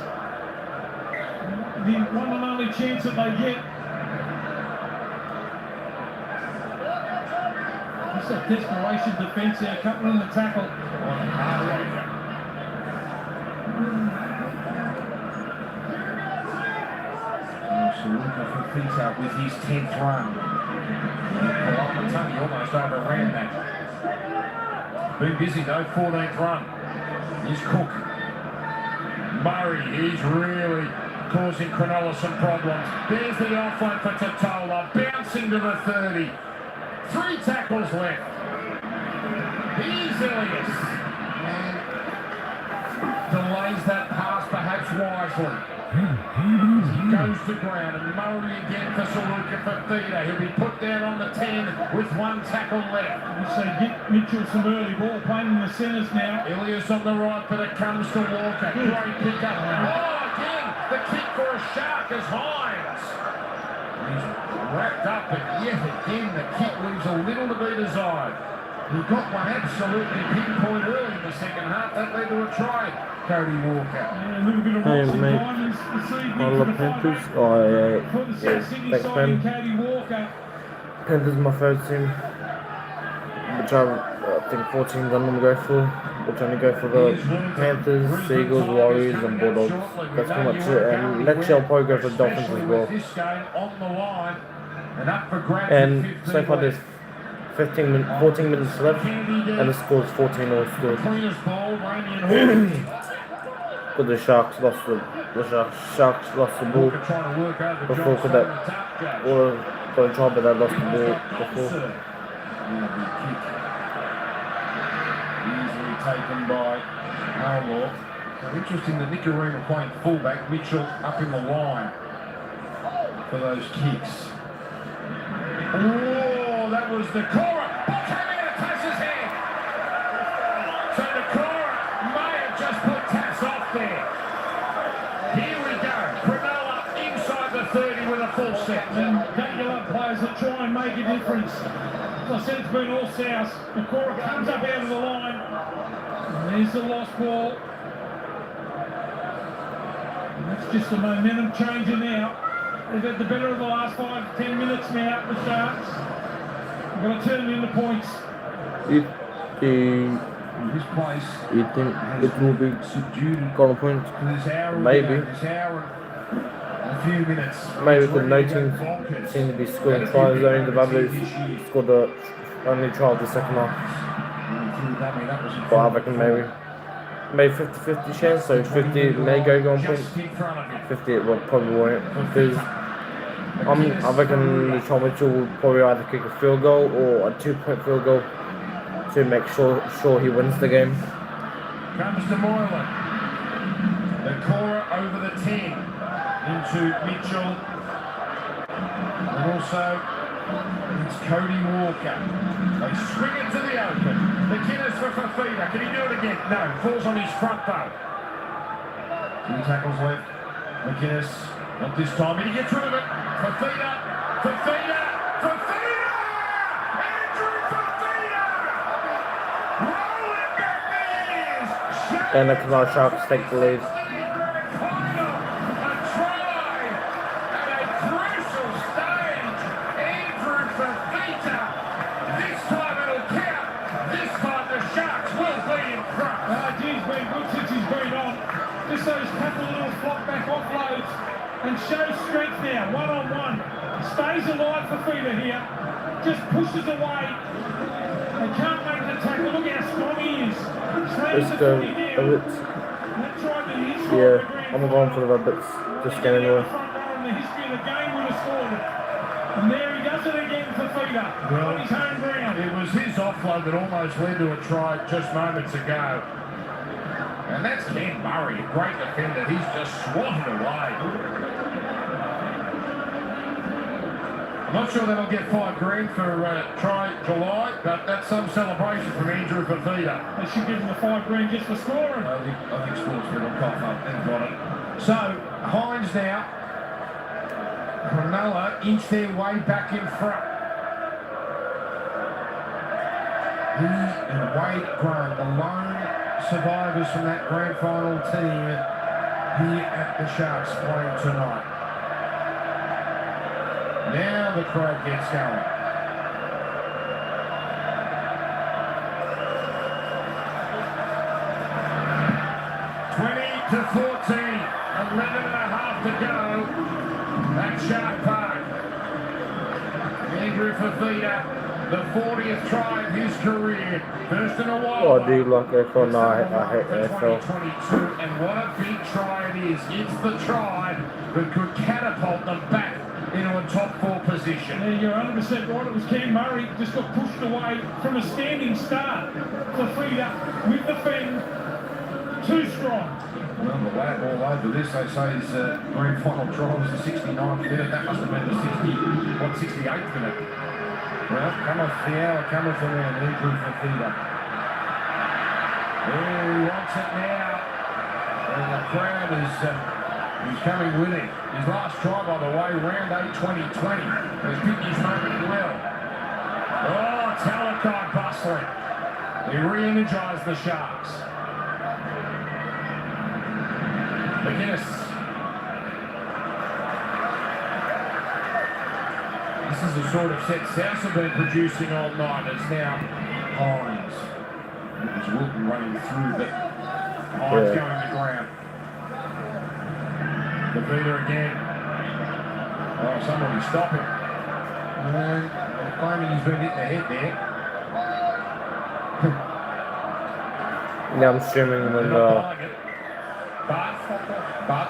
the one and only chance that they get. Just that desperation defence there, cutting in the tackle. Looking for Peter with his 10th run. He almost overran that. Been busy though, 14th run. Here's Cook. Murray, he's really causing Cronulla some problems. There's the offload for Totola, bouncing to the 30. 3 tackles left. Here's Elias. And delays that pass perhaps wisely. He goes to ground, and Murray again for Saluka for Theta. He'll be put down on the 10 with 1 tackle left. So get Mitchell some early ball playing in the centres now. Elias on the right, but it comes to Walker. Great pick up. Oh, again, the kick for a Shark as Hines. He's wrapped up, but yet again the kick leaves a little to be desired. He got one absolutely pinpoint early in the second half. That led to a try. Cody Walker. Yeah, a little bit of rocks and diamonds this evening All for the the Panthers. five-back. Oh, For the yeah. South Sydney Thanks, side in Ben. Cody Walker. Panthers my first team, which I think 4 teams I'm gonna go for. Which I'm gonna go for the Panthers, Seagulls, Warriors, and Bulldogs. That's pretty much it. And next year I'll probably go for Dolphins as well. This game on the line and up for grabs. And so far there's 14 minutes left, and the score is 14 all still. Cleanest ball, Ramian Hawkins. But the Sharks lost the ball Trying to work over before could that or got a try, but they lost the ball before. Easily taken by Howlaw. So interesting, the Nicarima playing fullback, Mitchell up in the line for those kicks. Oh, that was the Cora. Ball came in and touched his hand. So the Cora may have just put Tass off there. Here we go. Cronulla inside the 30 with a full set. And don't you love players that try and make a difference? As I said, it's been all South. The Cora comes up out of the line. And there's the lost ball. And that's just the momentum changing now. They've had the better of the last 5 to 10 minutes now, the Sharks. They've got to turn it into points. This place You think it will be subdued corner points? Maybe. A few minutes. Maybe because no team seem to be scoring tries. Only the Rabbitohs scored the only try of the second half. But I reckon maybe 50-50 chance, so 50 may go on points. 50 it will probably won't, because I reckon Tom Mitchell will probably either kick a field goal or a 2-point field goal to make sure he wins the game. Comes to Moylan. The Cora over the 10 into Mitchell. And also it's Cody Walker. They swing it to the open. McInnes for Fafita. Can he do it again? No. Falls on his front though. 2 tackles left. McInnes Not this time, and he gets rid of it. Fafita. Andrew Fafita! Rolling back the years. And the Canal Sharks take the lead. Just those couple of little flop back offloads and shows strength now, one-on-one. Stays alive for Feeder here. Just pushes away. They can't make the tackle. Look how strong he is. Let's go Rabbits. Yeah, I'm going for the Rabbits. Just get anyway. The history of the game would have scored it. And there he does it again for Feeder. Well, on his home ground. it was his offload that almost led to a try just moments ago. And that's Ken Murray, a great defender. He's just swatted away. I'm not sure that'll get $5,000 for try July, but that's some celebration from Andrew Fafita. They should give him the $5,000 just for scoring. I think Sportsman will cough up and got it. So, Hines now. Cronulla inch their way back in front. He and Wade Grant, the lone survivors from that grand final team here at the Sharks playing tonight. Now the crowd gets going. to 14, 11 and a half to go at Shark Park. Andrew Fafita, the 40th try of his career, first in a while. Oh, I do like AFL. No, I hate AFL. 2022, and what a big try it is. It's the try that could catapult them back into a top 4 position. Yeah, you're 100% right. It was Cam Murray just got pushed away from a standing start. Fafita with the fend, too strong. Well, the lad all over this, they say his grand final try was the 69th minute. That must have been the 68th minute. Well, come off the hour, coming from there, Andrew Fafita. Oh, he wants it now. And the crowd is he's coming with him. His last try, by the way, round 8 2020. He's picked his moment well. Oh, Talakai bustling. He re-energised the Sharks. McGuinness. This is the sort of set South have been producing all night. It's now Hines. It was Wilton running through, but Hines going to ground. The beater again. Oh, somebody stop him. And they're claiming he's been hit in the head there. Yeah, I'm streaming when But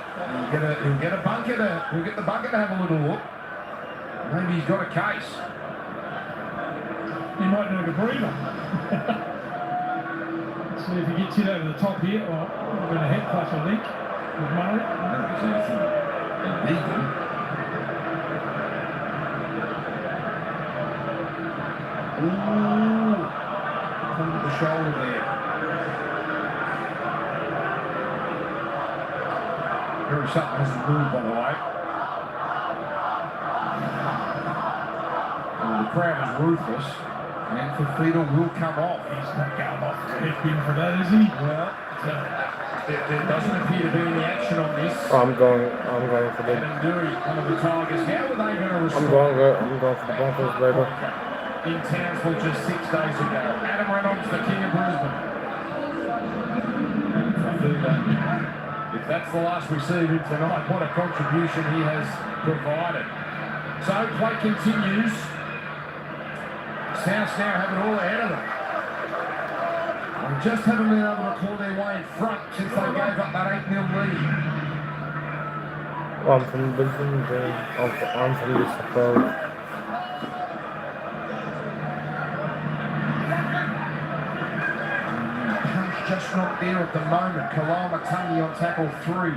he'll get a bunker he'll get the bunker to have a little look. Maybe he's got a case. He might need a breather. See if he gets it over the top here. Oh, we're going to head clash, I think, with Murray. I don't think there's anything illegal. Ooh, under the shoulder there. Very something hasn't moved, by the way. And the crowd is ruthless, and Fafita will come off. He's not going off to hit him for that, is he? Well, there doesn't appear to be any action on this. I'm going for the. Adam Dury, one of the Tigers. How are they going to respond? I'm going for the Broncos later. In Townsville just 6 days ago. Adam Reynolds, the King of Brisbane. If that's the last we see of him tonight, what a contribution he has provided. So play continues. Souths now have it all ahead of them. They just haven't been able to claw their way in front since they gave up that 8-0 lead. Well, I'm from Brisbane, I'm from this approach. Just not there at the moment. Kalama Tungi on tackle 3.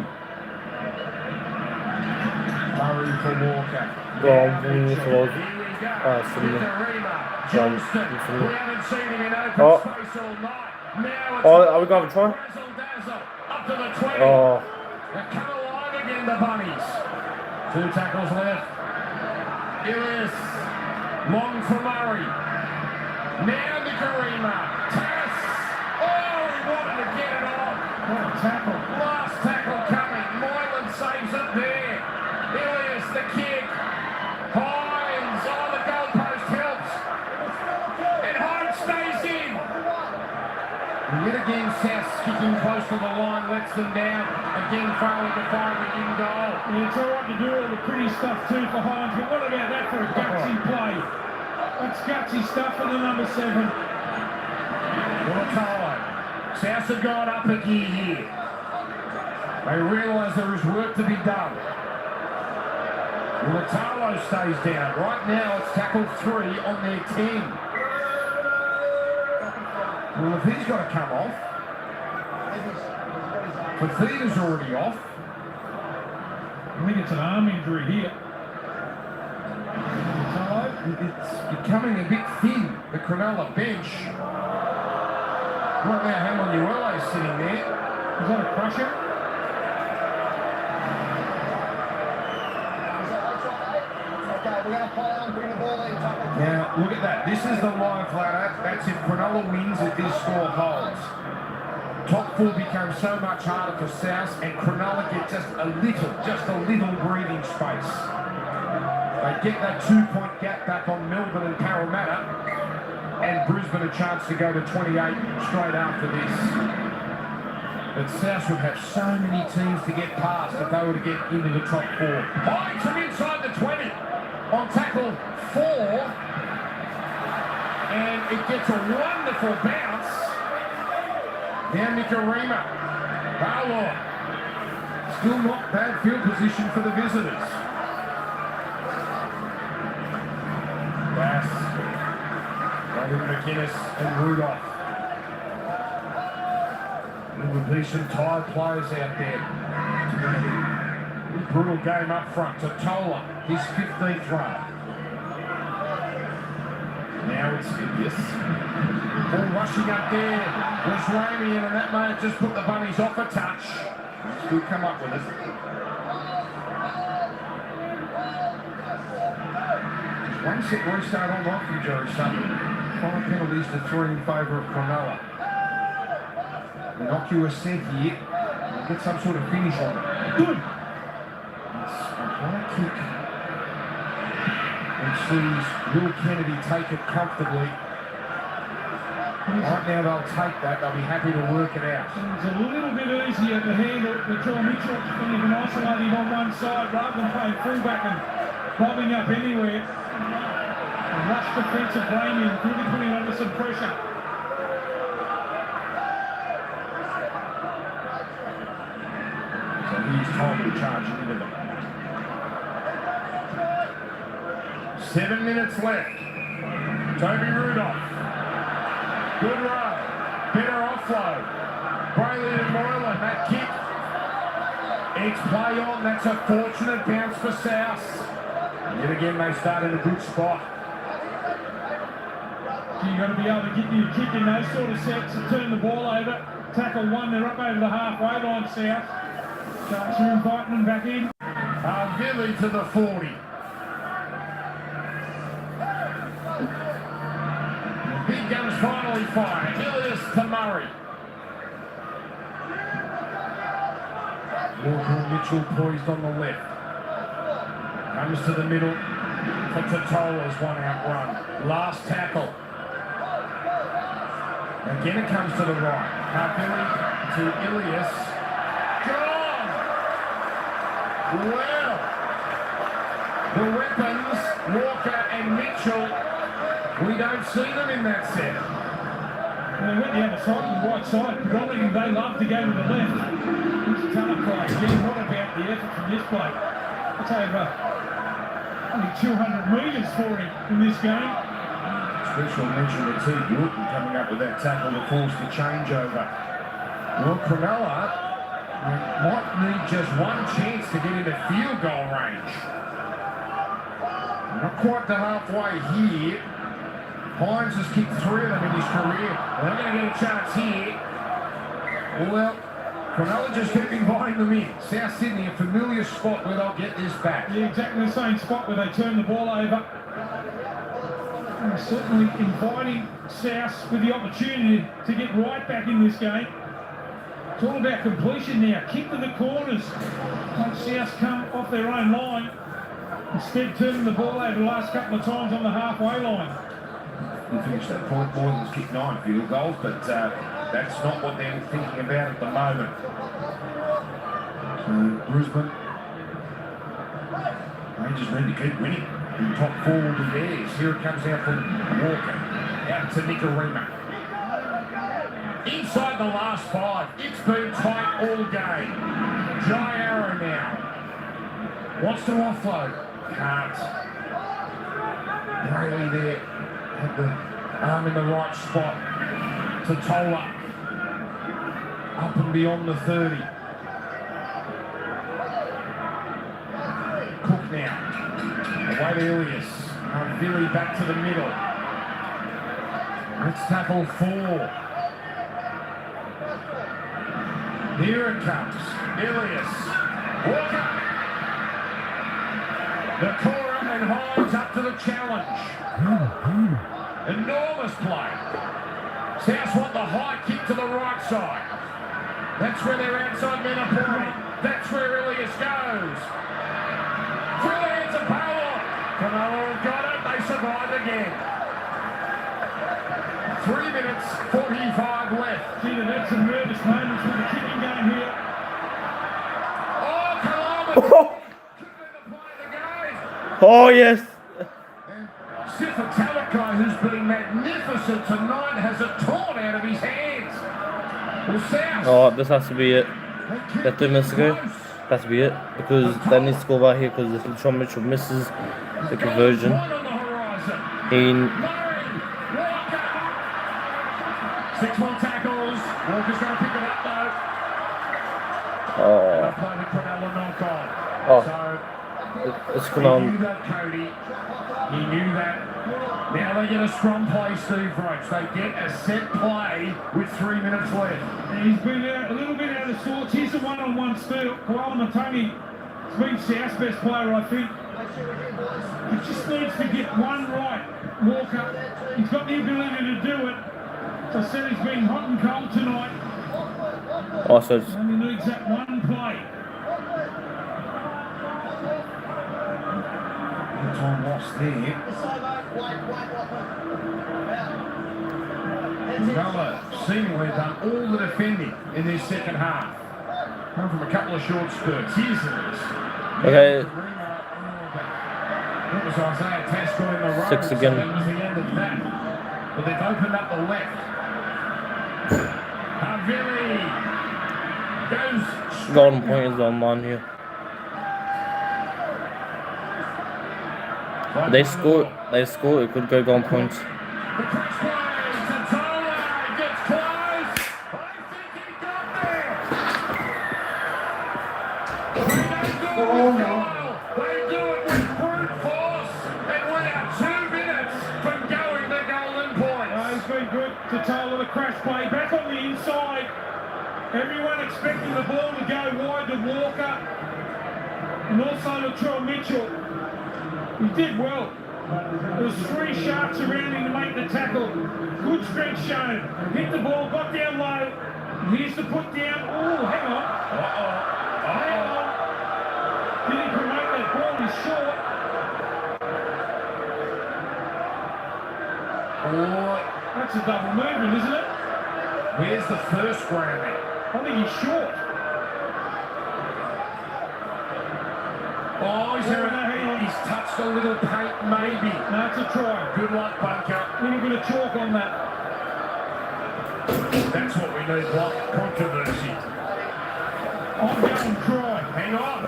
Murray for Walker. Well, I'm moving towards Sydney. Johnston. We haven't seen him in open space all night. Now Oh, are we going to try? Up to the 20. Oh. They've come alive again, the Bunnies. Two tackles left. Ilias. Long for Murray. Now Nicarima. Tass. Oh, he wanted to get it off. What a tackle. Last tackle coming. Moylan saves it there. Ilias, the kick. Hines. Oh, the goalpost helps. And Hines stays in. And yet again, South kicking close to the line, lets them down. Again, failing to find the in goal. Yeah, it's all right to do all the pretty stuff too for Hines, but what about that for a gutsy play? That's gutsy stuff for the number 7. Rabbitohs. South have gone up a gear here. They realise there is work to be done. Rabbitohs stays down. Right now it's tackle 3 on their 10. Well, if he's got to come off, Fatina's already off. I think it's an arm injury here. It's becoming a bit thin, the Cronulla bench. Right now, Hamlin is sitting there. Is that a crusher? Now, look at that. This is the live ladder. That's if Cronulla wins, if this score holds. Top 4 becomes so much harder for South, and Cronulla get just a little breathing space. They get that 2-point gap back on Melbourne and Parramatta, and Brisbane a chance to go to 28 straight after this. But South would have so many teams to get past if they were to get into the top 4. Hines from inside the 20 on tackle 4, and it gets a wonderful bounce. Now Nicarima. Barlaw. Still not bad field position for the visitors. Bass. David McInnes and Rudolph. There would be some tired players out there. Brutal game up front to Tola, his 15th run. Now it's Ilias. Ball rushing up there was Ramian, and that may have just put the Bunnies off a touch. Still come up with it. One set restart on off from Jerry Sutton. 5 penalties to 3 in favour of Cronulla. Innocuous set here. We'll get some sort of finish on it. Good. It's a high kick. And sees Will Kennedy take it comfortably. Right now they'll take that. They'll be happy to work it out. It's a little bit easier to handle the John Mitchell when you can isolate him on one side rather than playing fullback and bobbing up anywhere. A rush defensive blaming, really putting under some pressure. So he's totally charging into them. 7 minutes left. Toby Rudolph. Good run. Better offload. Brayley and Moylan, that kick. It's play on. That's a fortunate bounce for South. Yet again, they start in a good spot. You've got to be able to get your kick in those sort of sets and turn the ball over. Tackle 1, they're up over the halfway line, South. Starts to invite them back in. Billy to the 40. The big guns finally fire. Ilias to Murray. Walker and Mitchell poised on the left. Comes to the middle. For Totola's one out run. Last tackle. Again it comes to the right. Billy to Ilias. Gone! Well, the weapons, Walker and Mitchell, we don't see them in that set. They went the other side, the right side. Predominantly they love to go to the left. It's a ton of play. Again, what about the effort from this play? It's over only 200 metres for him in this game. Special mention to T. Newton coming up with that tackle to force the changeover. Well, Cronulla might need just one chance to get into field goal range. Not quite to halfway here. Hines has kicked 3 of them in his career. They're going to get a chance here. Well, Cronulla just keep inviting them in. South Sydney, a familiar spot where they'll get this back. Yeah, exactly the same spot where they turn the ball over. And certainly inviting South with the opportunity to get right back in this game. It's all about completion now. Kick to the corners. Let South come off their own line. Instead turning the ball over the last couple of times on the halfway line. He finished that point. Moylan's kicked 9 field goals, but that's not what they're thinking about at the moment. Brisbane, they just need to keep winning. The top 4 will be theirs. Here it comes out from Walker. Out to Nicarima. Inside the last 5. It's been tight all game. Jai Arrow now. Wants to offload. Can't. Brayley there. Had the arm in the right spot. To Tola. Up and beyond the 30. Cook now. Away to Ilias. Billy back to the middle. Let's tackle 4. Here it comes. Ilias. Walker. The Cora and Hines up to the challenge. Enormous play. South want the high kick to the right side. That's where their outside men are pointing. That's where Ilias goes. Through the hands of Powell. Cronulla have got it. They survive again. 3 minutes, 45 left. Gee, they've had some nervous moments with the kicking game here. Oh, Kalama! Oh, yes. Sifo-Talakai, who's been magnificent tonight, has it torn out of his hands. Well, South. Oh, this has to be it. That 2 minutes ago, has to be it. Because they need to score right here because if Sean Mitchell misses the conversion, he... 6 more tackles. Walker's going to pick it up though. Oh. Oh. It's He knew that, Cody. He knew that. Now they get a scrum play, Steve Roach. They get a set play with 3 minutes left. And he's been a little bit out of sorts. Here's a one-on-one steal. Koala Matoni has been South's best player, I think. He just needs to get one right, Walker. He's got the ability to do it. As I said, he's been hot and cold tonight. Oh, so it's... Only needs that one play. Time lost there. Cronulla seemingly done all the defending in this second half. Come from a couple of short spurts. Here's this. Okay. What was Isaiah Tasker in the road? 6 again. So that was the end of that. But they've opened up the left. Havili goes. Golden point is online here. They score, it could go golden points. The cross play to Tola, gets close. I think he got there. They don't do it with style. They do it with brute force. And we are 2 minutes from going to golden points. He's been good to Tola, the crash play. Back on the inside. Everyone expecting the ball to go wide to Walker. And also to Trell Mitchell. He did well. There was 3 sharks around him to make the tackle. Good strength shown. Hit the ball, got down low. And here's the put down. Oh, hang on. Hang on. Didn't promote that ball. He's short. Oh, that's a double movement, isn't it? Where's the first grounding? I think he's short. Oh, he's touched a little paint, maybe. That's a try. Good luck, Bunker. A little bit of chalk on that. That's what we need, block controversy. Ongoing try. Hang on.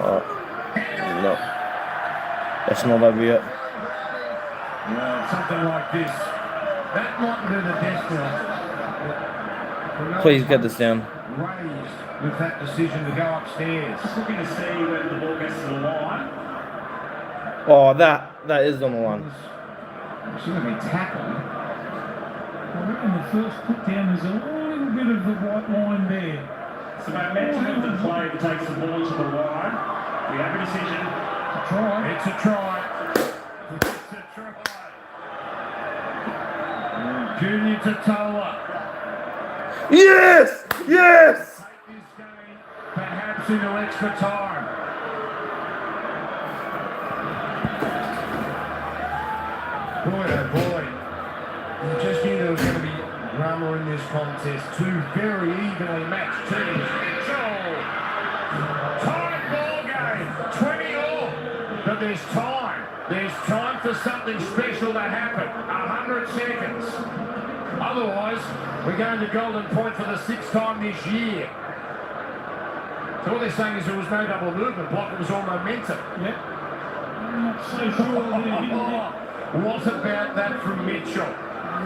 No. That's not over yet. Well, something like this. That might do the death knell. Please get this down. Raised with that decision to go upstairs. Just looking to see when the ball gets to the line. Oh, that is on the line. She's going to be tackled. I reckon the first put down, there's a little bit of the white line there. It's the momentum of the play that takes the ball to the line. We have a decision. It's a try. It's a try. Junior Totola. Yes! Yes! Perhaps into extra time. Boy, oh boy. You just knew there was going to be drama in this contest. Two very evenly matched teams. Tight ball game. 20-all. But there's time. There's time for something special to happen. 100 seconds. Otherwise, we're going to Golden Point for the 6th time this year. So what they're saying is there was no double movement block, it was all momentum. Yep. I'm not so sure What about that from Mitchell? A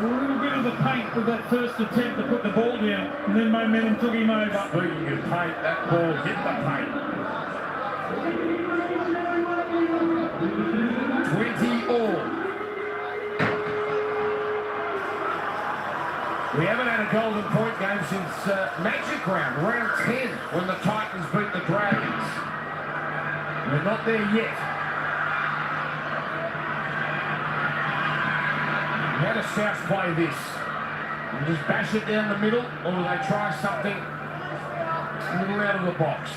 little bit of the paint with that first attempt to put the ball down, and then momentum took him over. Speaking of paint, that ball hit the paint. 20-all. We haven't had a Golden Point game since Magic Round, round 10, when the Titans beat the Dragons. We're not there yet. How does South play this? You just bash it down the middle, or do they try something a little out of the box?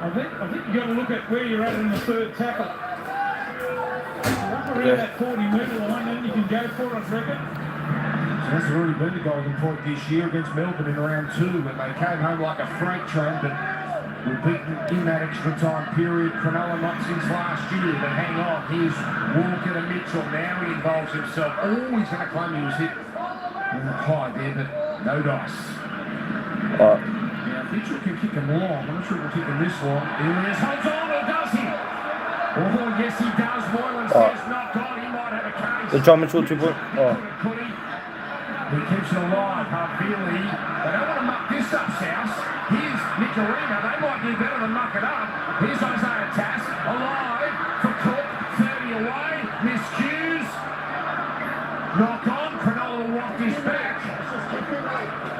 I think you've got to look at where you're at in the third tackle. Around that 40-metre line, then you can go for it, I reckon. So that's already been the Golden Point this year against Melbourne in round 2, when they came home like a freight train, but were beaten in that extra time period. Cronulla not since last year, but hang on, here's Walker to Mitchell. Now he involves himself. Oh, he's going to claim he was hit high there, but no dice. Now, Mitchell can kick him long. I'm not sure if he'll kick him this long. Here he is, holds on, or does he? Oh, yes, he does. Moylan says not gone. He might have a case. The John Mitchell 2 point. Could he? He keeps it alive. Harvili. They don't want to muck this up, South. Here's Nicarina. They might do better than muck it up. Here's Isaiah Tass. Alive for Cook. 30 away. Miscues. Knock on. Cronulla will walk this back.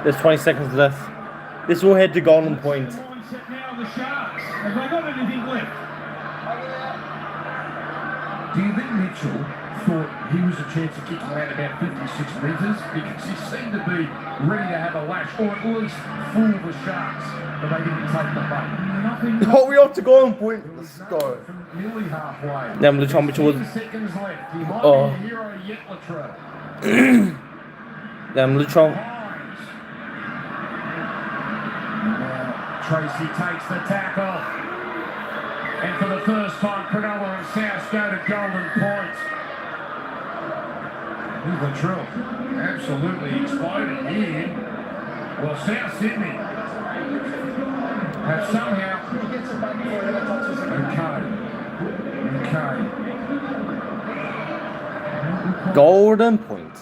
There's 20 seconds left. This will head to Golden Point. Mindset now, the Sharks. Have they got anything left? Do you think Mitchell thought he was a chance of kicking around about 56 metres? Because he seemed to be ready to have a lash, or at least fool the Sharks, but they didn't take the bait. Oh, we off to Golden Point. Let's go. From nearly halfway. Then the John Mitchell was. 10 seconds left. He might be a hero yet, Latrell. Then Latrell. Tracy takes the tackle. And for the first time, Cronulla and South go to Golden Point. Here's Latrell. Absolutely exploded here. Well, South Sydney have somehow... Okay. Golden Point.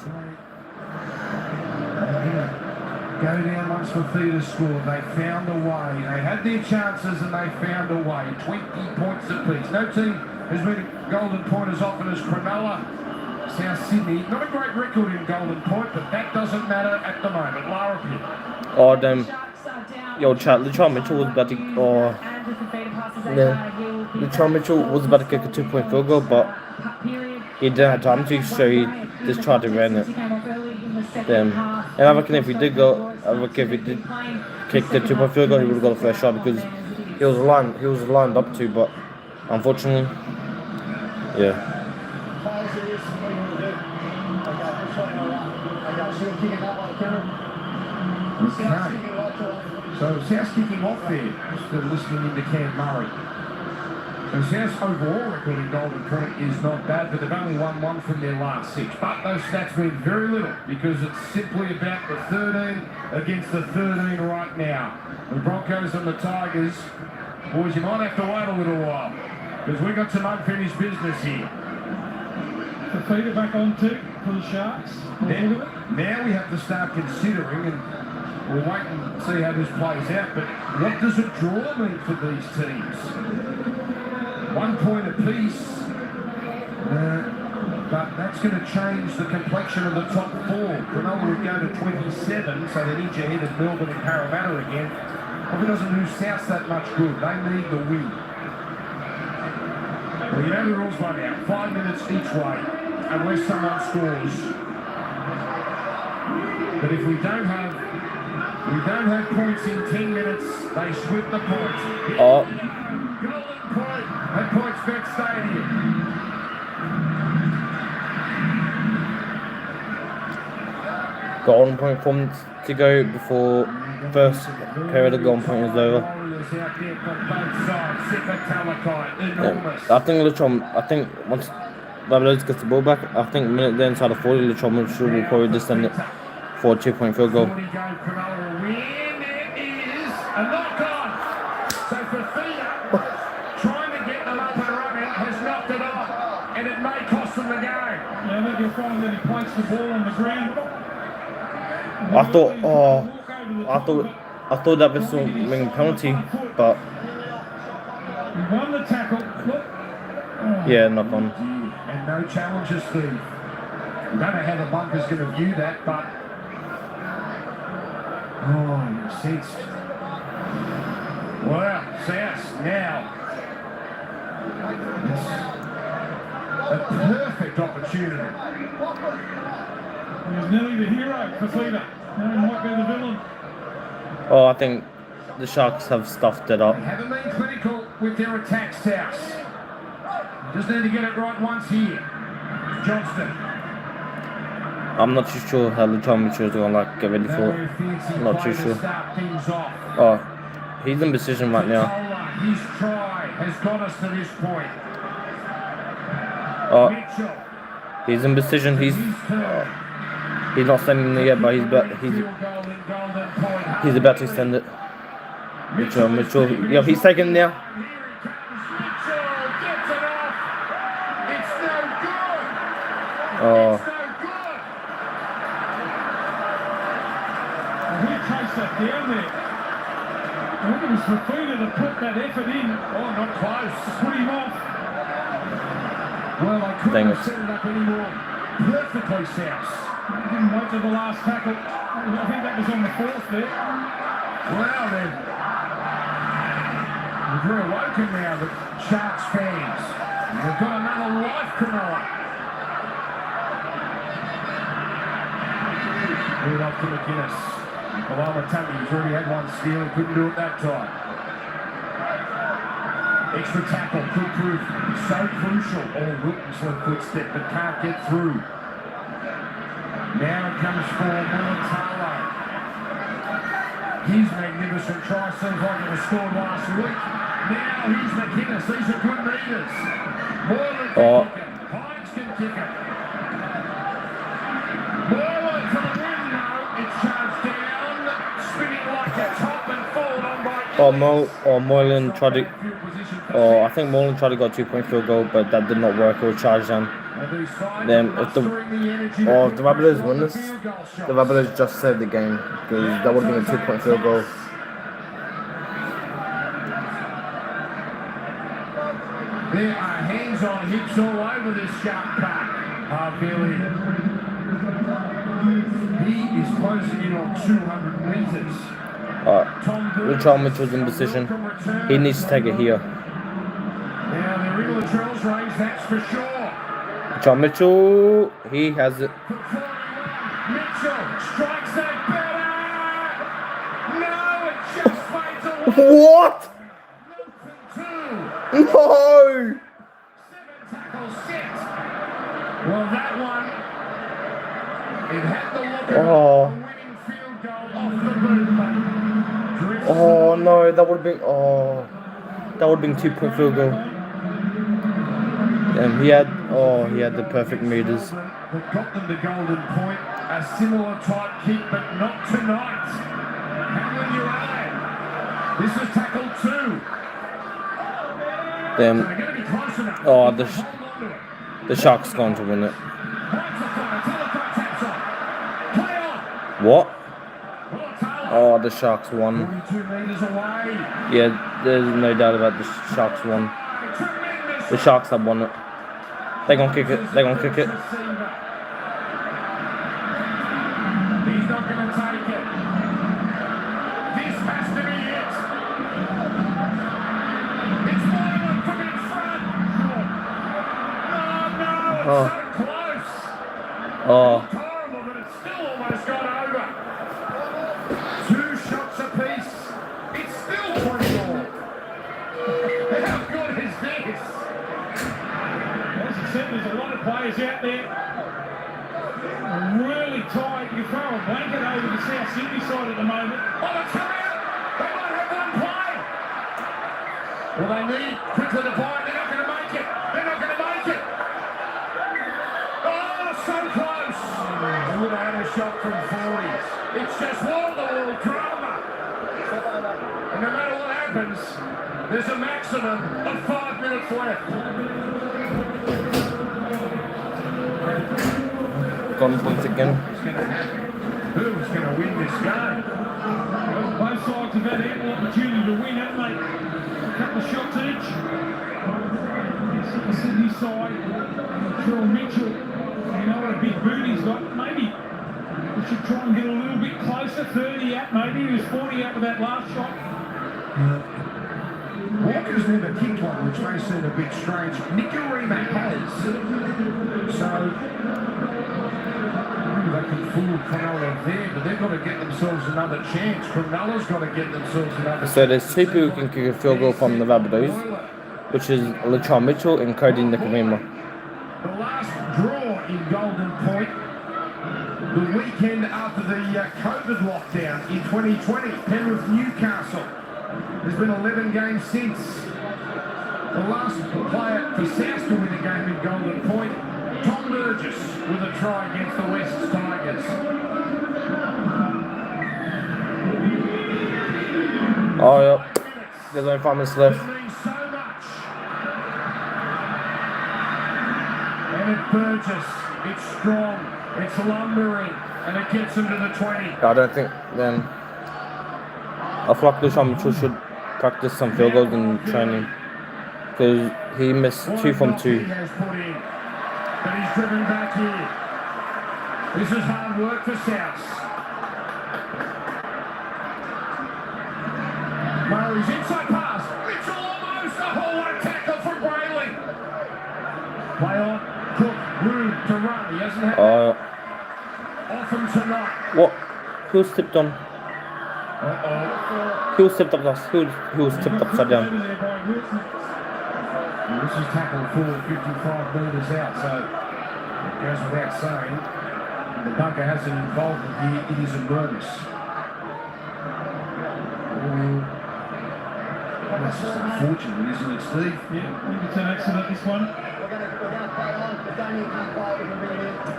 Go down once for Theta scored. They found a way. They had their chances and they found a way. 20 points apiece. No team has been a Golden Point as often as Cronulla. South Sydney, not a great record in Golden Point, but that doesn't matter at the moment. Larrapin. Oh, damn. Yo, chat, Latrell Mitchell was about to. Oh. Yeah. Latrell Mitchell was about to kick a 2-point field goal, but he didn't have time to, so he just tried to run it. And I reckon if he did kick the 2-point field goal, he would have got a first shot because he was lined up to, but unfortunately, yeah. Okay. So South's kicking off there, just listening into Cam Murray. So South's overall record in Golden Point is not bad, but they've only won 1 from their last 6. But those stats mean very little because it's simply about the 13 against the 13 right now. The Broncos and the Tigers, boys, you might have to wait a little while because we've got some unfinished business here. The feet are back on too for the Sharks. Now we have to start considering, and we'll wait and see how this plays out, but what does a draw mean for these teams? 1 point apiece. But that's going to change the complexion of the top four. Cronulla would go to 27, so they'd inch ahead of Melbourne and Parramatta again. If it doesn't do South that much good, they need the win. Well, you know the rules by now. 5 minutes each way, unless someone scores. But if we don't have points in 10 minutes, they split the points. Oh. Golden point at PointsBet Stadium. Golden point form to go before first period of golden point is over. Yeah. I think once Rabbitohs gets the ball back, I think minute there inside of 40, Latrell Mitchell will probably just send it for a 2-point field goal. Trying to get them up and running has knocked it off, and it may cost them the game. Yeah, I think you'll find that he placed the ball on the ground. I thought that was a penalty, but He won the tackle. Look. Yeah, knock on. And no challenges, Steve. I don't know how the bunker's going to view that, but you're sensed. Well, South now. It's a perfect opportunity. He was nearly the hero for Theta. Now he might be the villain. Oh, I think the Sharks have stuffed it up. They haven't been critical with their attacks, South. Just need to get it right once here. Johnston. I'm not too sure how Latrell Mitchell is going to get ready for it. Not too sure. Oh, he's in position right now. His try has got us to this point. Oh, he's in position. He's not sending it yet, but he's about to send it. Mitchell. Yeah, he's taking it now. Oh. He chased that down there. I think it was for Theta to put that effort in. Oh, not close. Put him off. Well, I couldn't have set it up anymore. Perfectly, South. He didn't wait till the last tackle. I think that was on the fourth there. Well, then. We're awoken now, the Sharks fans. They've got another life, Cronulla. Good off to McInnes. Malamatami, he's already had one steal, he couldn't do it that time. Extra tackle, could prove so crucial. Oh, Wilton's left footstep, but can't get through. Now it comes for Mulatalo. His magnificent try seems like it was scored last week. Now here's McInnes, these are good meters. Moylan can kick it, Hines can kick it. Moylan to the window, it's charged down, spinning like a top and fallen on by... Moylan tried to... I think Moylan tried to go 2-point field goal, but that did not work. It was charged down. Then if the Rabbitohs win this, the Rabbitohs just saved the game, because that would have been a 2-point field goal. There are hands on hips all over this Shark Park. Billy. He is closing in on 200 metres. Latrell Mitchell's in position. He needs to take it here. Now they're in Latrell's range, that's for sure. Latrell Mitchell, he has it. Mitchell strikes that better. No, it just fades away. What? No! 7 tackles set. Well, that one, it had the look of a winning field goal off the boot. Oh no, that would have been that would have been 2-point field goal. And he had the perfect meters. That got them the golden point. A similar type kick, but not tonight. Hamlin, you're right. This is tackle 2. Then, the Sharks going to win it. What? Oh, the Sharks won. Yeah, there's no doubt about the Sharks won. The Sharks have won it. They're gonna kick it. They're gonna kick it. He's not going to take it. This has to be it. It's Moylan from in front. Oh, no, it's so close. Oh. It's horrible, but it's still almost gone over. 2 shots apiece. It's still 20-all. How good is this? As I said, there's a lot of players out there really tight. You throw a blanket over the South Sydney side at the moment. Oh, it's come out! They might have one play! Well, they need quickly to find. They're not going to make it. They're not going to make it. Oh, so close! They would have had a shot from 40. It's just wall-to-wall drama. And no matter what happens, there's a maximum of 5 minutes left. Gone points again. Who's going to win this game? Well, both sides have had ample opportunity to win, haven't they? A couple of shots each. The Sydney side, Trill Mitchell, you know what a big boot he's got. Maybe we should try and get a little bit closer. 30 out, maybe. He was 40 out with that last shot. Walker's never kicked one, which may seem a bit strange. Nicarima has. So they can fool Cronulla there, but they've got to get themselves another chance. Cronulla's got to get themselves another So there's 2 people who can kick a field goal from the Rabbitohs, which is Latrell Mitchell and Cody Nicarima. The last draw in Golden Point, the weekend after the COVID lockdown in 2020, Penrith Newcastle. There's been 11 games since. The last player for South to win a game in Golden Point, Tom Burgess, with a try against the West Tigers. Oh, yeah. There's only 5 minutes left. Emmett Burgess, it's strong, it's lumbering, and it gets him to the 20. I don't think then. I feel like Latrell Mitchell should practice some field goals in training because he missed 2 from 2. He has put in, but he's driven back here. This is hard work for South. Murray's inside pass. Mitchell almost a hallway tackle from Brayley. Play on. Cook, room to run. He hasn't had often tonight. What? Who was tipped on? Who was tipped up? Who was tipped upside down? This is tackle forward 55 metres out, so it goes without saying. The bunker has an involvement here. It is enormous. That's just unfortunate, isn't it, Steve? Yeah, I think it's an accident, this one.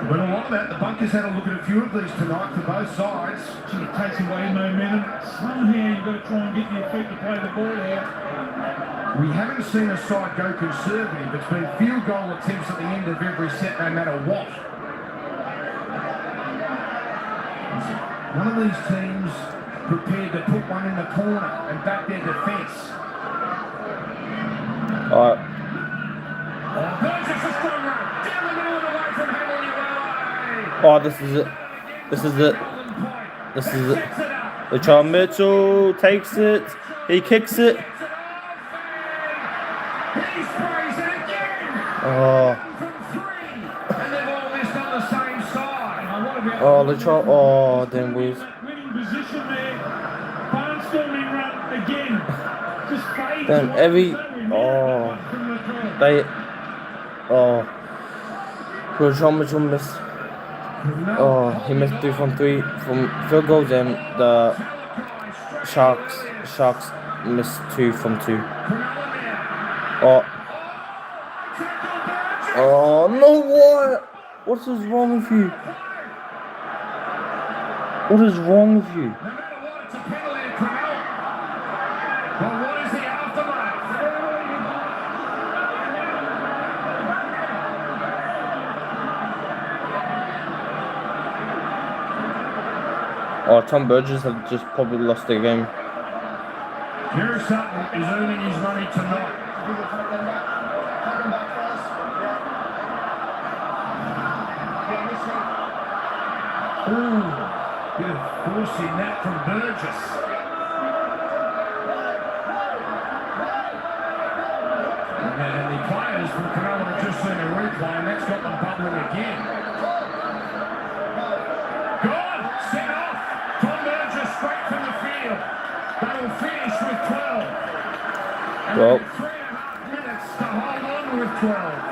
But a lot of that, the bunkers had a look at a few of these tonight for both sides. It takes away momentum. Somehow you've got to try and get your feet to play the ball out. We haven't seen a side go conservative. It's been field goal attempts at the end of every set, no matter what. None of these teams prepared to put one in the corner and back their defence. Alright. Burgess a strong run. Down the middle and away from Hamilton. Oh, this is it. This is it. This is it. Latrell Mitchell takes it. He kicks it. Oh. And they've all missed on the same side. Oh, Latrell. Oh, damn boys. Winning position there. Barnstorming run again. Just fades. Damn, every. Oh. They. Oh. Latrell Mitchell missed. Oh, he missed 3 from 3 from field goals, and the Sharks missed 2 from 2. Oh. Oh no! What is wrong with you? What is wrong with you? Oh, Tom Burgess have just probably lost the game. Jerry Sutton is earning his money tonight. Ooh, bit of forcing that from Burgess. And the players from Cronulla have just seen a replay, and that's got them bubbling again. Gone! Sent off! Tom Burgess straight from the field. They will finish with 12. And well, 3.5 minutes to hold on with 12.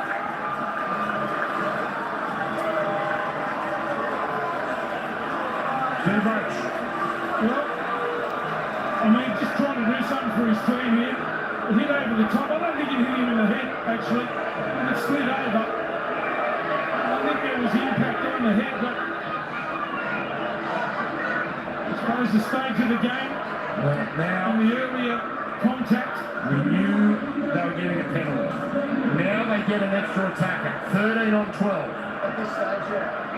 Steve Roach. Well, I mean, just trying to do something for his team here. It hit over the top. I don't think it hit him in the head, actually. And it slid over. I think there was impact on the head, but I suppose the stage of the game, Now, and the earlier contact, we knew they were getting a penalty. Now they get an extra attacker. 13 on 12. At this stage, yeah.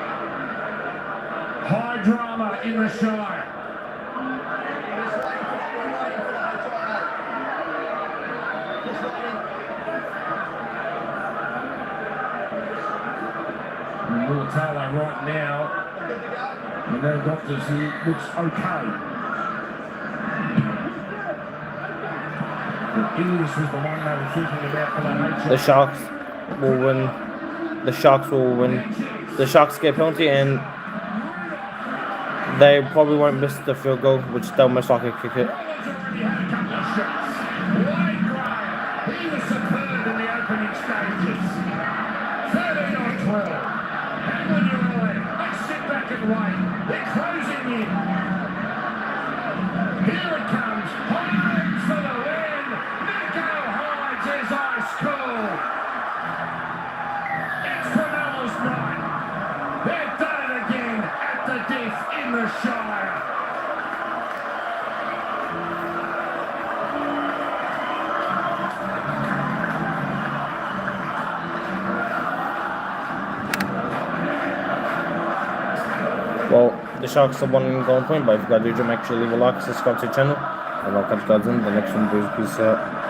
High drama in the Shire. Taylor right now, and their doctors, he looks okay. English was the one they were thinking about for that. the Sharks will win. The Sharks will win. The Sharks get a penalty, and they probably won't miss the field goal, which they'll most likely kick it. He was superb in the opening stages. 13 on 12. Hang on your eye. Let's sit back and wait. They're closing in. Here it comes. Hides for the win. Nico Hides is ice cold. It's Cronulla's night. They've done it again at the diff in the Shire. Well, the Sharks have won in goal point, but if you guys do, make sure you leave a like, subscribe to the channel, and I'll catch you guys in the next one. Peace out.